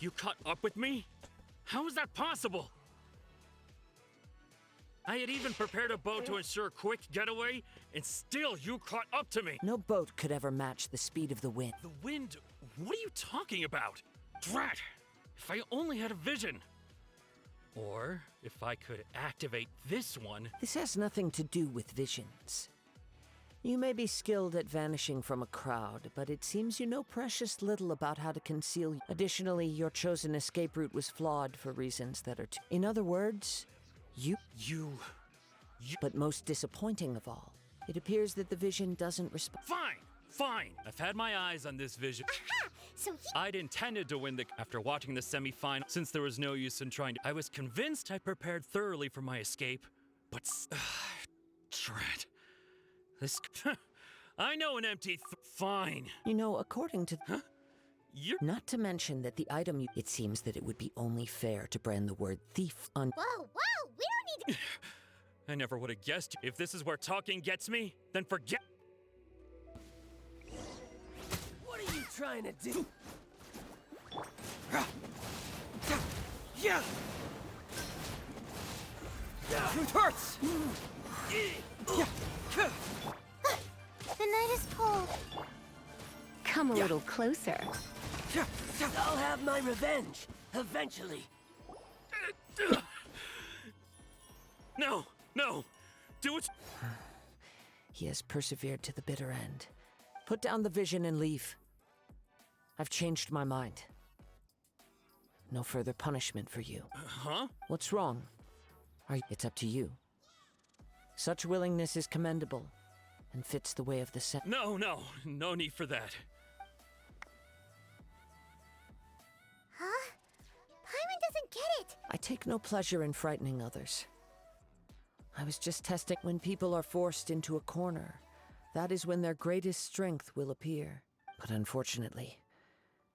You caught up with me? How is that possible? I had even prepared a boat to ensure a quick getaway, and still you caught up to me! No boat could ever match the speed of the wind. The wind? What are you talking about? Drat! If I only had a vision! Or if I could activate this one. This has nothing to do with visions. You may be skilled at vanishing from a crowd, but it seems you know precious little about how to conceal. Additionally, your chosen escape route was flawed for reasons that are in other words, you. But most disappointing of all, it appears that the vision doesn't respond. Fine. I've had my eyes on this vision. Aha! So I'd intended to win after watching the semi-final, since there was no use in trying to. I was convinced I prepared thoroughly for my escape, but dread. This. I know an empty. Fine. You know, according to. Huh? Not to mention that the item. It seems that it would be only fair to brand the word thief on. Whoa! We don't need to. I never would have guessed. If this is where talking gets me, then forget. What are you trying to do? Yeah. It hurts. The night is cold. Come a little closer. I'll have my revenge, eventually. No! Do it! He has persevered to the bitter end. Put down the vision and leave. I've changed my mind. No further punishment for you. Huh? What's wrong? It's up to you. Such willingness is commendable and fits the way of the set. No need for that. Huh? Paimon doesn't get it. I take no pleasure in frightening others. I was just testing when people are forced into a corner. That is when their greatest strength will appear. But unfortunately,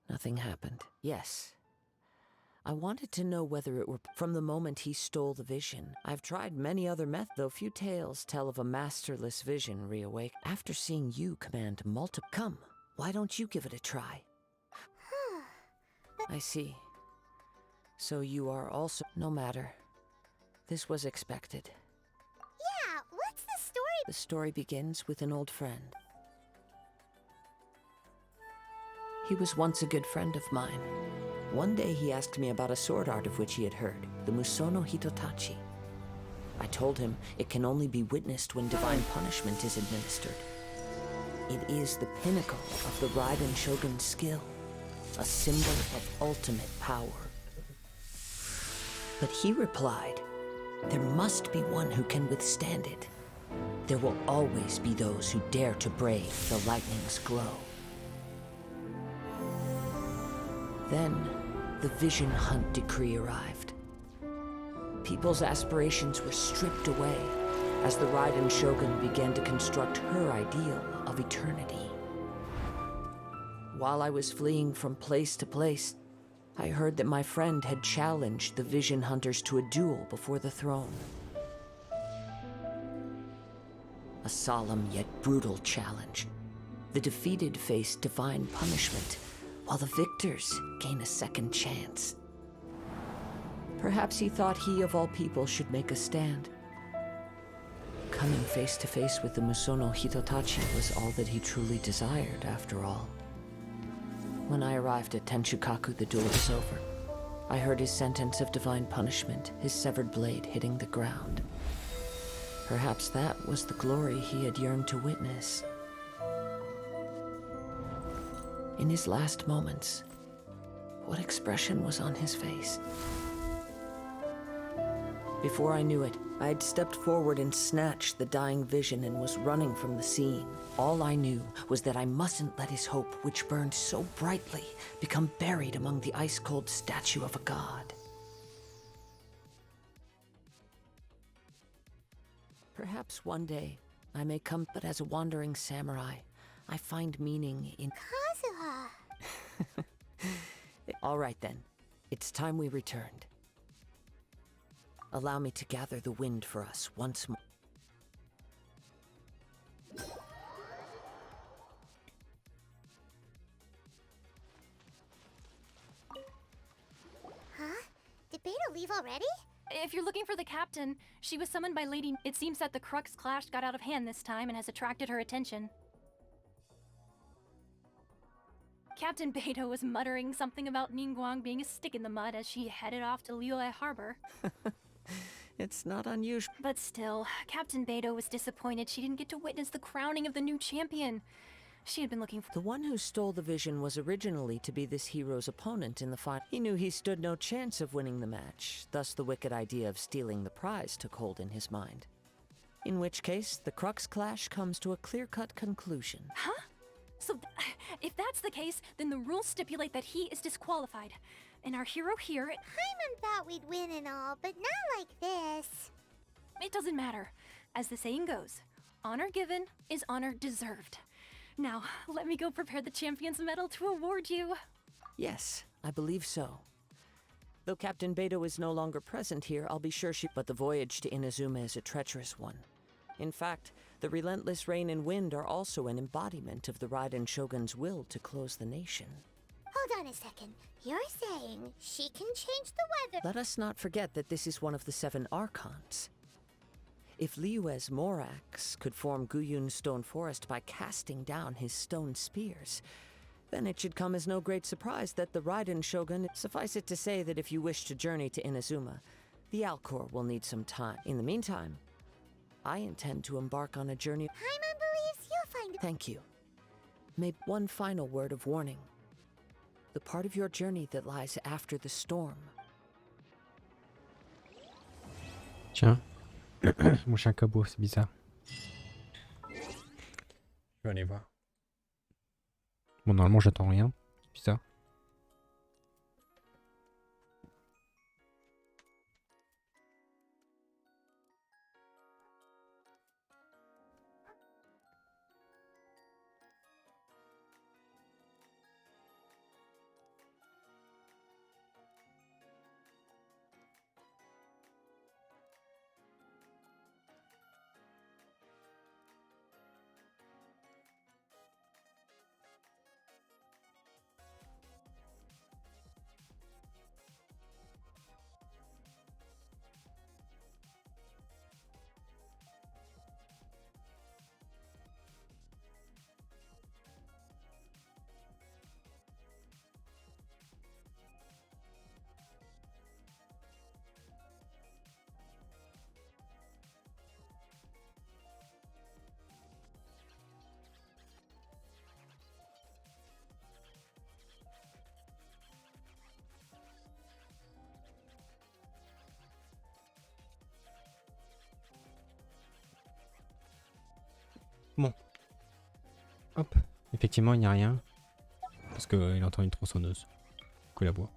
nothing happened. Yes. I wanted to know whether it were from the moment he stole the vision. I've tried many other methods, though few tales tell of a masterless vision reawake. After seeing you command multiple. Come, why don't you give it a try? I see. So you are also. No matter. This was expected. Yeah, what's the story? The story begins with an old friend. He was once a good friend of mine. One day he asked me about a sword art of which he had heard, the Musono Hitotachi. I told him it can only be witnessed when divine punishment is administered. It is the pinnacle of the Raiden Shogun's skill, a symbol of ultimate power. But he replied, there must be one who can withstand it. There will always be those who dare to brave the lightning's glow. Then, the Vision Hunt decree arrived. People's aspirations were stripped away as the Raiden Shogun began to construct her ideal of eternity. While I was fleeing from place to place, I heard that my friend had challenged the Vision Hunters to a duel before the throne. A solemn yet brutal challenge. The defeated face divine punishment, while the victors gain a second chance. Perhaps he thought he of all people should make a stand. Coming face to face with the Musono Hitotachi was all that he truly desired, after all. When I arrived at Tenshukaku, the duel was over. I heard his sentence of divine punishment, his severed blade hitting the ground. Perhaps that was the glory he had yearned to witness. In his last moments, what expression was on his face? Before I knew it, I had stepped forward and snatched the dying vision and was running from the scene. All I knew was that I mustn't let his hope, which burned so brightly, become buried among the ice-cold statue of a god. Perhaps one day I may come, but as a wandering samurai, I find meaning in Kazuha. All right then, it's time we returned. Allow me to gather the wind for us once more. Huh? Did Beidou leave already? If you're looking for the captain, she was summoned by Lady. It seems that the Crux clash got out of hand this time and has attracted her attention. Captain Beidou was muttering something about Ningguang being a stick in the mud as she headed off to Liyue Harbor. It's not unusual. But still, Captain Beidou was disappointed she didn't get to witness the crowning of the new champion. She had been looking for— The one who stole the vision was originally to be this hero's opponent in the fight. He knew he stood no chance of winning the match, thus the wicked idea of stealing the prize took hold in his mind. In which case, the Crux clash comes to a clear-cut conclusion. Huh? So, if that's the case, then the rules stipulate that he is disqualified. And our hero here— Paimon thought we'd win and all, but not like this. It doesn't matter. As the saying goes, honor given is honor deserved. Now, let me go prepare the champion's medal to award you. Yes, I believe so. Though Captain Beidou is no longer present here, I'll be sure she— But the voyage to Inazuma is a treacherous one. In fact, the relentless rain and wind are also an embodiment of the Raiden Shogun's will to close the nation. Hold on a second. You're saying she can change the weather? Let us not forget that this is one of the 7 Archons. If Liyue's Morax could form Guyun's stone forest by casting down his stone spears, then it should come as no great surprise that the Raiden Shogun— Suffice it to say that if you wish to journey to Inazuma, the Alcor will need some time. In the meantime, I intend to embark on a journey— Paimon believes you'll find— Thank you. May one final word of warning. The part of your journey that lies after the storm. Tiens. Mon chien cabot, c'est bizarre. Je vais aller voir. Bon, normalement, j'attends rien. C'est bizarre. Bon. Hop. Effectivement, il n'y a rien. Parce qu'il entend une tronçonneuse. Que la bois.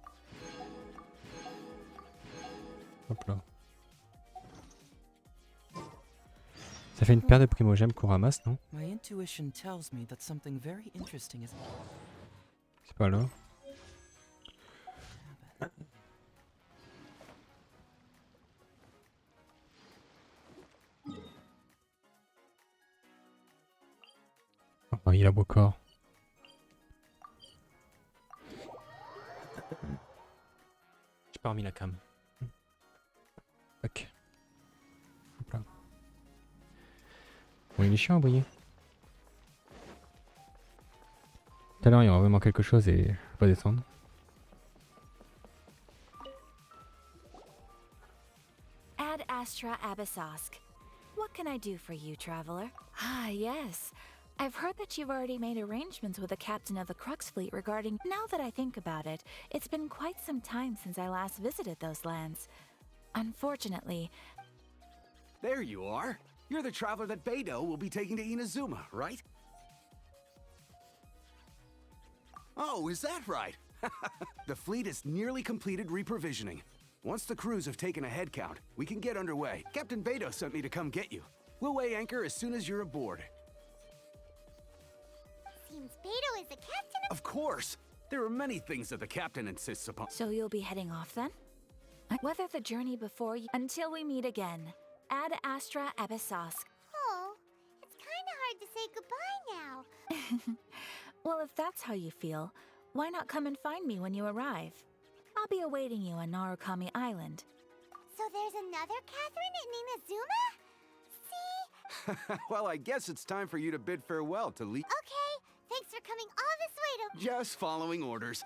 Hop là. Ça fait une paire de primogèmes qu'on ramasse, non? My intuition tells me that something very interesting is— C'est pas là. Oh, il a beau corps. J'ai pas remis la cam. Ok. Hop là. Bon, il est chiant à envoyer. Tout à l'heure, il y aura vraiment quelque chose et je vais pas descendre. Ad Astra Abyssosk. What can I do for you, traveler? Ah, yes. I've heard that you've already made arrangements with the captain of the Crux fleet regarding— Now that I think about it, it's been quite some time since I last visited those lands. Unfortunately— There you are. You're the traveler that Beidou will be taking to Inazuma, right? Oh, is that right? The fleet has nearly completed reprovisioning. Once the crews have taken a head count, we can get underway. Captain Beidou sent me to come get you. We'll weigh anchor as soon as you're aboard. Seems Beidou is the captain Of course! There are many things that the captain insists upon. So you'll be heading off then? Weather the journey before you— Until we meet again. Ad Astra Abyssosk. Oh, it's kinda hard to say goodbye now. Well, if that's how you feel, why not come and find me when you arrive? I'll be awaiting you on Narukami Island. So there's another Catherine in Inazuma? See? Well, I guess it's time for you to bid farewell to Lee. Okay, Thanks for coming all this way to... Just following orders.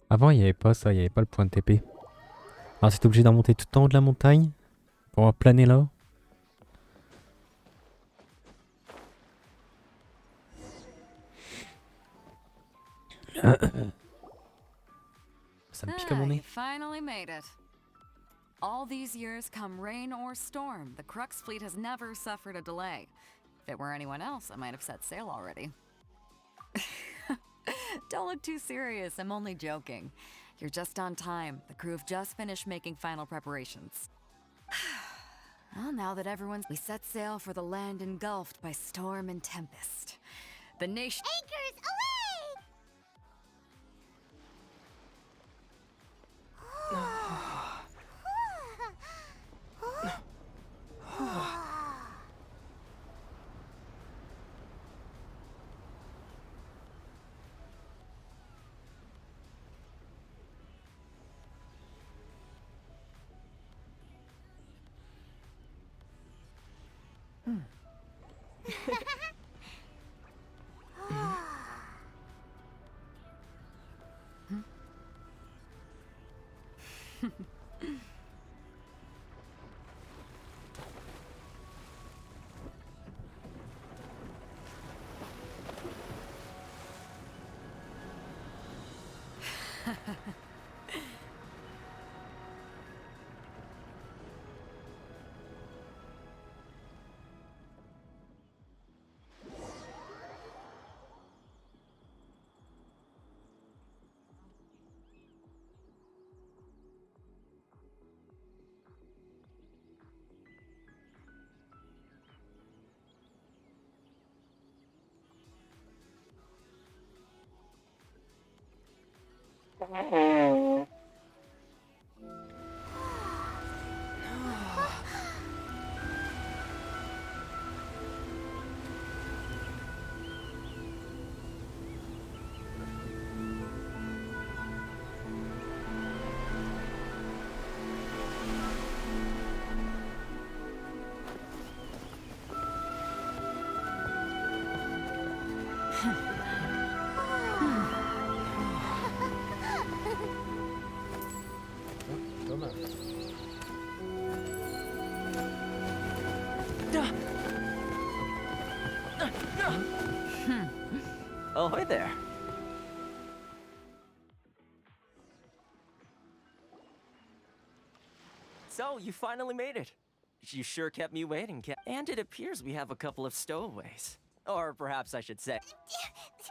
Avant, il n'y avait pas ça, il n'y avait pas le point de TP. Alors, c'est obligé d'en monter tout en haut de la montagne pour planer là. Ça me pique à mon You nez. finally made it. All these years, come rain or storm, the Crux fleet has never suffered a delay. If it were anyone else, I might have set sail already. Don't look too serious, I'm only joking. You're just on time. The crew have just finished making final preparations. Well, now that we set sail for the land engulfed by storm and tempest. The nation... Anchors, away! Ahoy there. So, you finally made it. You sure kept me waiting, and it appears we have a couple of stowaways. Or perhaps I should say...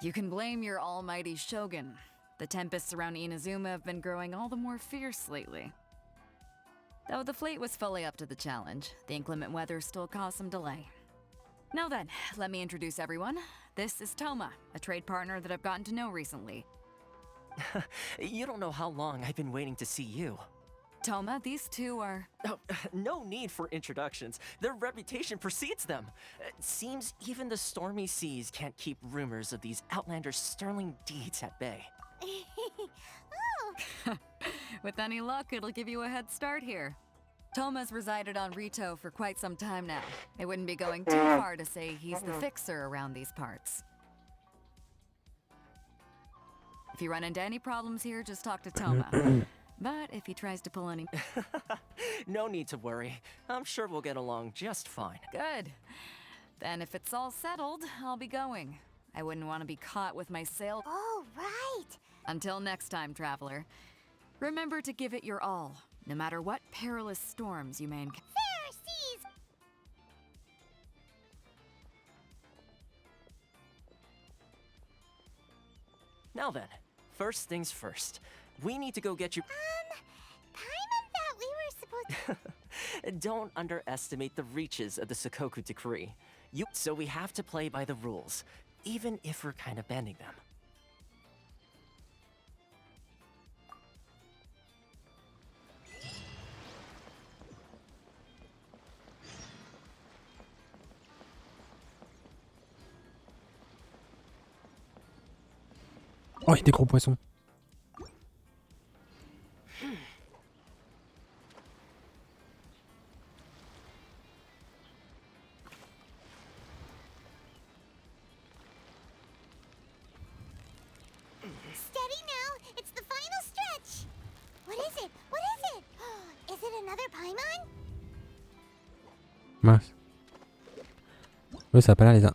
You can blame your almighty Shogun. The tempests around Inazuma have been growing all the more fierce lately. Though the fleet was fully up to the challenge, the inclement weather still caused some delay. Now then, let me introduce everyone. This is Toma, a trade partner that I've gotten to know recently. You don't know how long I've been waiting to see you. Toma, these two are... Oh, no need for introductions. Their reputation precedes them. It seems even the stormy seas can't keep rumors of these outlanders' sterling deeds at bay. Oh. With any luck, it'll give you a head start here. Toma's resided on Rito for quite some time now. It wouldn't be going too far to say he's the fixer around these parts. If you run into any problems here, just talk to Toma. But if he tries to pull any... No need to worry. I'm sure we'll get along just fine. Good. Then if it's all settled, I'll be going. I wouldn't want to be caught with my sail... Oh, right. Until next time, traveler. Remember to give it your all, no matter what perilous storms you may encounter. Pharisees! Now then, first things first. We need to go get you... Paimon thought we were supposed to... Don't underestimate the reaches of the Sakoku decree. So we have to play by the rules, even if we're kind of bending them. Oh, il y a des gros poissons. Steady now. It's the final stretch. What is it? What is it? Is it another Paimon? Mince. Ouais, ça a pas l'air les uns.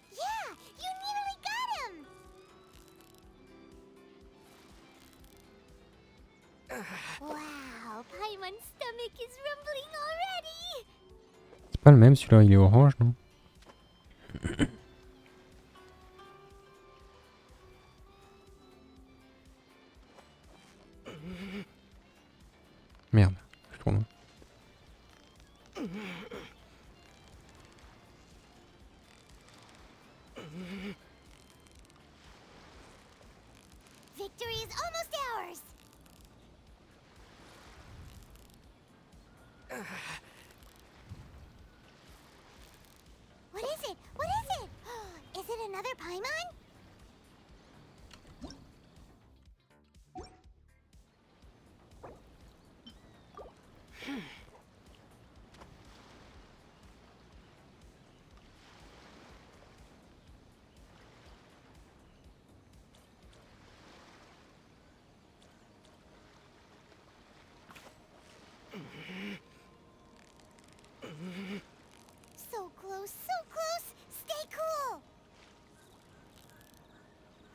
Yeah, you nearly got him. Wow, Paimon's stomach is rumbling already. C'est pas le même, celui-là, il est orange, non? Merde, je suis trop loin. Victory is almost ours. What is it? What is it? Is it another Paimon? So close, so close. Stay cool.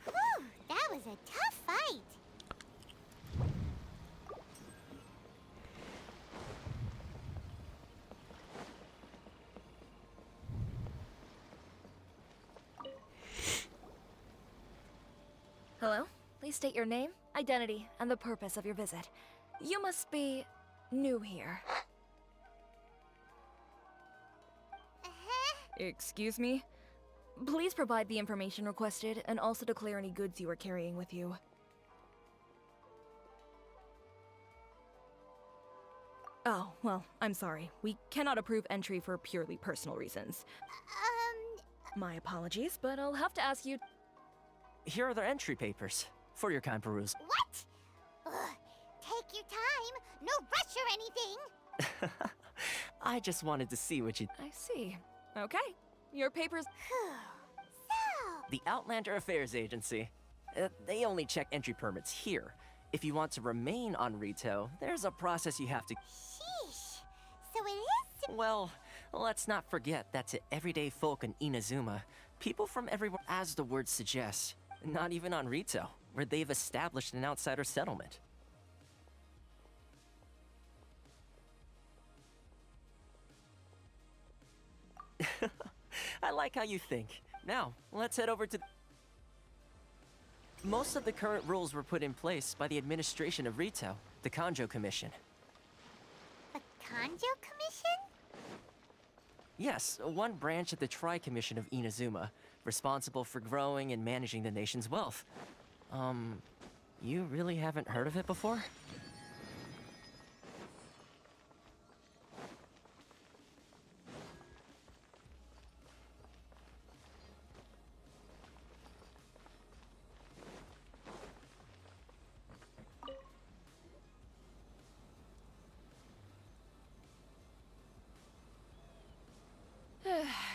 Whew, that was a tough fight. Hello? Please state your name, identity, and the purpose of your visit. You must be new here. Excuse me? Please provide the information requested and also declare any goods you are carrying with you. Oh, well, I'm sorry. We cannot approve entry for purely personal reasons. My apologies, but I'll have to ask you... Here are their entry papers for your kind peruse. What? Ugh, take your time. No rush or anything. I just wanted to see what you... I see. Okay. Your papers... The Outlander Affairs Agency. They only check entry permits here. If you want to remain on Rito, there's a process you have to... Sheesh. So it is... Well, let's not forget that to everyday folk in Inazuma, people from everywhere, as the word suggests, not even on Rito, where they've established an outsider settlement. I like how you think. Now, let's head over to... Most of the current rules were put in place by the administration of Rito, the Kanjo Commission. The Kanjo Commission? Yes, one branch of the Tri-Commission of Inazuma, responsible for growing and managing the nation's wealth. You really haven't heard of it before?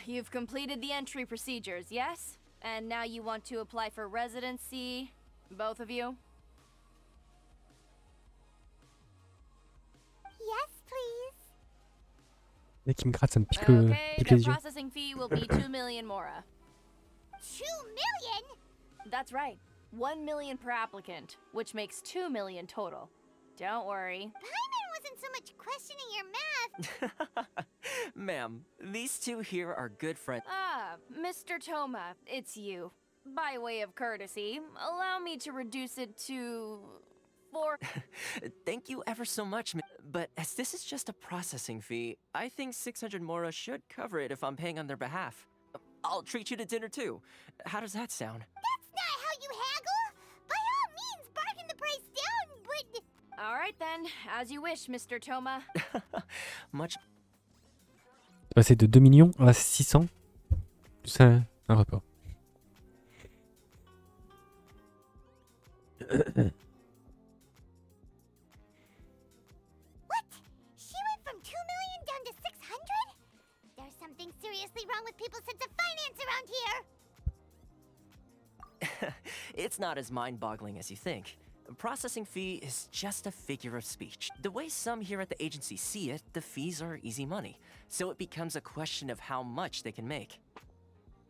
You've completed the entry procedures, yes? And now you want to apply for residency, both of you? Yes, please. Dès qu'il me gratte, ça me pique, Okay, pique the les yeux. processing fee will be 2 million mora. 2 million? That's right. 1 million per applicant, which makes 2 million total. Don't worry. Paimon wasn't so much questioning your math. Ma'am, these two here are good friends. Ah, Mr. Toma, it's you. By way of courtesy, allow me to reduce it to for... Thank you ever so much, but as this is just a processing fee, I think 600 mora should cover it if I'm paying on their behalf. I'll treat you to dinner too. How does that sound? That's not how you haggle! By all means, bargain the price down, but... Alright then, as you wish, Mr. Toma. Much... Passer de 2 millions à 600, c'est un rapport. What? She went from 2 million down to 600? There's something seriously wrong with people's sense of finance around here! It's not as mind-boggling as you think. A processing fee is just a figure of speech. The way some here at the agency see it, the fees are easy money. So it becomes a question of how much they can make.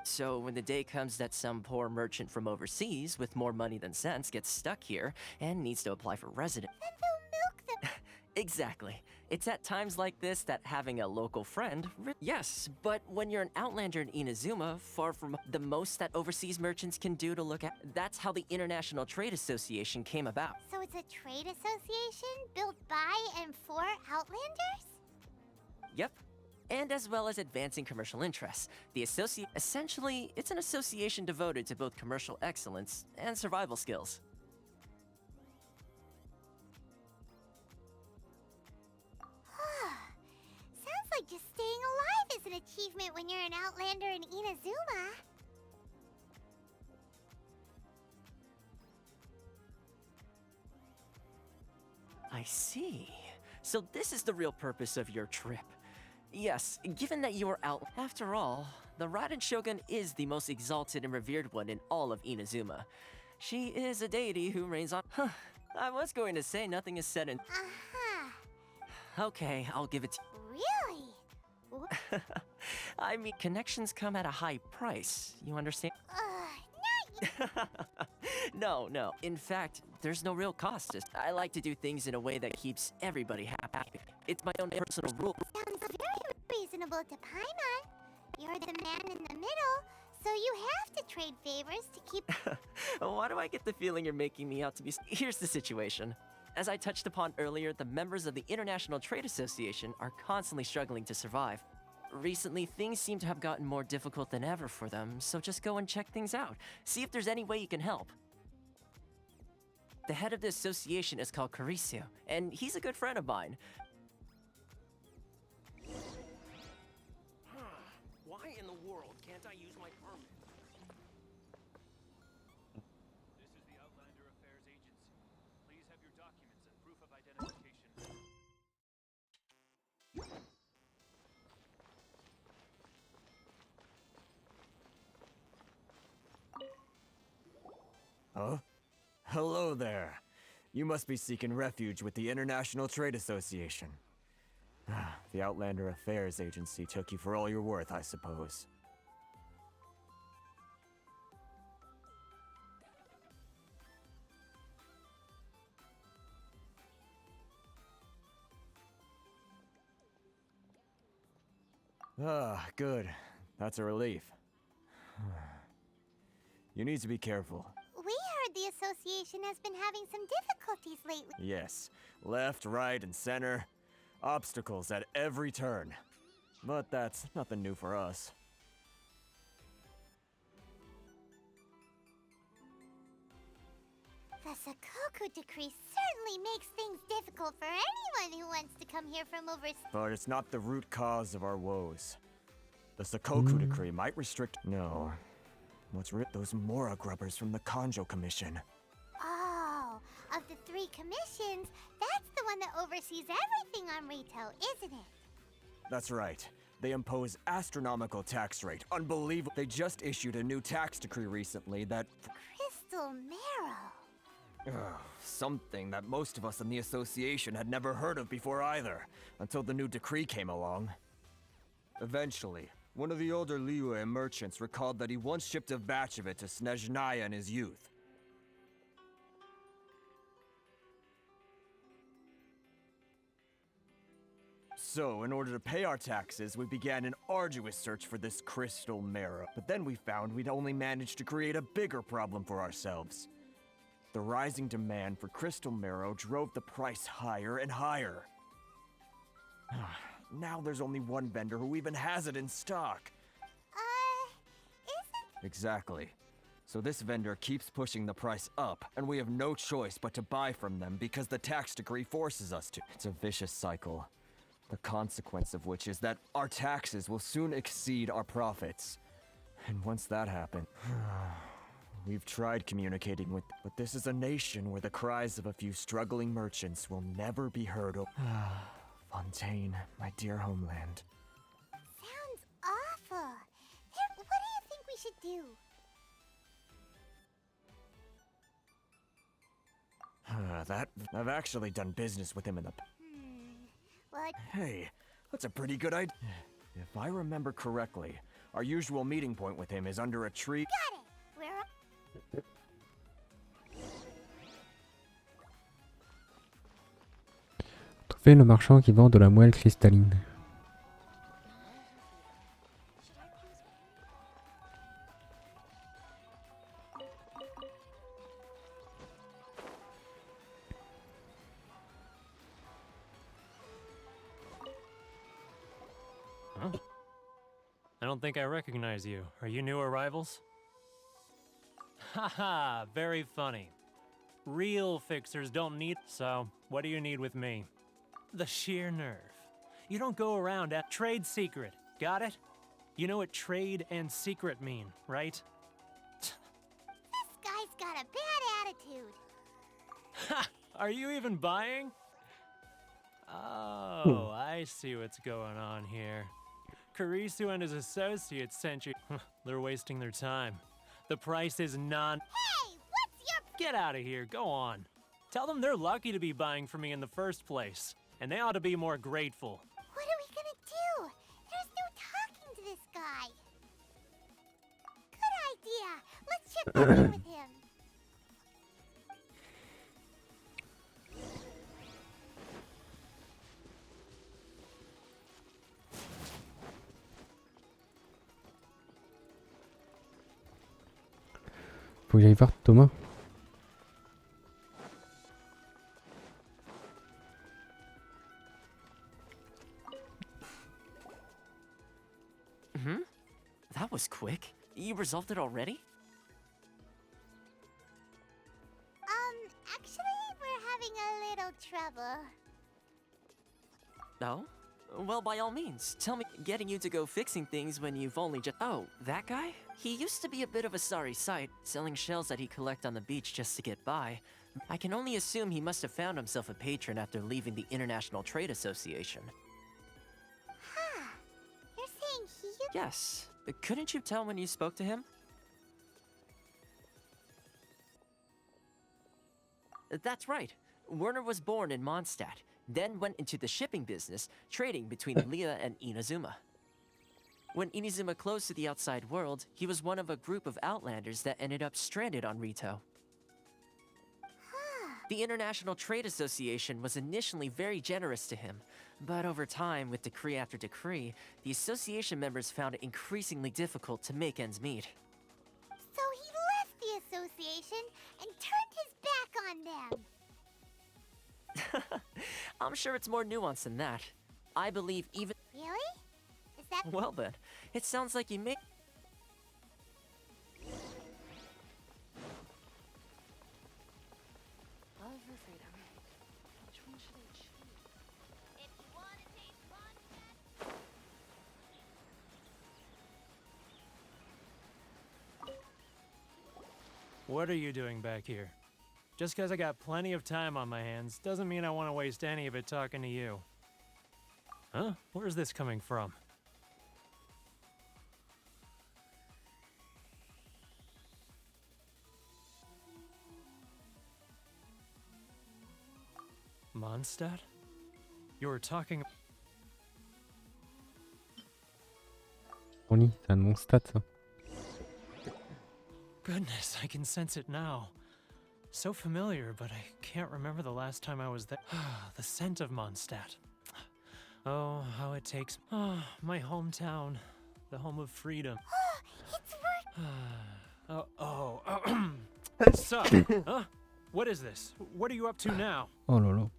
So when the day comes that some poor merchant from overseas with more money than sense gets stuck here and needs to apply for residence... Then they'll milk them. Exactly. It's at times like this that having a local friend... Yes, but when you're an outlander in Inazuma, far from the most that overseas merchants can do to look at... That's how the International Trade Association came about. So it's a trade association built by and for outlanders? Yep. And as well as advancing commercial interests. The essentially, it's an association devoted to both commercial excellence and survival skills. Sounds like just staying alive is an achievement when you're an outlander in Inazuma. I see. So this is the real purpose of your trip. Yes, given that you are out... After all, the Raiden Shogun is the most exalted and revered one in all of Inazuma. She is a deity who reigns on... Huh, I was going to say nothing is said in... Okay, I'll give it to Really? I mean, connections come at a high price, you understand? No. In fact, there's no real cost. I like to do things in a way that keeps everybody happy. It's my own personal rule. Sounds very reasonable to Paimon. You're the man in the middle, so you have to trade favors to keep... Why do I get the feeling you're making me out to be... Here's the situation. As I touched upon earlier, the members of the International Trade Association are constantly struggling to survive. Recently, things seem to have gotten more difficult than ever for them, so just go and check things out. See if there's any way you can help. The head of the association is called Carisio, and he's a good friend of mine. Why in the world can't I use my permit? This is the Outlander Affairs Agency. Please have your documents and proof of identification. Huh? Hello there. You must be seeking refuge with the International Trade Association. The Outlander Affairs Agency took you for all you're worth, I suppose. Good. That's a relief. You need to be careful. We heard the association has been having some difficulties lately. Yes, left, right, and center. Obstacles at every turn. But that's nothing new for us. The Sakoku decree certainly makes things difficult for anyone who wants to come here from overseas. But it's not the root cause of our woes. The Sakoku decree might restrict... No. What's those Mora grubbers from the Kanjo Commission. Oh, of the 3 commissions, that's the one that oversees everything on retail, isn't it? That's right. They impose astronomical tax rate. Unbelievable. They just issued a new tax decree recently that... Crystal Marrow. Something that most of us in the association had never heard of before either, until the new decree came along. Eventually, one of the older Liyue merchants recalled that he once shipped a batch of it to Senhe in his youth. So, in order to pay our taxes, we began an arduous search for this crystal marrow. But then we found we'd only managed to create a bigger problem for ourselves. The rising demand for crystal marrow drove the price higher and higher. Now there's only one vendor who even has it in stock. Is it? Exactly. So this vendor keeps pushing the price up, and we have no choice but to buy from them because the tax decree forces us to. It's a vicious cycle. The consequence of which is that our taxes will soon exceed our profits. And once that happens, we've tried communicating with, but this is a nation where the cries of a few struggling merchants will never be heard. Fontaine, my dear homeland. Sounds awful. What do you think we should do? I've actually done business with him in the... What? Hey, that's a pretty good idea. If I remember correctly, our usual meeting point with him is under a tree. Got it! Where? Trouver le marchand qui vend de la moelle cristalline. Huh? I don't think I recognize you. Are you new arrivals? Haha, very funny. Real fixers don't need... So, what do you need with me? The sheer nerve. You don't go around at trade secret, got it? You know what trade and secret mean, right? This guy's got a bad attitude. Ha! Are you even buying? Oh, I see what's going on here. Karisu and his associates sent you. They're wasting their time. The price is non... Hey, what's your... Get out of here, go on. Tell them they're lucky to be buying from me in the first place. And they ought to be more grateful. What are we gonna do? There's no talking to this guy. Good idea. Let's check back in with him. Faut que j'aille voir Thomas. That was quick. You resolved it already? Actually, we're having a little trouble. No? Well, by all means, tell me. Getting you to go fixing things when you've only just... Oh, that guy? He used to be a bit of a sorry sight, selling shells that he'd collect on the beach just to get by. I can only assume he must have found himself a patron after leaving the International Trade Association. Huh. You're saying he... Yes. Couldn't you tell when you spoke to him? That's right. Werner was born in Mondstadt, then went into the shipping business, trading between Liyue and Inazuma. When Inazuma closed to the outside world, he was one of a group of outlanders that ended up stranded on Rito. The International Trade Association was initially very generous to him, but over time, with decree after decree, the association members found it increasingly difficult to make ends meet. So he left the association and turned his back on them. I'm sure it's more nuanced than that. I believe even... Really? Is that... Well then, it sounds like you may... Love or freedom? Which one should I choose? If you want to taste What are you doing back here? Just because I got plenty of time on my hands doesn't mean I want to waste any of it talking to you. Huh? Where's this coming from? Mondstadt? You were talking... Ronnie, c'est un nom stat ça. Goodness, I can sense it now. So familiar, but I can't remember the last time I was there. The scent of Mondstadt. Oh, how it takes... my hometown. The home of freedom. It's work. So, huh? What is this? What are you up to now? Oh là là.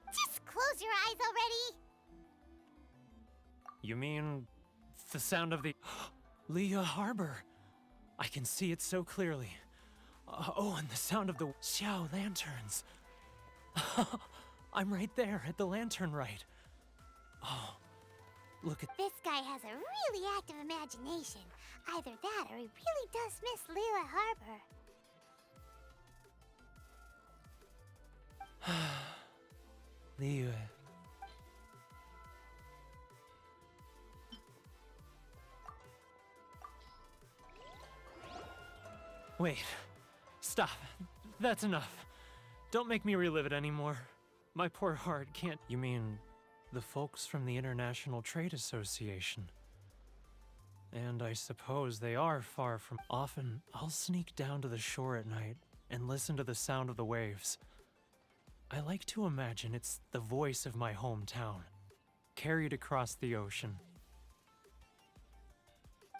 Just close your eyes already. You mean the sound of the Liyue Harbor? I can see it so clearly. Oh, and the sound of the Xiao lanterns. I'm right there at the lantern right. Oh, look at This guy has a really active imagination. Either that or he really does miss Liyue Harbor. Liyue. Wait. Stop. That's enough. Don't make me relive it anymore. My poor heart can't. You mean the folks from the International Trade Association? And I suppose they are far from. Often, I'll sneak down to the shore at night and listen to the sound of the waves. I like to imagine it's the voice of my hometown, carried across the ocean.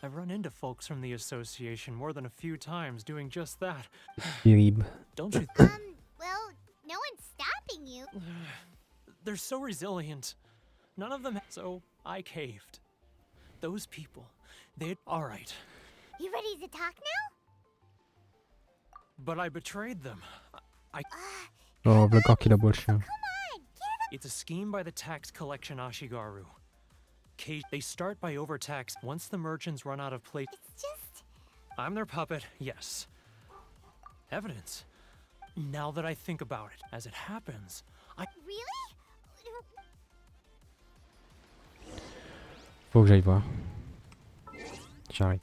I've run into folks from the association more than a few times doing just that. Don't you think? Well, no one's stopping you. They're so resilient. None of them. So I caved. Those people, they'd. Alright. You ready to talk now? But I betrayed them. I. Oh, le corps qu'il aboie le chien. It's a scheme by the tax collection Ashigaru. They start by overtax once the merchants run out of plate. It's just. I'm their puppet, yes. Evidence. Now that I think about it, as it happens, I. Really? Faut que j'aille voir. J'arrive.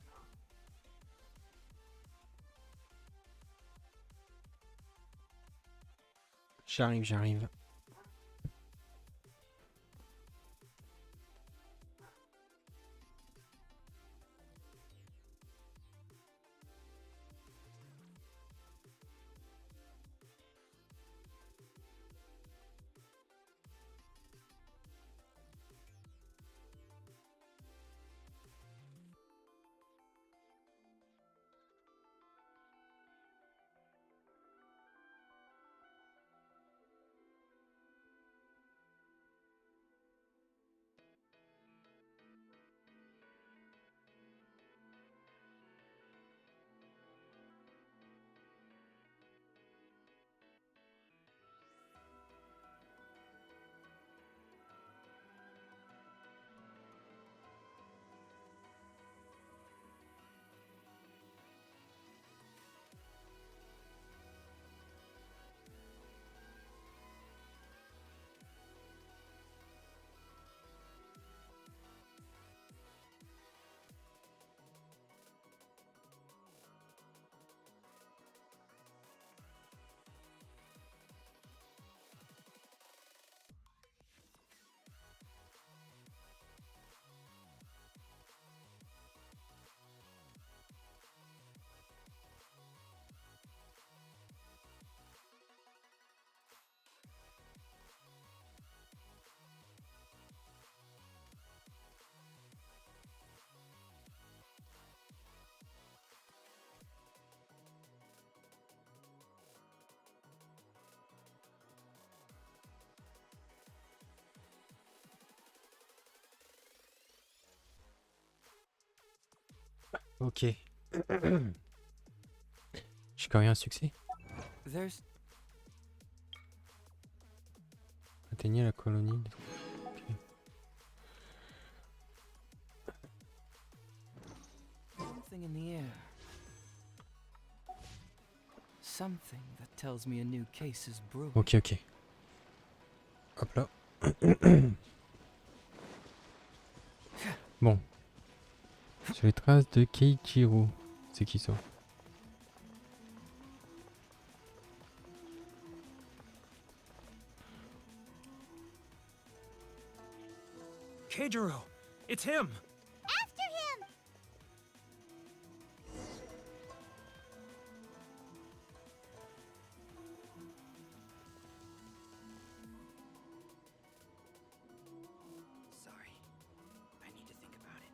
J'arrive. Ok. J'ai quand même un succès. Atteignez la colonie. Okay. Something in the air. Something that tells me a new case is brewing. Ok, ok. Hop là. Bon. Sur les traces de Keiichiro. C'est qui ça? Keijiro! It's him! After him! Sorry. I need to think about it.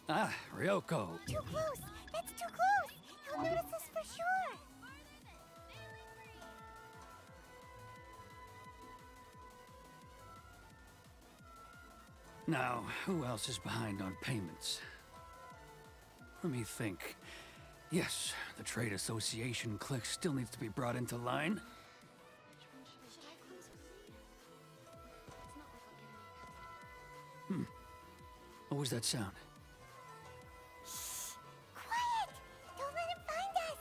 Ah, Ryoko. Too close! That's too close! He'll notice us for sure! Now, who else is behind on payments? Let me think. Yes, the Trade Association clique still needs to be brought into line. What was that sound? Quiet! Don't let him find us!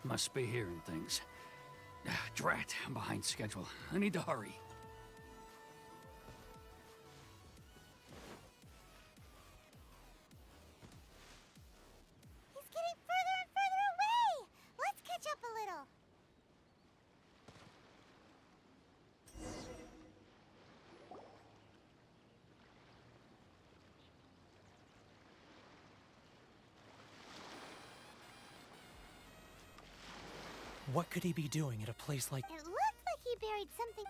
Must be hearing things. Drat, I'm behind schedule. I need to hurry. He's getting further and further away! Let's catch up a little! What could he be doing at a place like... It looked like he buried something.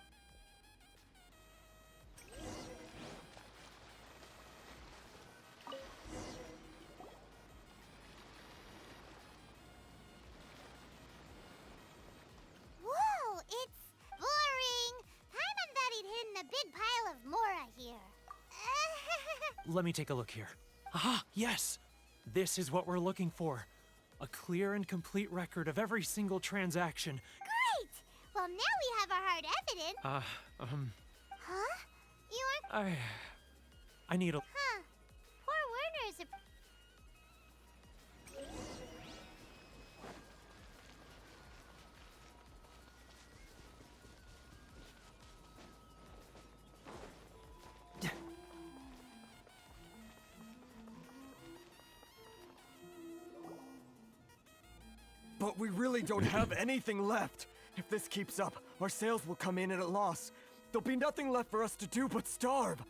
Whoa, it's boring. Paimon thought he'd hidden a big pile of Mora here. Let me take a look here. Ah, yes! This is what we're looking for. A clear and complete record of every single transaction. Great! Well, now we have our hard evidence. Huh? You aren't... I need a... Huh. Poor Werner's a... But we really don't have anything left. If this keeps up, our sales will come in at a loss. There'll be nothing left for us to do but starve.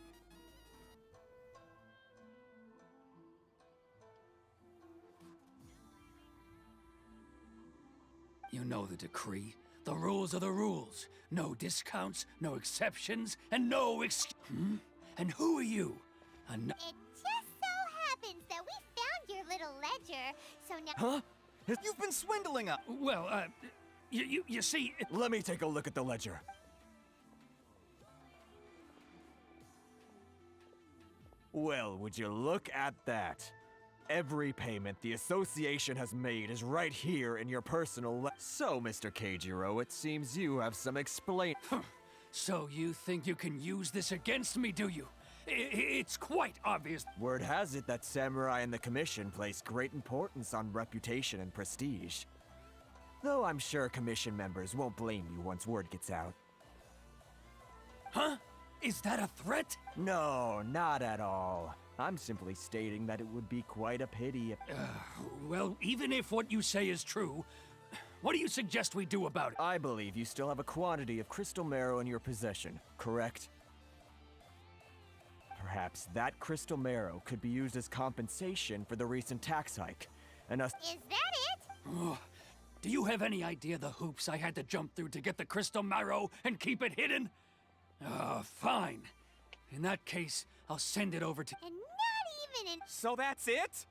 You know the decree. The rules are the rules. No discounts, no exceptions, and no And who are you? It just so happens that we found your little ledger, so now... Huh? You've been swindling us! Well, you see... Let me take a look at the ledger. Well, would you look at that? Every payment the association has made is right here in your personal So, Mr. Keijiro, it seems you have some explain- So you think you can use this against me, do you? It's quite obvious. Word has it that Samurai and the Commission place great importance on reputation and prestige. Though I'm sure Commission members won't blame you once word gets out. Huh? Is that a threat? No, not at all. I'm simply stating that it would be quite a pity if... Well, even if what you say is true, what do you suggest we do about it? I believe you still have a quantity of crystal marrow in your possession, correct? Perhaps that crystal marrow could be used as compensation for the recent tax hike, and us- Is that it? Do you have any idea the hoops I had to jump through to get the crystal marrow and keep it hidden? Fine. In that case, I'll send it over to- And not even in- So that's it?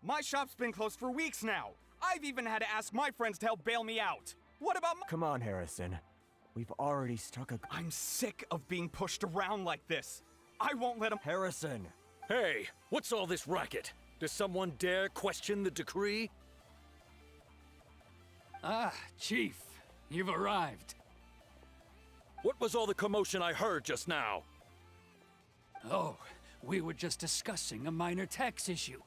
My shop's been closed for weeks now. I've even had to ask my friends to help bail me out. What about my- Come on, Harrison. We've already struck a- I'm sick of being pushed around like this. I won't let him- Harrison! Hey, what's all this racket? Does someone dare question the decree? Ah, Chief, you've arrived. What was all the commotion I heard just now? Oh, we were just discussing a minor tax issue.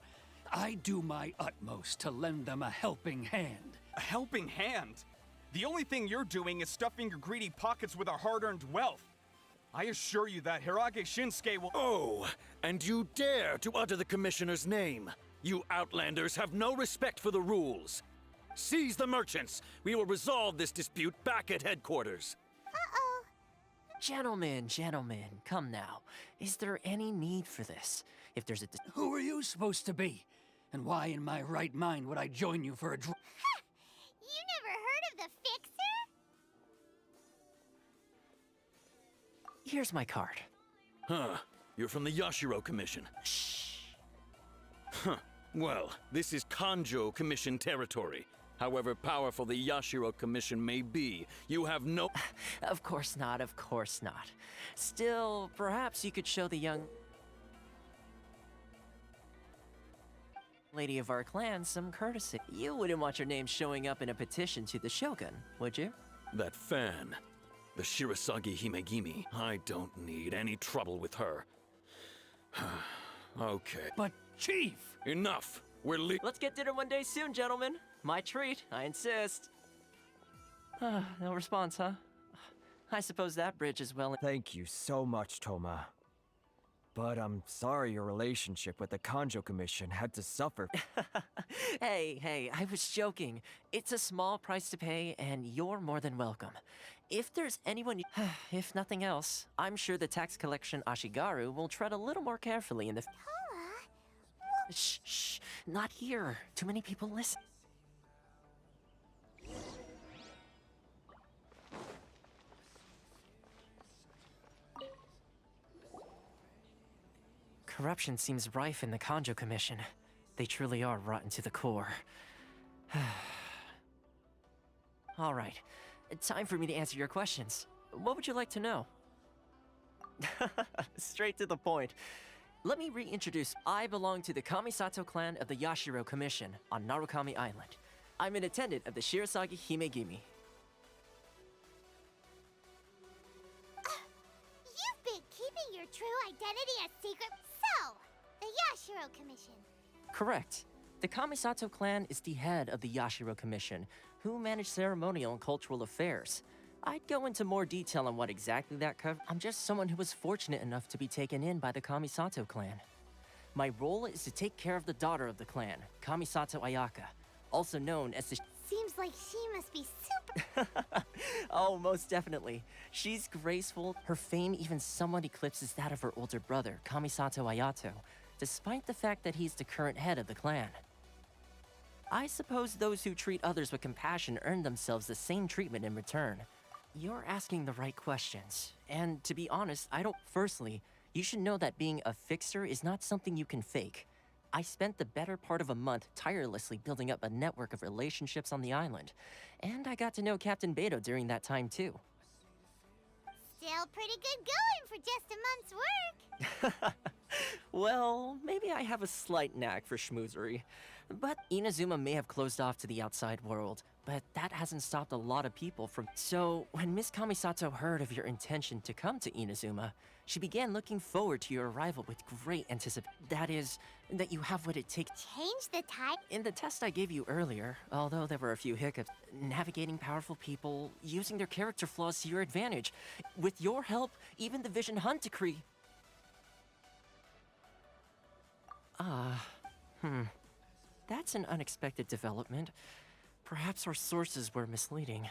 I do my utmost to lend them a helping hand. A helping hand? The only thing you're doing is stuffing your greedy pockets with our hard-earned wealth. I assure you that Hirage Shinsuke will- Oh, and you dare to utter the Commissioner's name. You Outlanders have no respect for the rules. Seize the merchants. We will resolve this dispute back at headquarters. Uh-oh. Gentlemen, come now. Is there any need for this? If there's a... Who are you supposed to be? And why in my right mind would I join you for a You never heard of the Fixer? Here's my card. Huh. You're from the Yashiro Commission. Shh. Huh. Well, this is Kanjo Commission territory. However powerful the Yashiro Commission may be, you have no— Of course not, of course not. Still, perhaps you could show the young lady of our clan some courtesy. You wouldn't want your name showing up in a petition to the Shogun, would you? That fan, the Shirasagi Himegimi, I don't need any trouble with her. Okay. But, Chief! Enough! Let's get dinner one day soon, gentlemen. My treat, I insist. No response, huh? I suppose that bridge is well— Thank you so much, Toma. But I'm sorry your relationship with the Kanjo Commission had to suffer. Hey, I was joking. It's a small price to pay, and you're more than welcome. If there's anyone— if nothing else, I'm sure the tax collection Ashigaru will tread a little more carefully in the— Shh, not here. Too many people listen. Corruption seems rife in the Kanjo Commission. They truly are rotten to the core. Alright, time for me to answer your questions. What would you like to know? Straight to the point. Let me reintroduce. I belong to the Kamisato clan of the Yashiro Commission on Narukami Island. I'm an attendant of the Shirasagi Himegimi. You've been keeping your true identity a secret. So, the Yashiro Commission. Correct. The Kamisato clan is the head of the Yashiro Commission, who manage ceremonial and cultural affairs. I'd go into more detail on what exactly that covers. I'm just someone who was fortunate enough to be taken in by the Kamisato clan. My role is to take care of the daughter of the clan, Kamisato Ayaka, also known as the— Seems like she must be super— Oh, most definitely. She's graceful. Her fame even somewhat eclipses that of her older brother, Kamisato Ayato, despite the fact that he's the current head of the clan. I suppose those who treat others with compassion earn themselves the same treatment in return. You're asking the right questions. And to be honest, I don't— Firstly, you should know that being a fixer is not something you can fake. I spent the better part of a month tirelessly building up a network of relationships on the island. And I got to know Captain Beidou during that time too. Still pretty good going for just a month's work. Well, maybe I have a slight knack for schmoozery. But Inazuma may have closed off to the outside world, but that hasn't stopped a lot of people from— So, when Miss Kamisato heard of your intention to come to Inazuma, she began looking forward to your arrival with great anticipation. That is, that you have what it takes— Change the type? In the test I gave you earlier, although there were a few hiccups, navigating powerful people, using their character flaws to your advantage. With your help, even the Vision Hunt decree— That's an unexpected development. Perhaps our sources were misleading.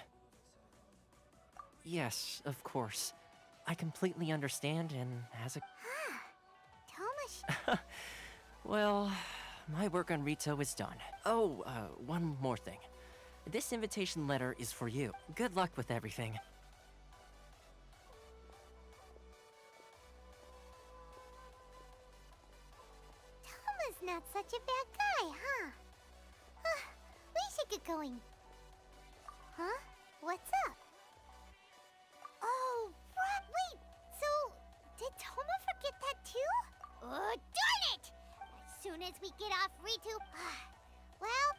Yes, of course. I completely understand, and as a— Thomas. Well, my work on Rito is done. Oh, one more thing. This invitation letter is for you. Good luck with everything. Toma's not such a bad guy, huh? We should get going. Huh? What's up? Oh, right. Wait, so did Toma forget that too? Oh, darn it! As soon as we get off Ritu, well...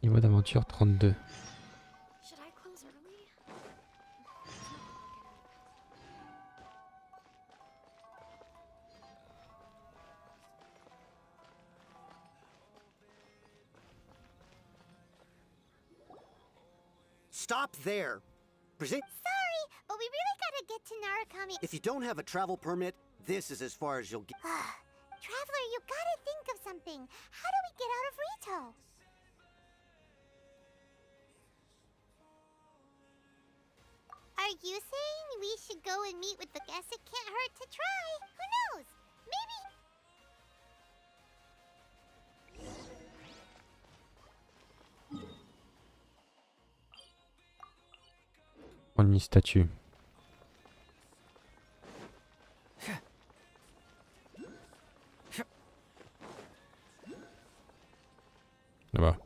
Niveau d'aventure 32. Should I close early? Stop there. Present. Sorry, but we really gotta get to Narukami. If you don't have a travel permit, this is as far as you'll get. Traveler, you gotta think of something. How do we get out of Rito? Are you saying we should go and meet with the guest? It can't hurt to try. Who knows? Maybe... On une statue. Là-bas.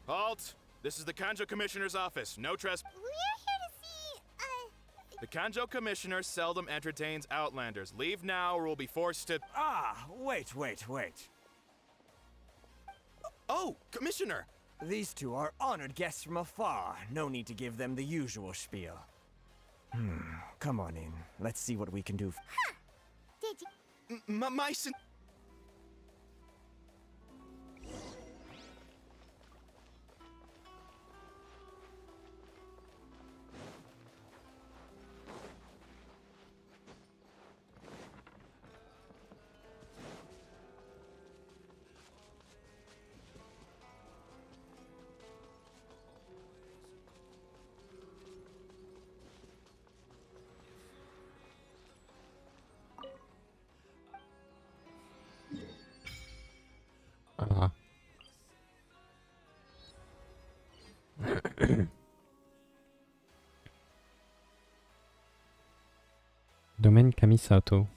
Halt! This is the Kanjo Commissioner's office. No trespass. We're here to see, The Kanjo Commissioner seldom entertains outlanders. Leave now or we'll be forced to... Ah, wait. Oh, Commissioner! These two are honored guests from afar. No need to give them the usual spiel. Come on in. Let's see what we can do. Did you? My sin... Ah. Domaine Kamisato.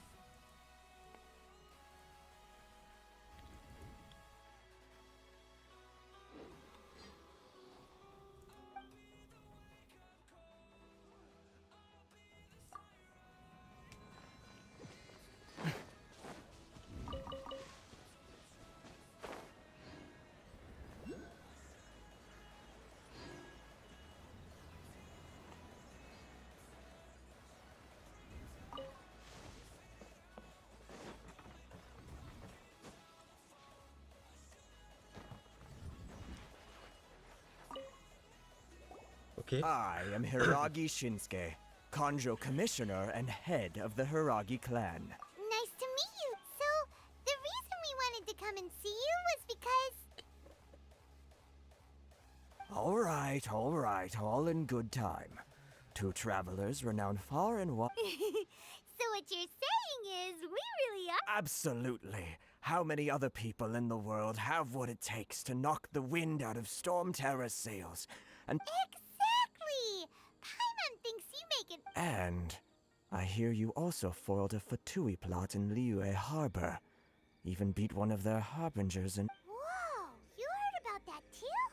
Okay. I am Hiragi Shinsuke, Kanjo Commissioner and head of the Hiragi clan. Nice to meet you. So, the reason we wanted to come and see you was because... All in good time. Two travelers renowned far and wide. So what you're saying is, we really are... Absolutely. How many other people in the world have what it takes to knock the wind out of Storm Terra's sails? And Exactly! Paimon thinks you make it... And I hear you also foiled a Fatui plot in Liyue Harbor. Even beat one of their harbingers and... Whoa! You heard about that too?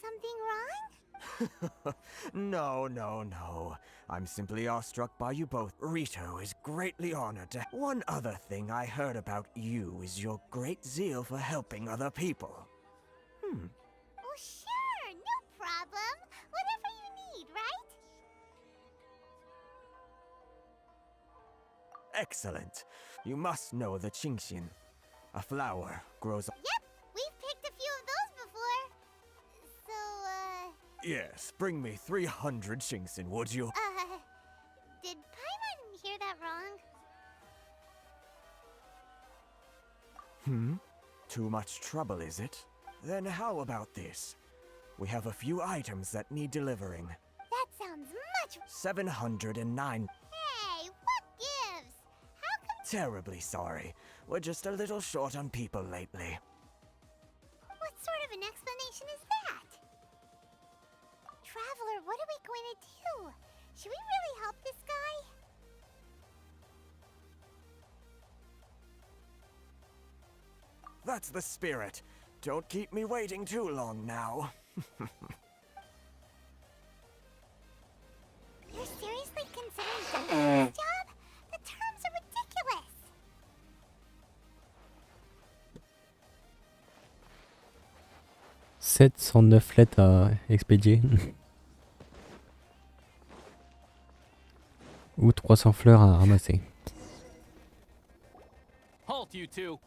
Something wrong? No. I'm simply awestruck by you both. Rito is greatly honored to... One other thing I heard about you is your great zeal for helping other people. Well, sure, no problem. Whatever you need, right? Excellent. You must know the Qingxin. A flower grows... Yep, we've picked a few of those before. So, Yes, bring me 300 Qingxin, would you? did Paimon hear that wrong? Too much trouble, is it? Then how about this? We have a few items that need delivering. That sounds much... 709. Hey, what gives? How come... Terribly sorry. We're just a little short on people lately. What sort of an explanation is that? Traveler, what are we going to do? Should we really help this guy? That's the spirit. Don't keep me waiting too long now. You're seriously considering doing this job? The terms are ridiculous. « 709 lettres à expédier. Ou 300 fleurs à ramasser. Halt, you two!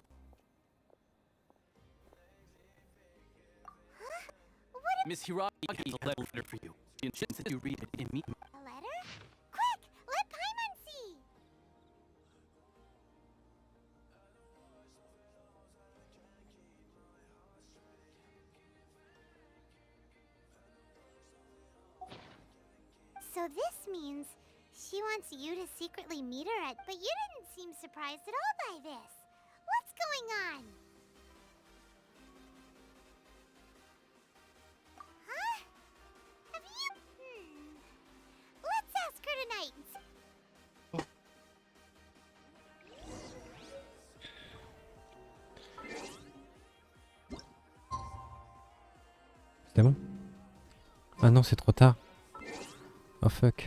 Miss Hiragi has a letter for you. She insists that you read it immediately. A letter? Quick! Let Paimon see! So this means she wants you to secretly meet her at... But you didn't seem surprised at all by this. What's going on? Huh? Have you... Let's ask her tonight. C'était bon? Ah non, c'est trop tard. Oh fuck.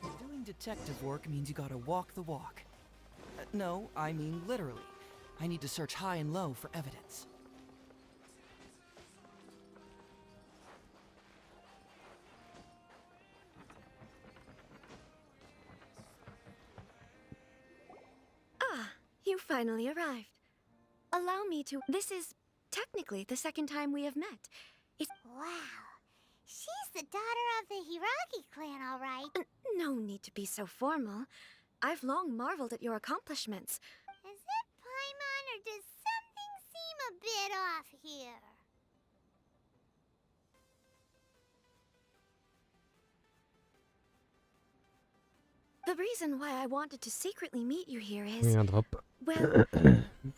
Doing detective work means you gotta walk the walk. No, I mean literally. I need to search high and low for evidence. Ah, you finally arrived. Allow me to... This is technically the second time we have met. It's... Wow. She's the daughter of the Hiragi clan, all right. No need to be so formal. I've long marveled at your accomplishments. Is it Paimon, or does something seem a bit off here? The reason why I wanted to secretly meet you here is... Oui, un drop. Well,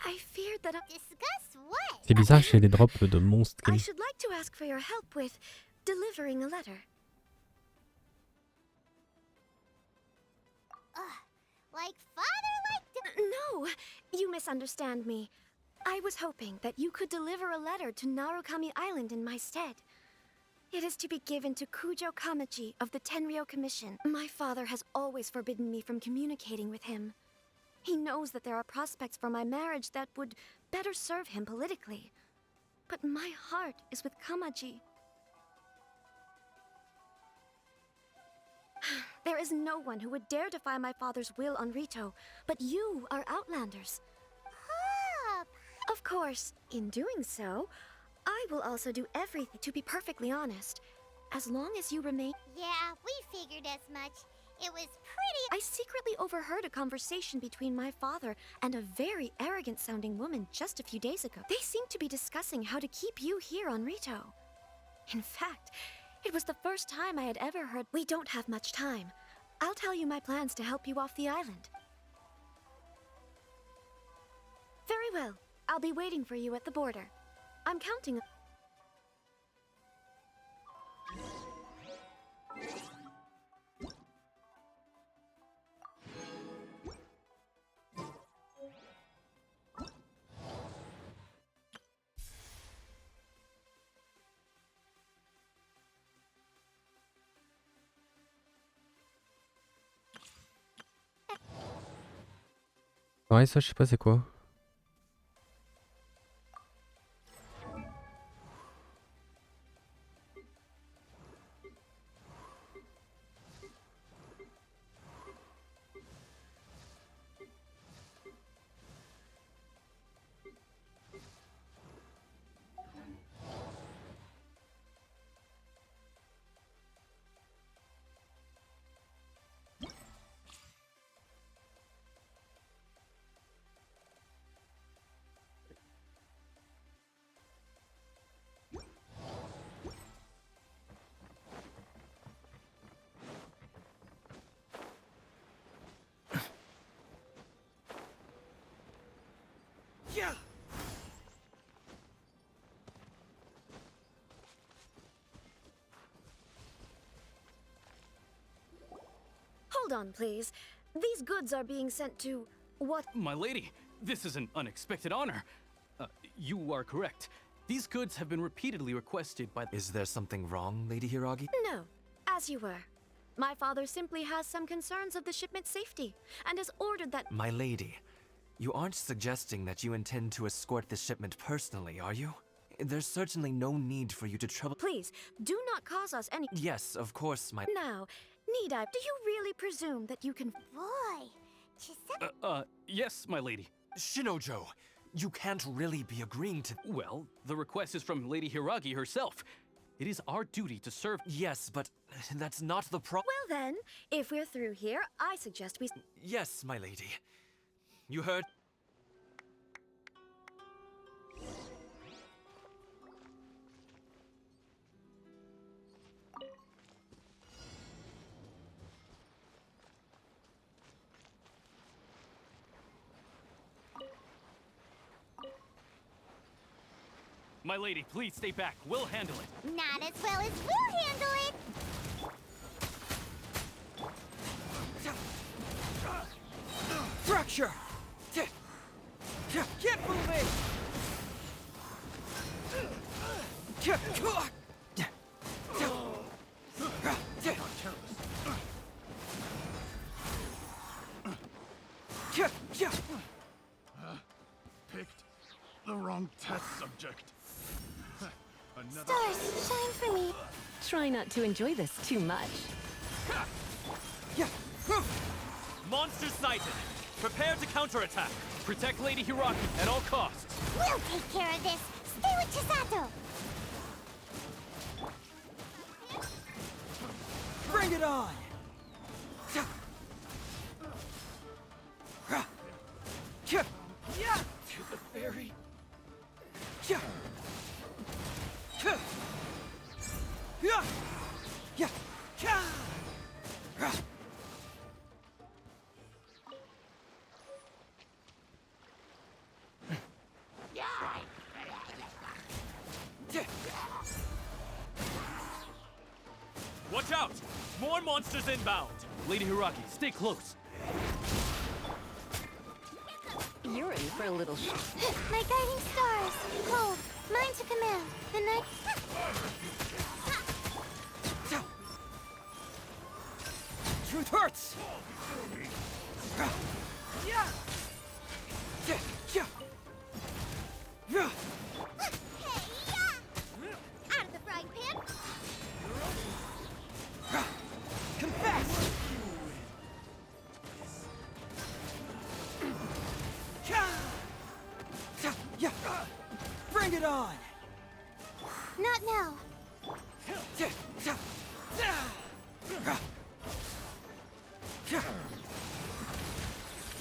I feared that... Discuss what? C'est bizarre chez les drops de monstres. I should like to ask for your help with delivering a letter. Like father, like... No, you misunderstand me. I was hoping that you could deliver a letter to Narukami Island in my stead. It is to be given to Kujo Kamachi of the Tenryou Commission. My father has always forbidden me from communicating with him. He knows that there are prospects for my marriage that would better serve him politically. But my heart is with Kamaji. There is no one who would dare defy my father's will on Rito, but you are Outlanders. Of course, in doing so, I will also do everything. To be perfectly honest, as long as you remain... Yeah, we figured as much. It was pretty... I secretly overheard a conversation between my father and a very arrogant-sounding woman just a few days ago. They seemed to be discussing how to keep you here on Rito. In fact, it was the first time I had ever heard... We don't have much time. I'll tell you my plans to help you off the island. Very well. I'll be waiting for you at the border. I'm counting... Ouais, ça, je sais pas c'est quoi. Yeah! Hold on, please. These goods are being sent to... what? My lady, this is an unexpected honor. You are correct. These goods have been repeatedly requested by... Is there something wrong, Lady Hiragi? No, as you were. My father simply has some concerns of the shipment's safety, and has ordered that... My lady, you aren't suggesting that you intend to escort this shipment personally, are you? There's certainly no need for you to trouble... Please, do not cause us any... Yes, of course, my... Now, need I... Do you really presume that you can... Boy, yes, my lady. Shinojo, you can't really be agreeing to... Well, the request is from Lady Hiragi herself. It is our duty to serve... Yes, but that's not the Well then, if we're through here, I suggest we... Yes, my lady. You heard... My lady, please stay back. We'll handle it. Not as well as we'll handle it. Fracture! Keep moving! Picked the wrong test subject. Stars, shine for me. Try not to enjoy this too much. Monster sighted. Prepare to counterattack. Protect Lady Hiraki at all costs. We'll take care of this. Stay with Chisato. Bring it on! To the ferry. Watch out! More monsters inbound! Lady Hiraki, stay close. You're in for a little My guiding stars. Hold. Mine to command. The night. Truth hurts! Out of the frying pan. Confess! Bring it on! Not now.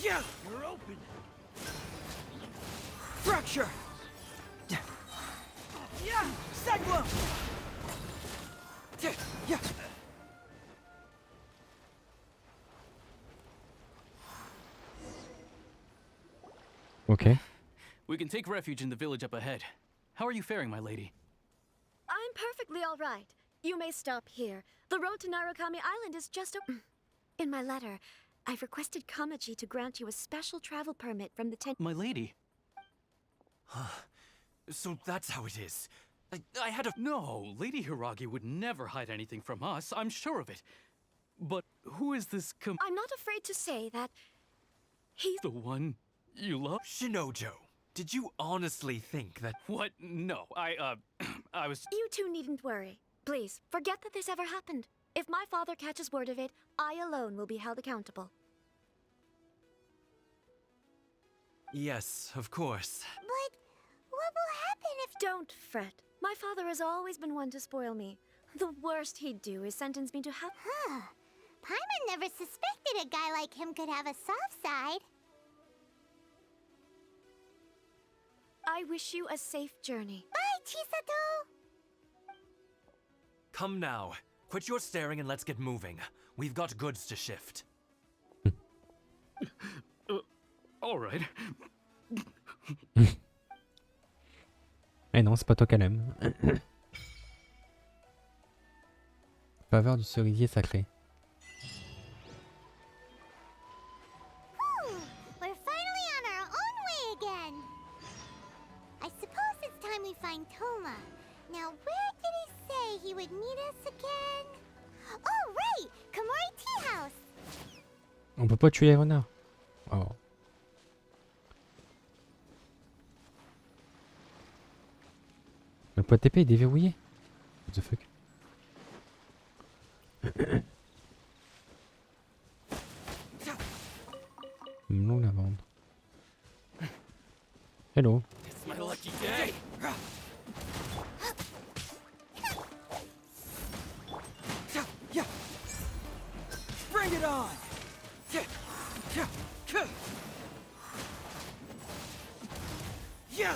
You're open. Fracture. Cyclone. Okay. We can take refuge in the village up ahead. How are you faring, my lady? I'm perfectly all right. You may stop here. The road to Narukami Island is just In my letter, I've requested Kamaji to grant you a special travel permit from the My lady. So that's how it is. I had a... No, Lady Hiragi would never hide anything from us. I'm sure of it. But who is this I'm not afraid to say that he's the one you love? Shinojo, did you honestly think that... What? No, I was... You two needn't worry. Please, forget that this ever happened. If my father catches word of it, I alone will be held accountable. Yes, of course. But what will happen if... Don't fret. My father has always been one to spoil me. The worst he'd do is sentence me to hell. Huh. Paimon never suspected a guy like him could have a soft side. I wish you a safe journey. Bye, Chisato! Come now. Quit your staring and let's get moving. We've got goods to shift. All right. Eh non, c'est pas toi qu'elle aime. Faveur du cerisier sacré. We're finally on our own way again. I suppose it's time we find Toma. Now, where did he say he would meet us again? Oh, right! Komori Tea House! On peut pas tuer les renards. Oh. Le pot TP est déverrouillé. What the fuck? Melon lavande. Hello. It's my lucky day. Bring it on!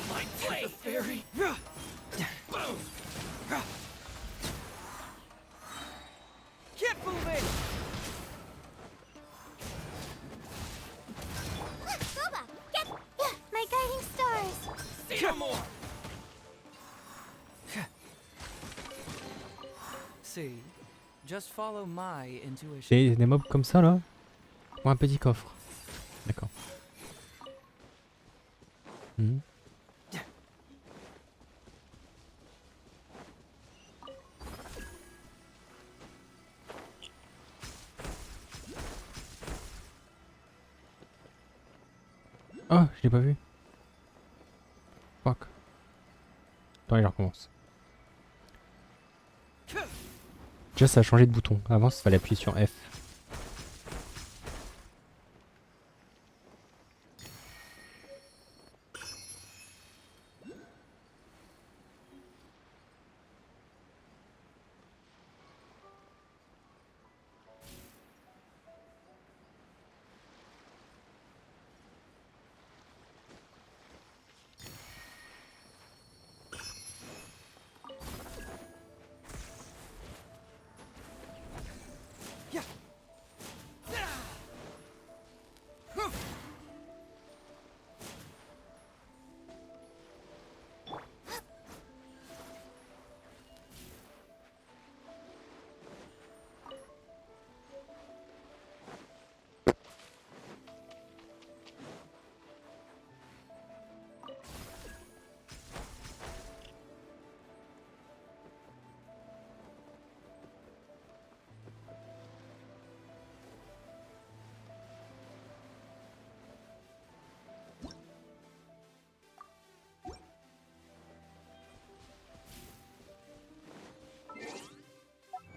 My way. The ferry. Boom! Keep moving! Boba, get my guiding stars! See no more! See, just follow my intuition. C'est des mobs comme ça là? Ou un petit coffre? D'accord. Mhm. Oh, je l'ai pas vu. Fuck. Attends, je recommence. Déjà, ça a changé de bouton. Avant, il fallait appuyer sur F.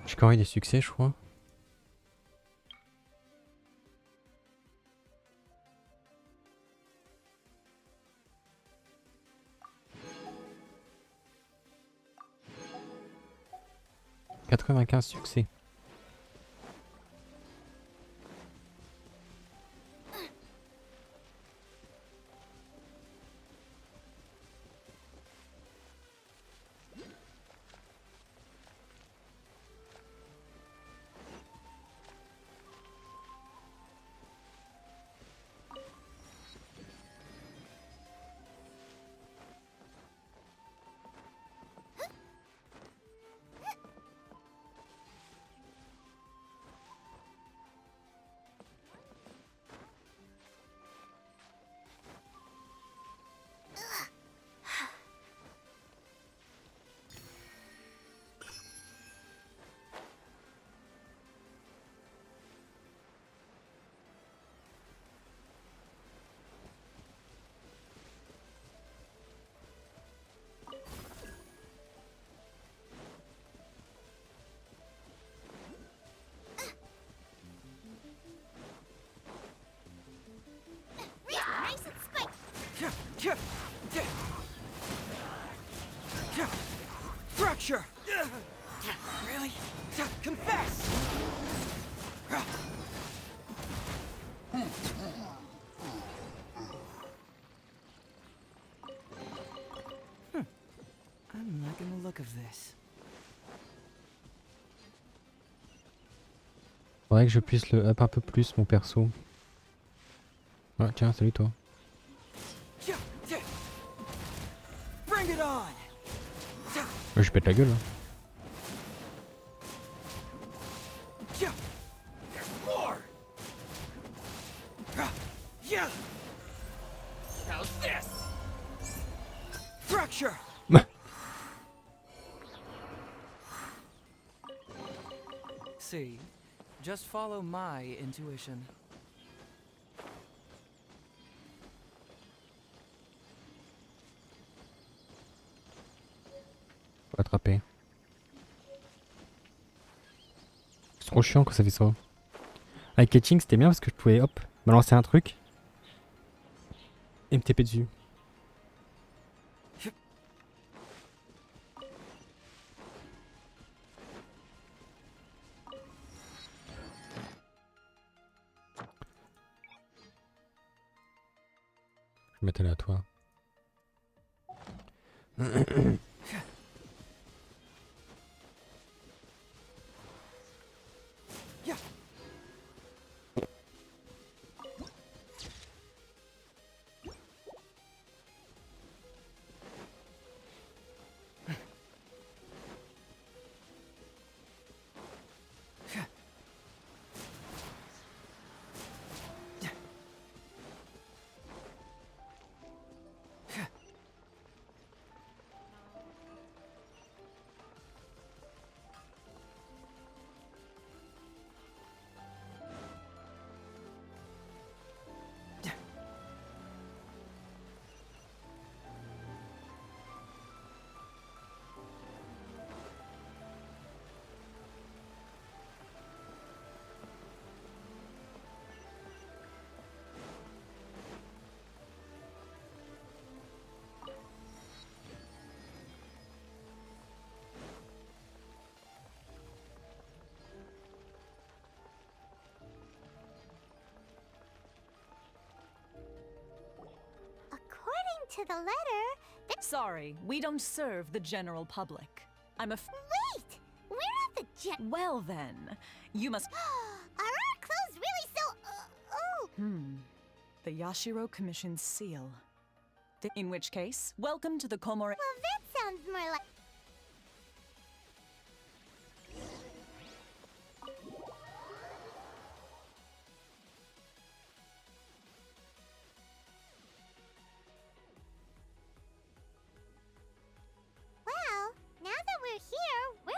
J'ai quand même des succès, je crois. « 95 succès. » Fracture! Really? Confess! I'm liking the look of this. Faudrait que je puisse le up un peu plus, mon perso. Ah, tiens, salut toi. Bring it on! Je pète la gueule. Hein. How's this? Fracture! See, just follow my intuition. Faut attraper. C'est trop chiant quand ça fait ça. Avec Catching c'était bien parce que je pouvais hop balancer un truc et me taper dessus. Je vais mettre là à toi. to the letter, Sorry, we don't serve the general public. Wait! We're at the Well then, you must. Are our clothes really so... oh! The Yashiro Commission's seal. In which case, welcome to the Komore. Well, that sounds more like... Well, now that we're here, we're...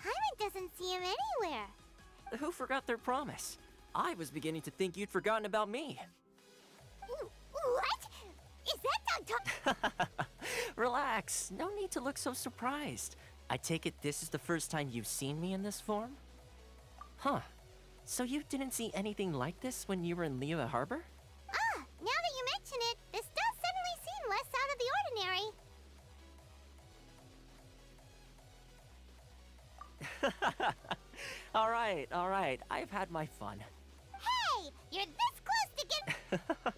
Paimon doesn't see him anywhere. Who forgot their promise? I was beginning to think you'd forgotten about me. What? Is that dog talk? Relax, no need to look so surprised. I take it this is the first time you've seen me in this form? Huh. So you didn't see anything like this when you were in Liyue Harbor? Ah, now that you mention it, this does suddenly seem less out of the ordinary. All right, I've had my fun. Hey, you're this close to get...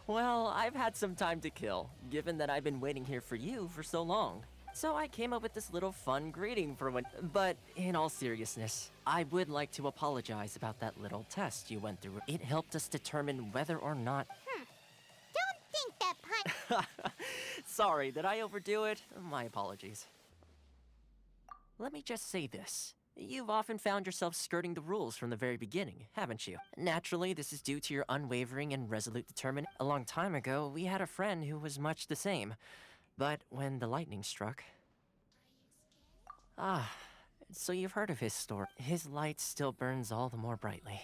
Well, I've had some time to kill, given that I've been waiting here for you for so long. So I came up with this little fun greeting for when... But in all seriousness, I would like to apologize about that little test you went through. It helped us determine whether or not... Don't think that Sorry, did I overdo it? My apologies. Let me just say this. You've often found yourself skirting the rules from the very beginning, haven't you? Naturally, this is due to your unwavering and resolute determination. A long time ago, we had a friend who was much the same. But when the lightning struck... Ah, so you've heard of his story. His light still burns all the more brightly.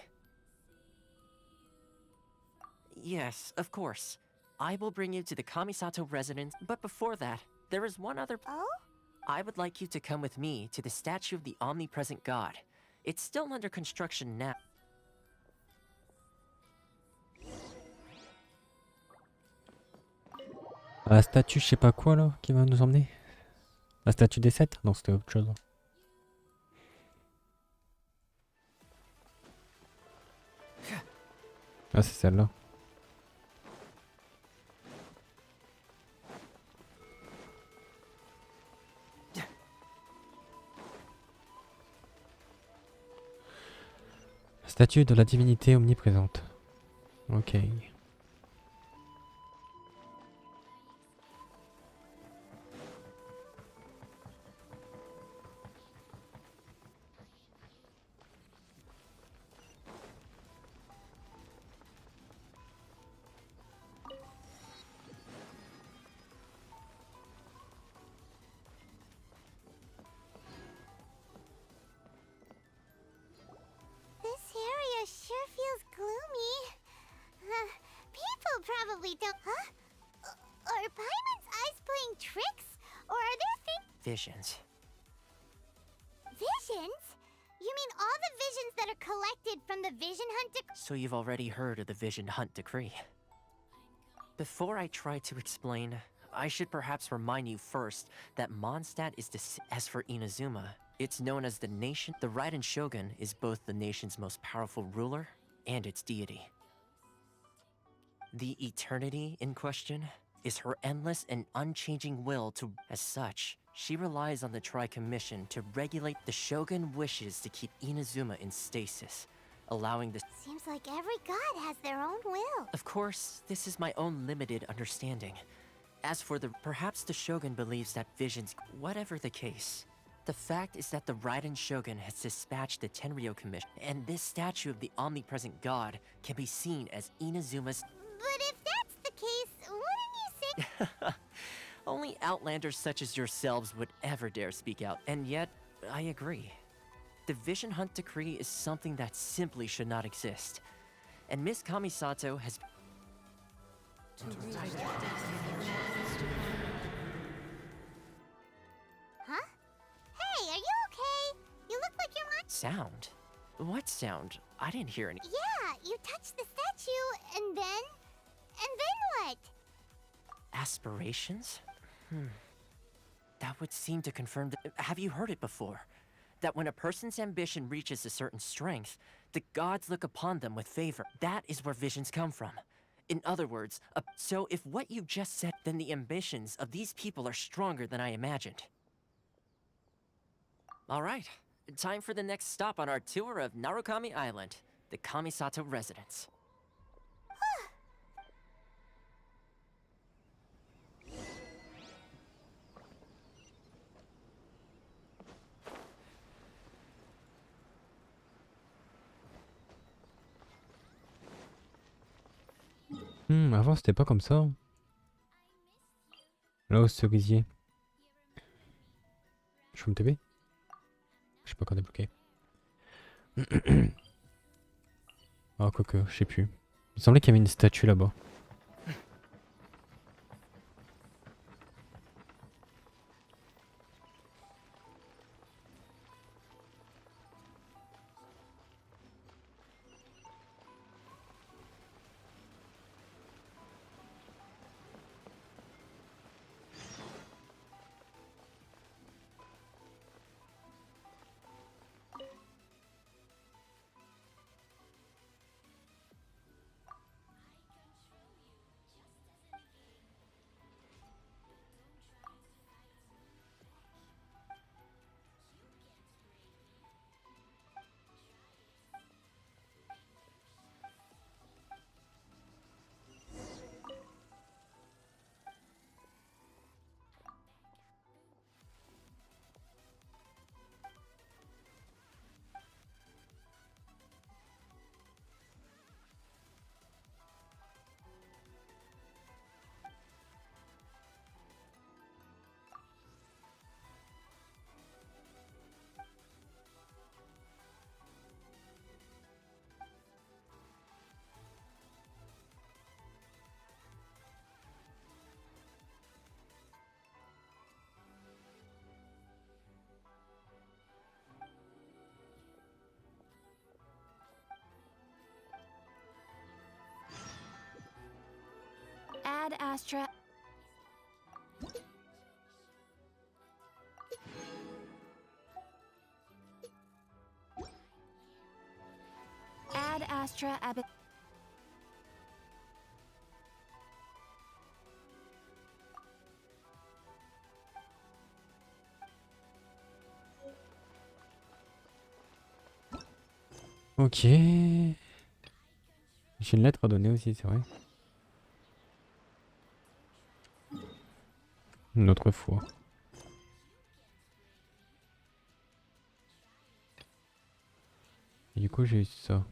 Yes, of course. I will bring you to the Kamisato residence, but before that, there is one other... Oh? I would like you to come with me to the statue of the omnipresent god. It's still under construction now. La statue, je sais pas quoi là, qui va nous emmener. La statue des 7? Non, c'était autre chose. Ah, c'est celle-là. Statue de la divinité omniprésente. Ok. Probably don't. Huh? Are Paimon's eyes playing tricks? Or are there Visions. Visions? You mean all the visions that are collected from the Vision Hunt So you've already heard of the Vision Hunt Decree. Before I try to explain, I should perhaps remind you first that Mondstadt is as for Inazuma, it's known as the nation. The Raiden Shogun is both the nation's most powerful ruler and its deity. The eternity in question is her endless and unchanging will to... As such, she relies on the Tri-Commission to regulate. The Shogun wishes to keep Inazuma in stasis, allowing the... Seems like every god has their own will. Of course, this is my own limited understanding. As for the... Perhaps the Shogun believes that visions... Whatever the case, the fact is that the Raiden Shogun has dispatched the Tenryou Commission, and this statue of the omnipresent god can be seen as Inazuma's... But if that's the case, wouldn't you say... Only outlanders such as yourselves would ever dare speak out, and yet, I agree. The Vision Hunt Decree is something that simply should not exist. And Miss Kamisato has... Huh? Hey, are you okay? You look like you're not... Sound? What sound? I didn't hear any... Yeah, you touched the statue, and then... And then what? Aspirations? That would seem to confirm that... Have you heard it before? That when a person's ambition reaches a certain strength, the gods look upon them with favor. That is where visions come from. In other words, so if what you just said, then the ambitions of these people are stronger than I imagined. Alright, time for the next stop on our tour of Narukami Island, the Kamisato residence. Avant c'était pas comme ça. Là au cerisier. Je peux me taper? Je sais pas quand débloquer. Ah quoique, je sais plus. Il me semblait qu'il y avait une statue là-bas. Ad Astra. Ad Astra Ab. Ok. J'ai une lettre à donner aussi, c'est vrai. Une autre fois. Et du coup j'ai eu ça.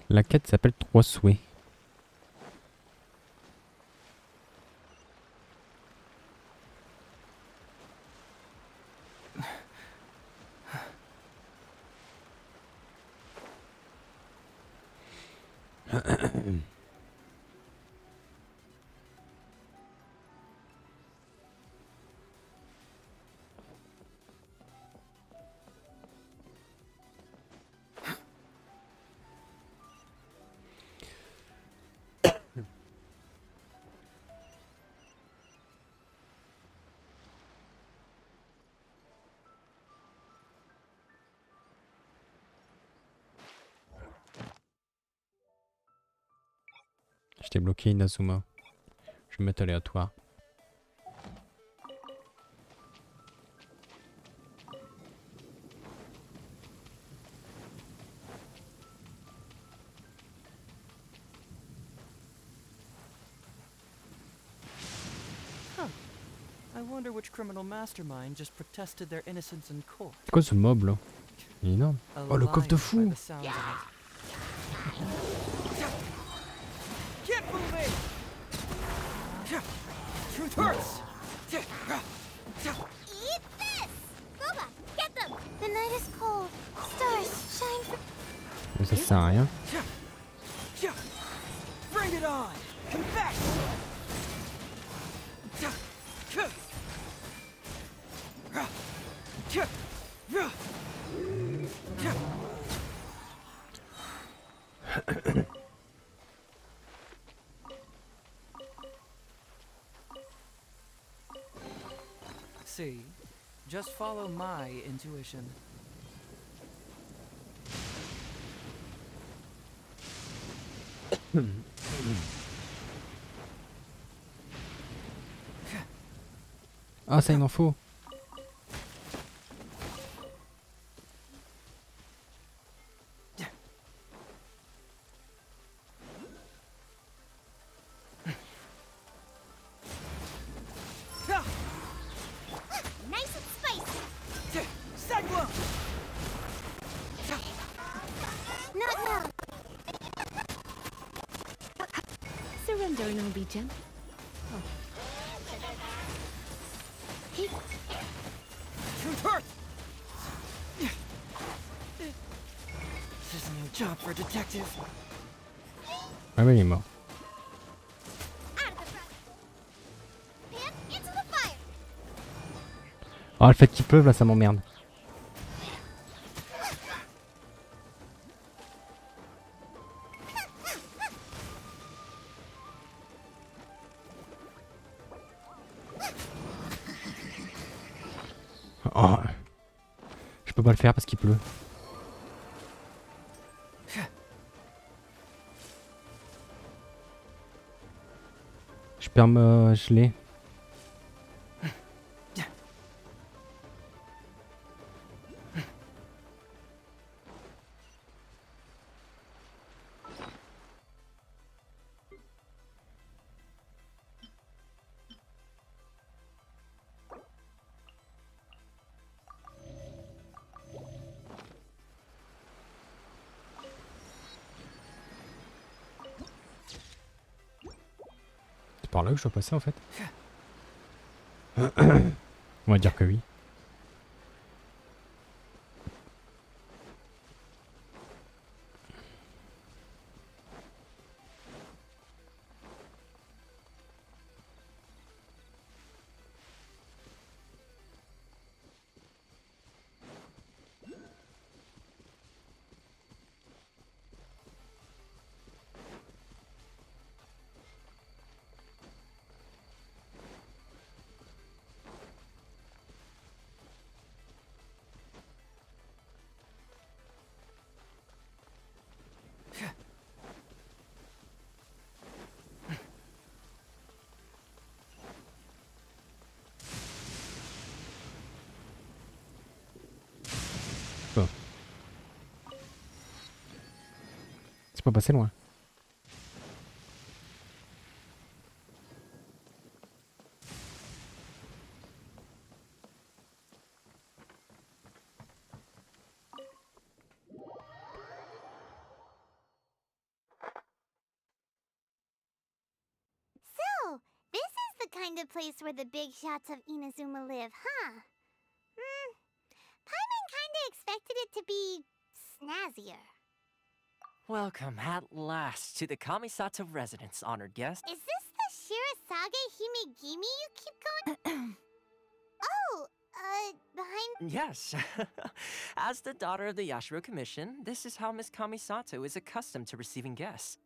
La quête s'appelle 3 souhaits. Je t'ai bloqué Inazuma. Je vais mettre aléatoire. Huh. I wonder which criminal mastermind just protested their innocence in court. C'est quoi ce mob là? Il est énorme. Oh le coffre de fou! Keep moving! Truth hurts! Eat this! Boba, get them! The night is cold. Stars shine for... Mais ça sert à rien. Bring it on! Confess! See, Just follow my intuition. Ah, ça, il en faut. Nice and spicy. Cyclone! Not well. Surrendering will be gentle. Truth hurts! This is a new job for a detective. Ah oui, il est mort. Pip, into the fire. Oh, le fait qu'il pleuve là, ça m'emmerde. Oh. Je peux pas le faire parce qu'il pleut. Je perds me geler. C'est par là que je dois passer en fait. On va dire que oui. Bon. C'est pas passé loin. So, this is the kind of place where the big shots of Inazuma live, huh? Paimon kinda expected it to be snazzier. Welcome at last to the Kamisato residence, honored guest. Is this the Shirazage Himegimi you keep going? Oh, behind... Yes. As the daughter of the Yashiro Commission, this is how Miss Kamisato is accustomed to receiving guests.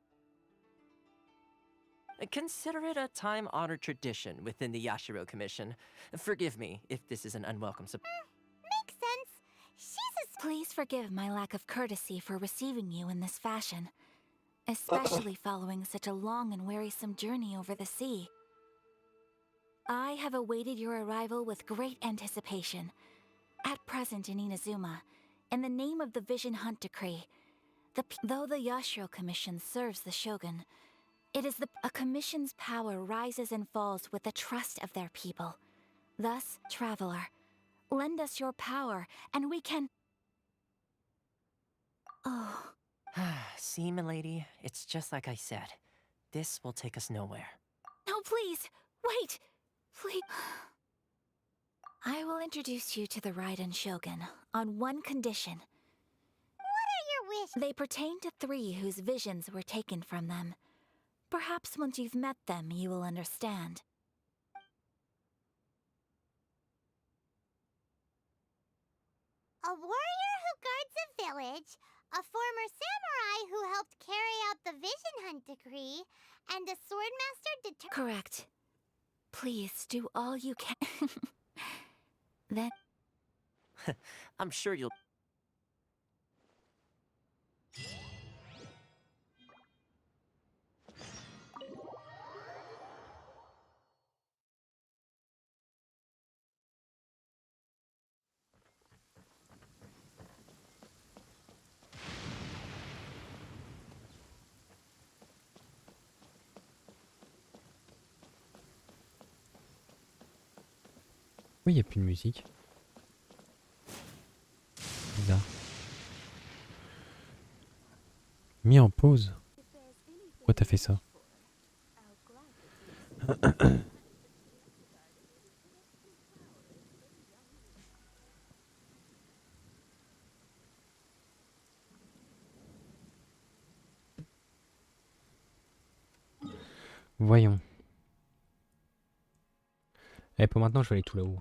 Consider it a time-honored tradition within the Yashiro Commission. Forgive me if this is an unwelcome surprise. Makes sense. She's a... Please forgive my lack of courtesy for receiving you in this fashion, especially following such a long and wearisome journey over the sea. I have awaited your arrival with great anticipation. At present in Inazuma, in the name of the Vision Hunt Decree, though the Yashiro Commission serves the Shogun, a commission's power rises and falls with the trust of their people. Thus, traveler, lend us your power, and we can... Oh. See, milady, it's just like I said. This will take us nowhere. No, please! Wait! Please... I will introduce you to the Raiden Shogun, on one condition. What are your wishes? They pertain to 3 whose visions were taken from them. Perhaps once you've met them, you will understand. A warrior who guards a village, a former samurai who helped carry out the Vision Hunt Decree, and a swordmaster Correct. Please do all you can. Then I'm sure you'll. Oui, il n'y a plus de musique. Bizarre. Mis en pause. Pourquoi t'as fait ça? Voyons. Et pour maintenant, je vais aller tout là-haut.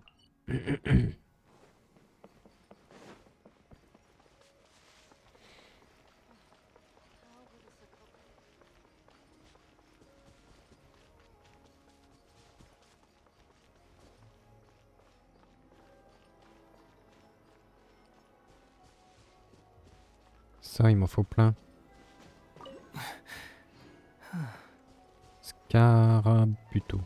Ça, il m'en faut plein. Scarabuto.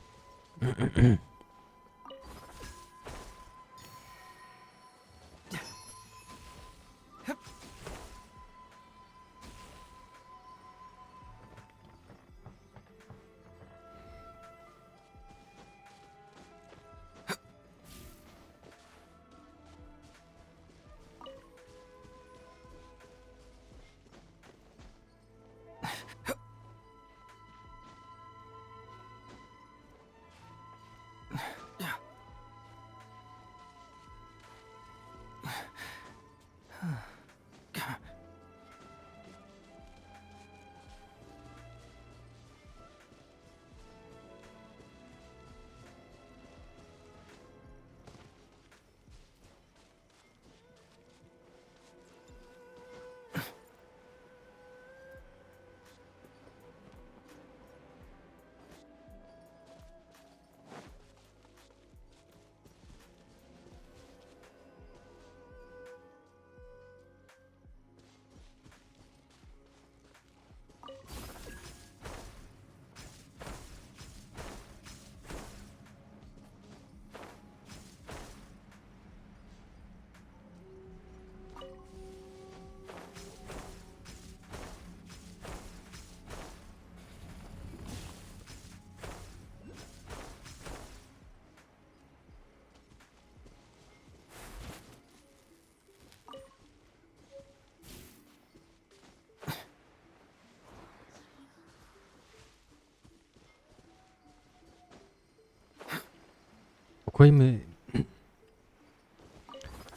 Pourquoi mes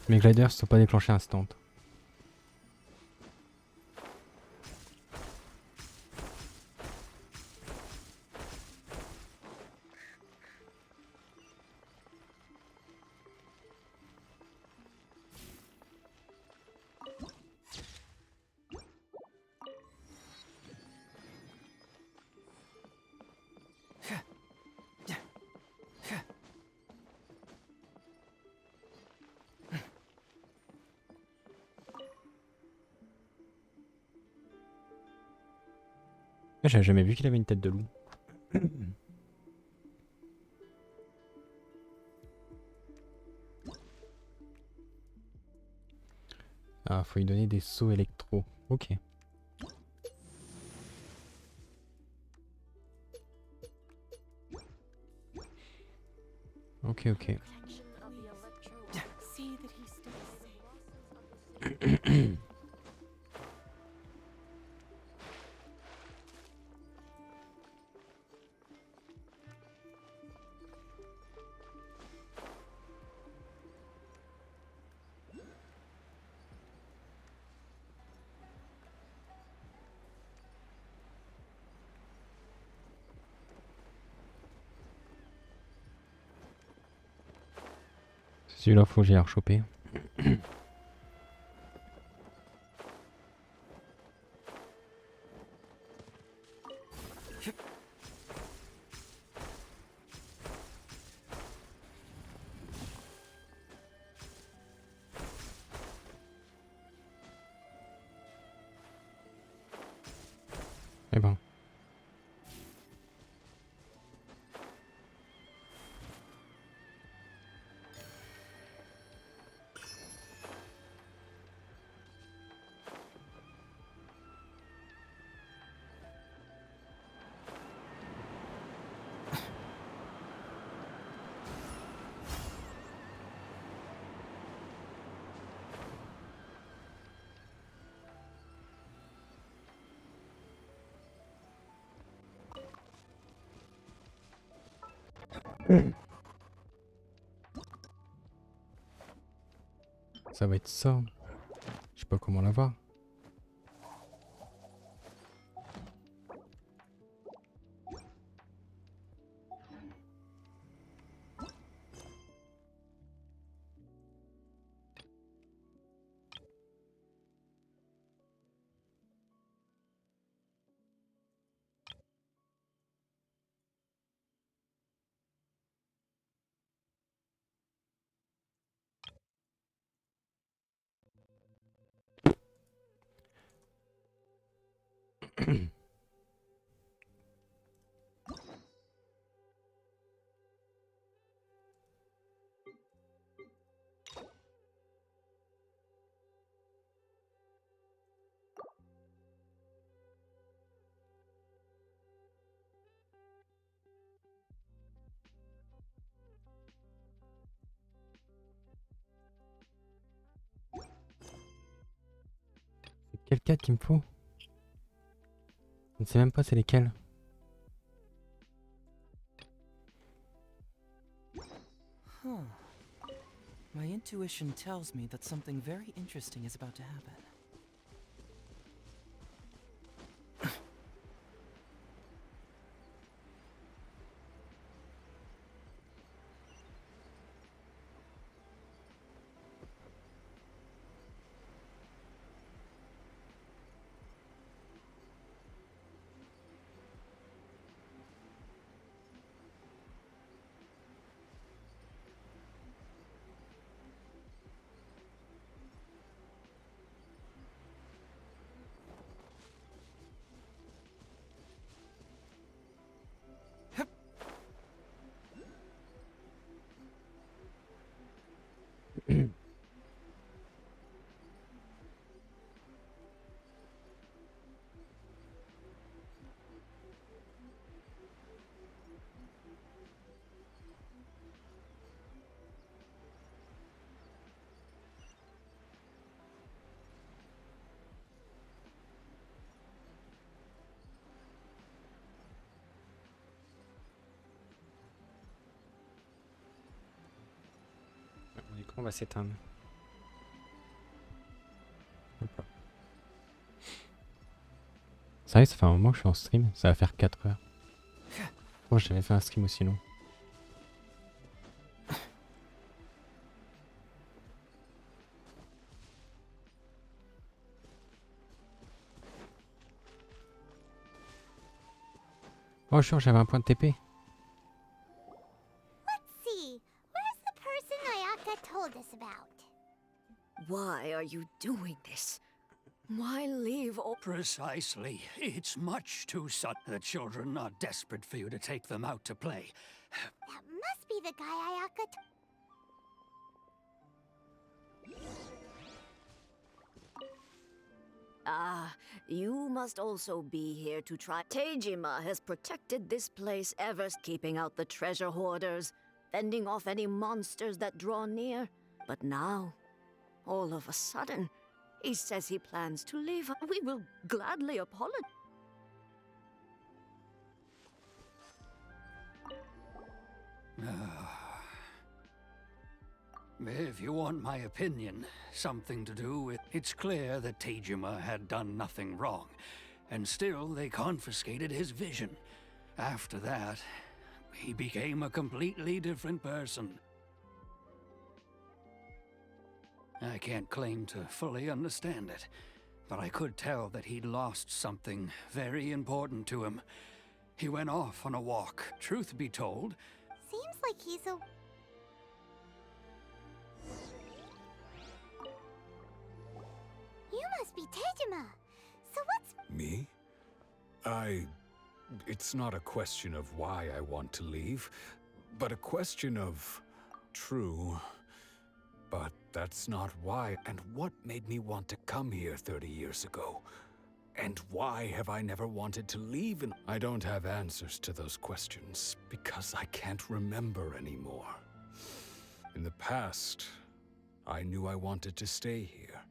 gliders ne sont pas déclenchés instant? J'avais jamais vu qu'il avait une tête de loup. Ah, faut lui donner des sauts électro. Ok. Ok, ok. Celui-là, faut que j'aille rechoper. Eh ben. Ça va être ça. Je sais pas comment l'avoir. Quelle carte qu'il me faut? Je ne sais même pas c'est lesquelles. Huh. My intuition tells me that something very interesting is about to happen. Mon écran va s'éteindre. Hop là. Ça y est, ça fait un moment que je suis en stream, ça va faire 4 heures. Moi j'avais fait un stream aussi long. Oh sure, j'avais un point de TP. Let's see. Where's the person Ayaka told us about? Why are you doing this? Why leave all— Precisely. It's much too sudden. The children are desperate for you to take them out to play. That must be the guy Ayaka Ah, you must also be here to try. Teijima has protected this place ever, keeping out the treasure hoarders, fending off any monsters that draw near. But now, all of a sudden, he says he plans to leave. We will gladly apologize. If you want my opinion, something to do with— It's clear that Teijima had done nothing wrong, and still they confiscated his vision. After that, he became a completely different person. I can't claim to fully understand it, but I could tell that he'd lost something very important to him. He went off on a walk. Truth be told, seems like he's a... You must be Teijima. So what's... Me? It's not a question of why I want to leave, but a question of... True. But that's not why. And what made me want to come here 30 years ago? And why have I never wanted to leave? And I don't have answers to those questions, because I can't remember anymore. In the past, I knew I wanted to stay here.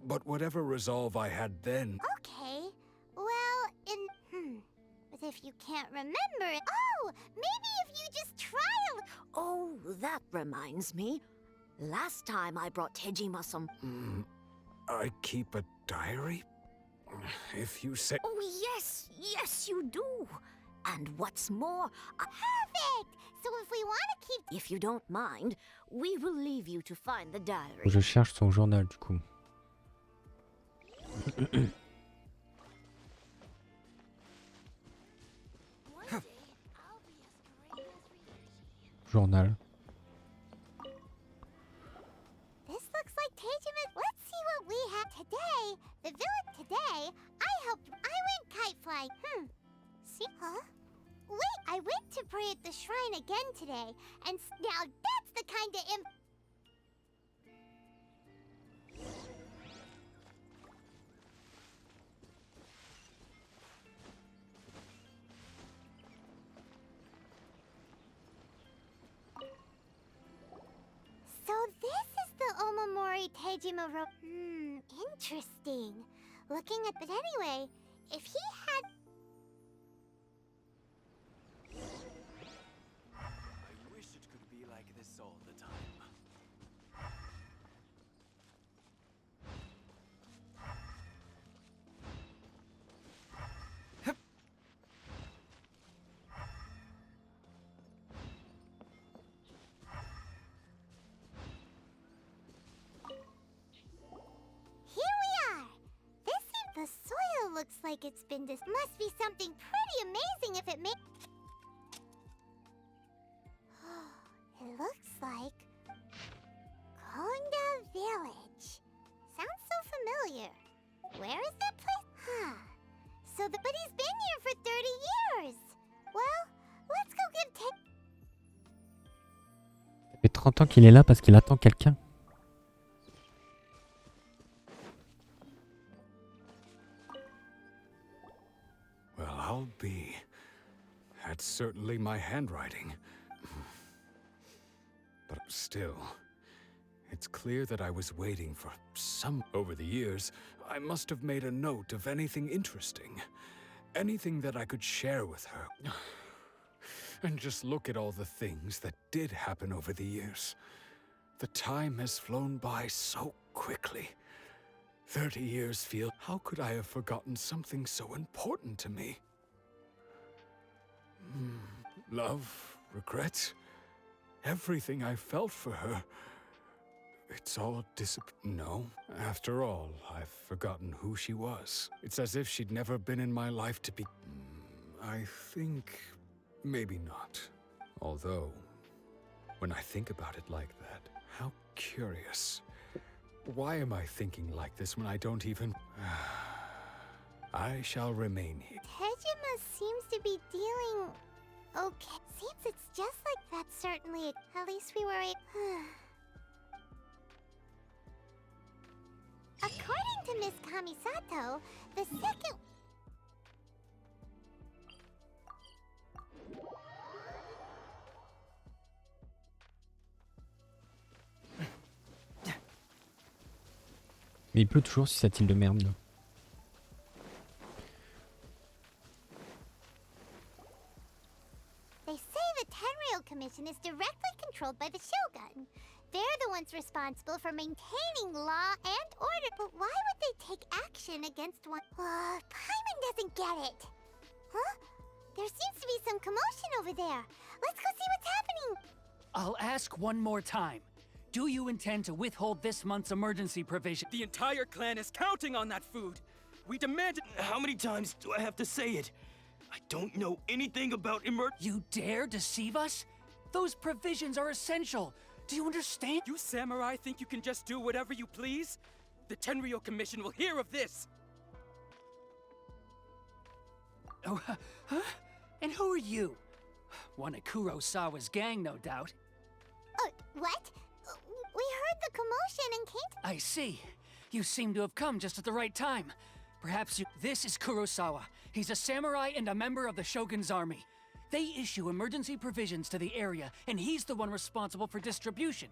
But whatever resolve I had then... Okay. Well, but if you can't remember it... Oh! Maybe if you just try a... Oh, that reminds me. Last time I brought Tejima some... I keep a diary? If you say... Oh, yes! Yes, you do! And what's more... Perfect! So if we want to keep... If you don't mind, we will leave you to find the diary. Je cherche son journal, du coup. Journal. This looks like Tejima. Let's see what we have today. The village today. I went kite flying. See? Huh? Wait, I went to pray at the shrine again today. And now that's the kind of So this is the Omamori Tejima rope. Interesting. Looking at... But anyway, if he had... I wish it could be like this all the time. The soil looks like it's been this. Must be something pretty amazing if it may. It looks like Konda Village. Sounds so familiar. Where is that place? But he's been here for 30 years. Well, let's go give Ça fait 30 ans qu'il est là parce qu'il attend quelqu'un. Well, I'll be. That's certainly my handwriting. But still, it's clear that I was waiting for some... Over the years, I must have made a note of anything interesting. Anything that I could share with her. And just look at all the things that did happen over the years. The time has flown by so quickly. 30 years feel... How could I have forgotten something so important to me? Love, regret, everything I felt for her. It's all No, after all, I've forgotten who she was. It's as if she'd never been in my life to be... I think... maybe not. Although, when I think about it like that, how curious. Why am I thinking like this when I don't even... I shall remain here. Tejima seems to be dealing... Okay. Seems it's just like that, certainly. At least we were According to Miss Kamisato, the second... Mais il pleut toujours sur cette île de merde là. They say the Tenryou Commission is directly controlled by the Shogun. They're the ones responsible for maintaining law and order. But why would they take action against one? Paimon doesn't get it. Huh? There seems to be some commotion over there. Let's go see what's happening. I'll ask one more time. Do you intend to withhold this month's emergency provision? The entire clan is counting on that food. We demand it. How many times do I have to say it? I don't know anything about You dare deceive us? Those provisions are essential. Do you understand? You samurai think you can just do whatever you please? The Tenryou Commission will hear of this. Oh, huh? And who are you? One of Kurosawa's gang, no doubt. What? We heard the commotion and came to— I see. You seem to have come just at the right time. Perhaps you— This is Kurosawa. He's a samurai and a member of the Shogun's army. They issue emergency provisions to the area, and he's the one responsible for distribution.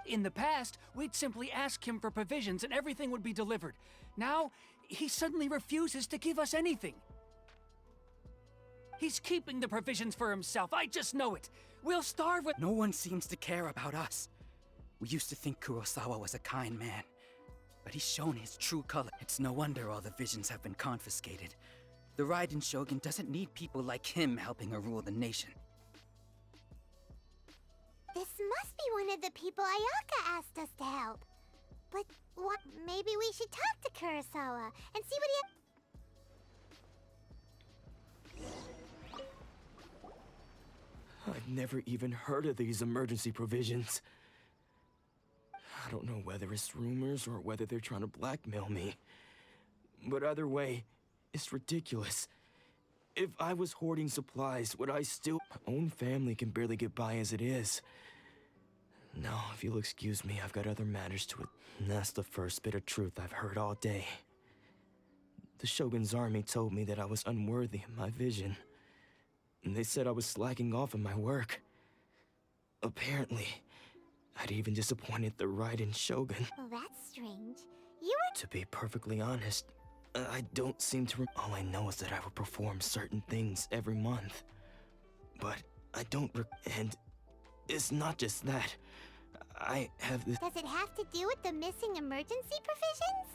In the past, we'd simply ask him for provisions and everything would be delivered. Now, he suddenly refuses to give us anything. He's keeping the provisions for himself, I just know it. We'll starve with— No one seems to care about us. We used to think Kurosawa was a kind man, but he's shown his true color. It's no wonder all the visions have been confiscated. The Raiden Shogun doesn't need people like him helping her rule the nation. This must be one of the people Ayaka asked us to help. But what? Maybe we should talk to Kurosawa and see what he— I've never even heard of these emergency provisions. I don't know whether it's rumors or whether they're trying to blackmail me. But either way, it's ridiculous. If I was hoarding supplies, would I still— My own family can barely get by as it is. No, if you'll excuse me, I've got other matters to it. And that's the first bit of truth I've heard all day. The Shogun's army told me that I was unworthy of my vision. And they said I was slacking off in my work. Apparently, I'd even disappointed the Raiden Shogun. Well, that's strange. You were— To be perfectly honest, I don't seem to— All I know is that I would perform certain things every month. But I don't— And it's not just that. I have this— Does it have to do with the missing emergency provisions?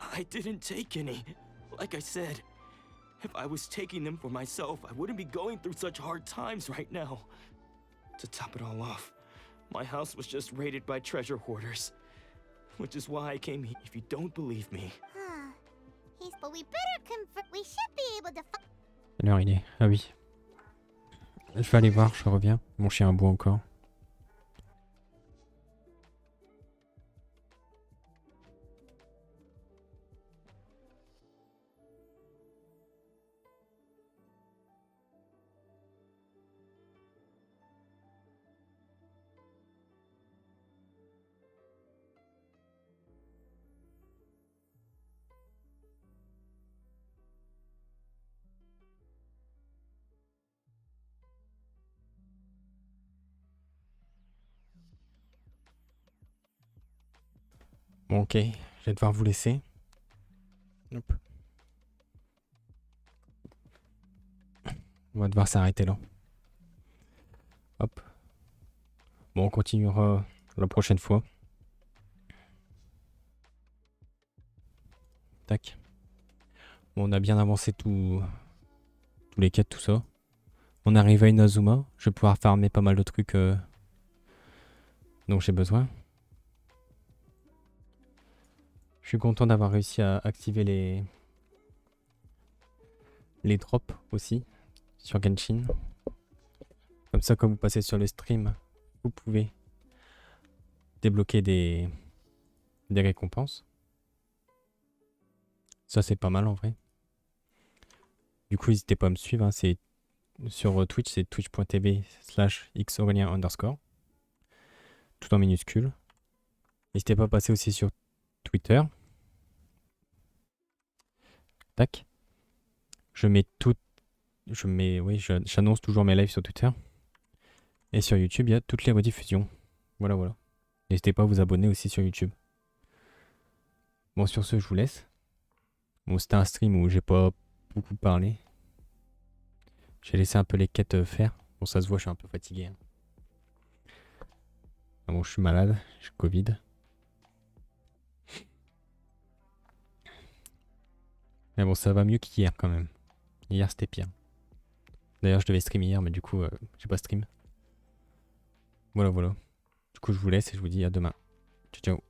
I didn't take any. Like I said, if I was taking them for myself, I wouldn't be going through such hard times right now. To top it all off, my house was just raided by treasure hoarders. Which is why I came here. If you don't believe me. But we better confirm. We should be able to— Quelle heure il est? Ah oui. Je vais aller voir, je reviens. Mon chien aboie encore. Bon, ok, je vais devoir vous laisser. Hop. On va devoir s'arrêter là. Hop. Bon, on continuera la prochaine fois. Tac. Bon, on a bien avancé tous les quêtes, tout ça. On arrive à Inazuma. Je vais pouvoir farmer pas mal de trucs dont j'ai besoin. Je suis content d'avoir réussi à activer les drops aussi sur Genshin. Comme ça, quand vous passez sur le stream, vous pouvez débloquer des récompenses. Ça, c'est pas mal en vrai. Du coup, n'hésitez pas à me suivre. Hein, c'est sur Twitch, c'est twitch.tv/xAurelien_. Tout en minuscule. N'hésitez pas à passer aussi sur Twitter. Tac. J'annonce toujours mes lives sur Twitter. Et sur YouTube, il y a toutes les rediffusions. Voilà, voilà. N'hésitez pas à vous abonner aussi sur YouTube. Bon, sur ce, je vous laisse. Bon, c'était un stream où j'ai pas beaucoup parlé. J'ai laissé un peu les quêtes faire. Bon, ça se voit, je suis un peu fatigué. Hein. Ah bon, je suis malade, j'ai Covid. Mais bon, ça va mieux qu'hier quand même. Hier, c'était pire. D'ailleurs, je devais stream hier, mais du coup, j'ai pas stream. Voilà, voilà. Du coup, je vous laisse et je vous dis à demain. Ciao, ciao.